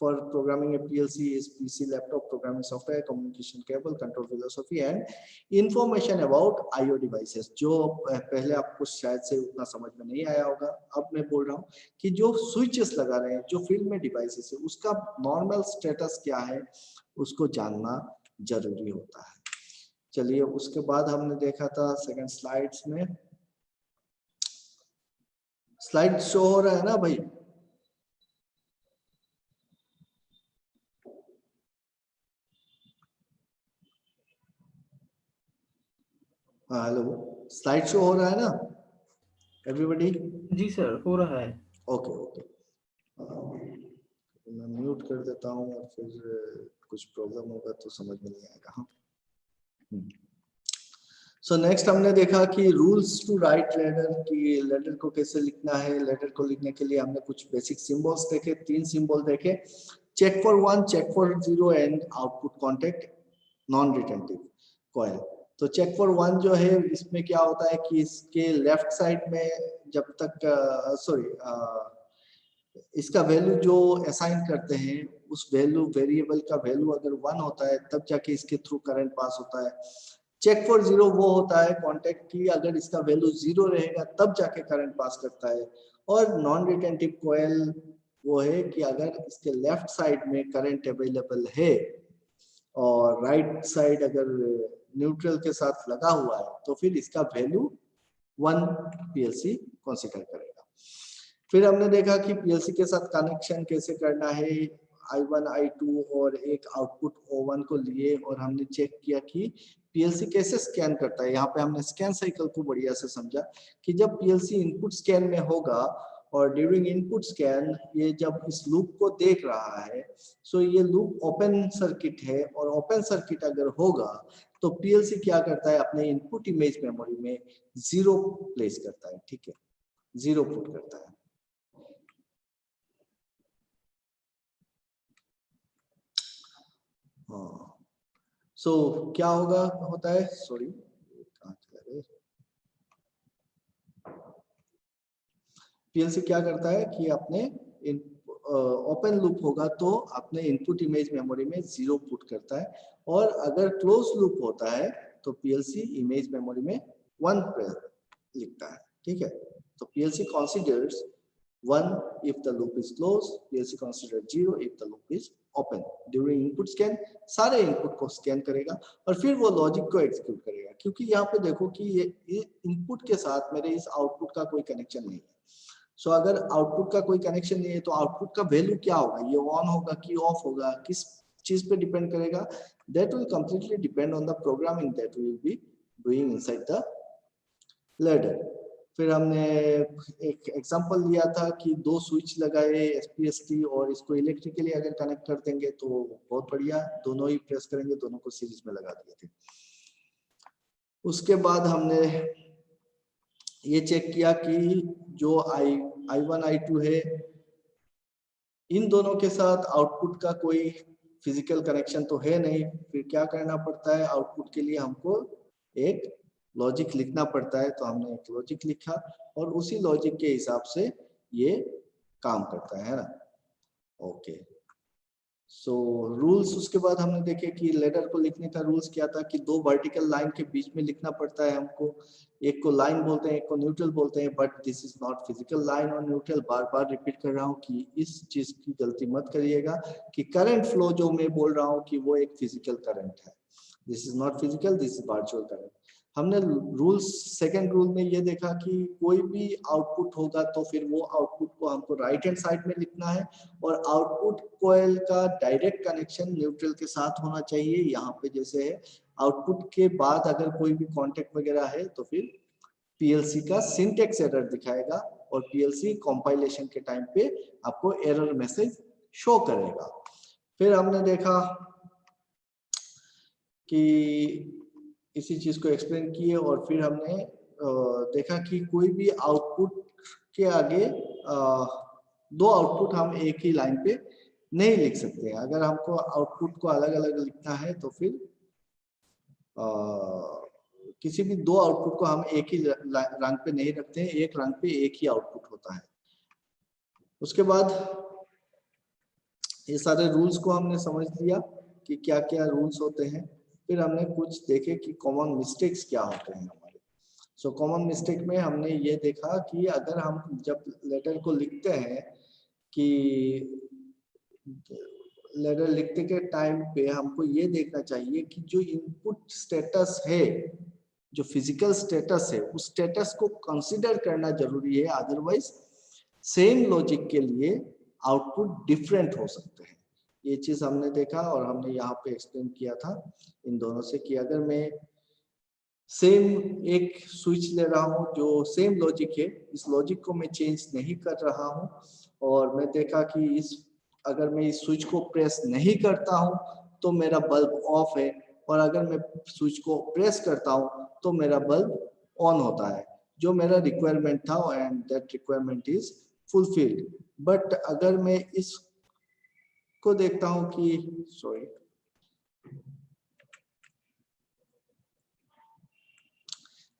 for programming a PLC is PC, laptop, programming software, communication cable, control philosophy and information about IO devices। जो पहले आपको शायद से उतना समझ में नहीं आया होगा, अब मैं बोल रहा हूँ कि जो स्विचेस लगा रहे हैं, जो फील्ड में डिवाइसेस है, उसका नॉर्मल स्टेटस क्या है, उसको जानना जरूरी होता है। चलिए उसके बाद हमने देखा था सेकंड स्लाइड्स में, स्लाइड शो हो रहा है ना भाई? हाँ हेलो, स्लाइड शो हो रहा है ना एवरीबॉडी? जी सर, हो रहा है। ओके ओके, मैं म्यूट कर देता हूँ और फिर कुछ प्रॉब्लम होगा तो समझ में नहीं आएगा। हाँ, सो नेक्स्ट हमने देखा कि रूल्स टू राइट लेटर, कि लेटर को कैसे लिखना है। लेटर को लिखने के लिए हमने कुछ बेसिक सिंबल्स देखे, 3 सिंबल देखे, check for 1, check for 0 and output contact non retentive coil. तो चेक फॉर 1 जो है इसमें क्या होता है कि इसके लेफ्ट साइड में जब तक इसका वैल्यू जो असाइन करते हैं उस वैल्यू वेरिएबल का वैल्यू अगर 1 होता है तब जाके इसके थ्रू करंट पास होता है। चेक फॉर 0 वो होता है कॉन्टेक्ट की अगर इसका वैल्यू 0 रहेगा तब जाके करंट पास करता है। और नॉन रिटेंटिव कॉइल वो है कि अगर इसके लेफ्ट साइड में करंट अवेलेबल है और राइट साइड अगर न्यूट्रल के साथ लगा हुआ है तो फिर इसका वैल्यू 1 पीएलसी कंसीडर करेगा। फिर हमने देखा कि पीएलसी के साथ कनेक्शन कैसे करना है। I1 I2 और एक आउटपुट O1 को लिए और हमने चेक किया कि पीएलसी कैसे स्कैन करता है। यहाँ पे हमने स्कैन साइकिल को बढ़िया से समझा कि जब पीएलसी इनपुट स्कैन में होगा और ड्यूरिंग इनपुट स्कैन ये जब इस लूप को देख रहा है, सो ये लूप ओपन सर्किट है और ओपन सर्किट अगर होगा तो पीएलसी क्या करता है अपने इनपुट इमेज मेमोरी में 0 प्लेस करता है। ठीक है, 0 पुट करता है। सो क्या होता है, सॉरी पीएलसी क्या करता है कि अपने ओपन लूप होगा तो अपने इनपुट इमेज मेमोरी में 0 पुट करता है और अगर क्लोज लूप होता है तो पीएलसी इमेज मेमोरी में 1 लिखता है। ठीक है, तो PLC considers 1 if the loop is closed, PLC consider 0 if the loop is open. During input scan सारे इनपुट को स्कैन करेगा और फिर वो लॉजिक को एग्जीक्यूट करेगा। क्योंकि यहाँ पे देखो कि ये इनपुट के साथ मेरे इस आउटपुट का कोई कनेक्शन नहीं है। सो अगर आउटपुट का कोई कनेक्शन नहीं है तो आउटपुट का वैल्यू क्या होगा, ये ऑन होगा कि ऑफ होगा, किस चीज पे डिपेंड करेगा? That will completely depend on the programming that we will be doing inside the ladder. फिर हमने एक एग्जांपल लिया था कि 2 स्विच लगाए SPST और इसको इलेक्ट्रिकली अगर कनेक्ट कर देंगे तो बहुत बढ़िया, दोनों ही प्रेस करेंगे, दोनों को सीरीज में लगा दिए थे। उसके बाद हमने ये चेक किया कि जो I1 I2 है इन दोनों के साथ आउटपुट का कोई फिजिकल कनेक्शन तो है नहीं। फिर क्या करना पड़ता है, आउटपुट के लिए हमको एक लॉजिक लिखना पड़ता है। तो हमने एक लॉजिक लिखा और उसी लॉजिक के हिसाब से ये काम करता है ना। ओके, सो रूल्स उसके बाद हमने देखे कि लेटर को लिखने का रूल्स क्या था कि 2 वर्टिकल लाइन के बीच में लिखना पड़ता है हमको। एक को लाइन बोलते हैं, एक को न्यूट्रल बोलते हैं, but this is not physical line और न्यूट्रल। बार बार रिपीट कर रहा हूँ कि इस चीज की गलती मत करिएगा कि करंट फ्लो जो मैं बोल रहा हूँ कि वो एक फिजिकल करंट है। This is not physical, this is virtual current. हमने रूल्स सेकंड रूल में ये देखा कि कोई भी आउटपुट होगा तो फिर वो आउटपुट को हमको राइट हैंड साइड में लिखना है और आउटपुट कॉइल का डायरेक्ट कनेक्शन न्यूट्रल के साथ होना चाहिए। यहाँ पे जैसे है आउटपुट के बाद अगर कोई भी कॉन्टेक्ट वगैरह है तो फिर पीएलसी का सिंटेक्स एरर दिखाएगा और पीएलसी कंपाइलेशन के टाइम पे आपको एरर मैसेज शो करेगा। फिर हमने देखा कि इसी चीज को एक्सप्लेन किए और फिर हमने देखा कि कोई भी आउटपुट के आगे 2 आउटपुट हम एक ही लाइन पे नहीं लिख सकते। अगर हमको आउटपुट को अलग अलग लिखना है तो फिर किसी भी 2 आउटपुट को हम एक ही रंग पे नहीं रखते हैं, एक रंग पे एक ही आउटपुट होता है। उसके बाद ये सारे रूल्स को हमने समझ लिया कि क्या क्या रूल्स होते हैं। फिर हमने कुछ देखे कि कॉमन मिस्टेक्स क्या होते हैं हमारे। सो कॉमन मिस्टेक में हमने ये देखा कि अगर हम जब लेटर को लिखते हैं कि लेटर लिखते के टाइम पे हमको ये देखना चाहिए कि जो इनपुट स्टेटस है, जो फिजिकल स्टेटस है, उस स्टेटस को कंसीडर करना जरूरी है, अदरवाइज सेम लॉजिक के लिए आउटपुट डिफरेंट हो सकते हैं। ये चीज हमने देखा और हमने यहाँ पे एक्सप्लेन किया था इन दोनों से कि अगर मैं सेम एक स्विच ले रहा हूँ जो सेम लॉजिक है, इस लॉजिक को मैं चेंज नहीं कर रहा हूँ और मैं देखा कि अगर मैं इस स्विच को प्रेस नहीं करता हूँ तो मेरा बल्ब ऑफ है, और अगर मैं स्विच को प्रेस करता हूँ तो मेरा बल्ब ऑन होता है, जो मेरा रिक्वायरमेंट था and that requirement is fulfilled. But अगर मैं इस को देखता हूँ कि सॉरी,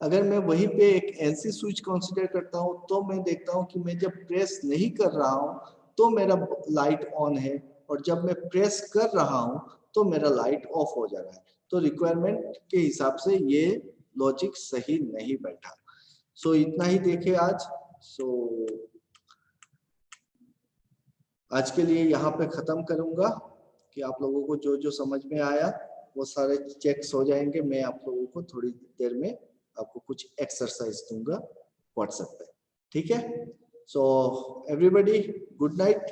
अगर मैं वहीं पे एक ऐसी स्विच कंसीडर करता हूँ तो मैं देखता हूँ कि मैं जब प्रेस नहीं कर रहा हूँ तो मेरा लाइट ऑन है, और जब मैं प्रेस कर रहा हूँ तो मेरा लाइट ऑफ हो जा रहा है। तो रिक्वायरमेंट के हिसाब से ये लॉजिक सही नहीं बैठा। सो इतना ही देखे आज। सो आज के लिए यहाँ पे खत्म करूंगा कि आप लोगों को जो जो समझ में आया वो सारे चेक्स हो जाएंगे। मैं आप लोगों को थोड़ी देर में आपको कुछ एक्सरसाइज दूंगा व्हाट्सएप पे, ठीक है। So everybody good night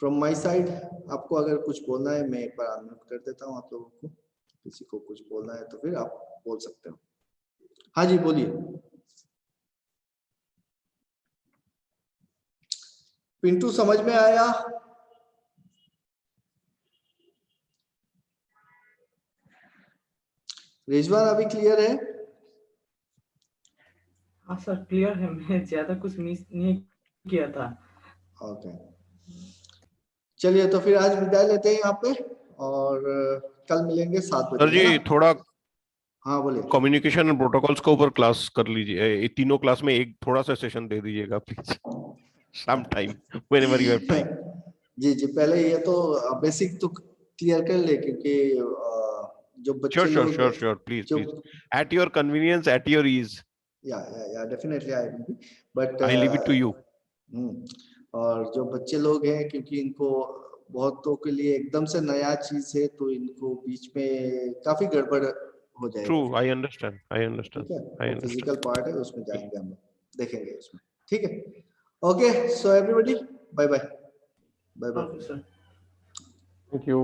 from my side. आपको अगर कुछ बोलना है मैं एक बार अनम्यूट कर देता हूँ आप लोगों को, किसी को कुछ बोलना है तो फिर आप बोल सकते हो। हाँ जी बोलिए। पिंटू समझ में आया? रिजवान अभी क्लियर है? हाँ सर क्लियर है, मैं ज्यादा कुछ मिस नहीं किया था। ओके चलिए तो फिर आज विदाई लेते हैं यहाँ पे और कल मिलेंगे 7 सर बजे, है जी ना? थोड़ा हाँ बोलिए। कम्युनिकेशन एंड प्रोटोकॉल्स के ऊपर क्लास कर लीजिए, ये तीनों क्लास में एक थोड़ा सा सेशन दे दीजिएगा please, some time whenever you have time. जी जी पहले ये तो बेसिक तो क्लियर कर ले, क्योंकि जो बच्चे श्योर लोग श्योर प्लीज जो please, at your convenience, at your ease, या definitely I will be, but I leave it to you. और जो बच्चे लोग हैं, क्योंकि इनको बहुतों के लिए एकदम से नया चीज है तो इनको बीच में काफी गड़बड़ हो जाएगा। True, I understand, I understand, ठीक है, आई वो फिजिकल अंडरस्टैंड। पार्ट है, उसमें जाएंगे हम लोग, देखेंगे उसमें। ठीक है, okay so everybody bye bye bye bye. Okay sir. Thank you.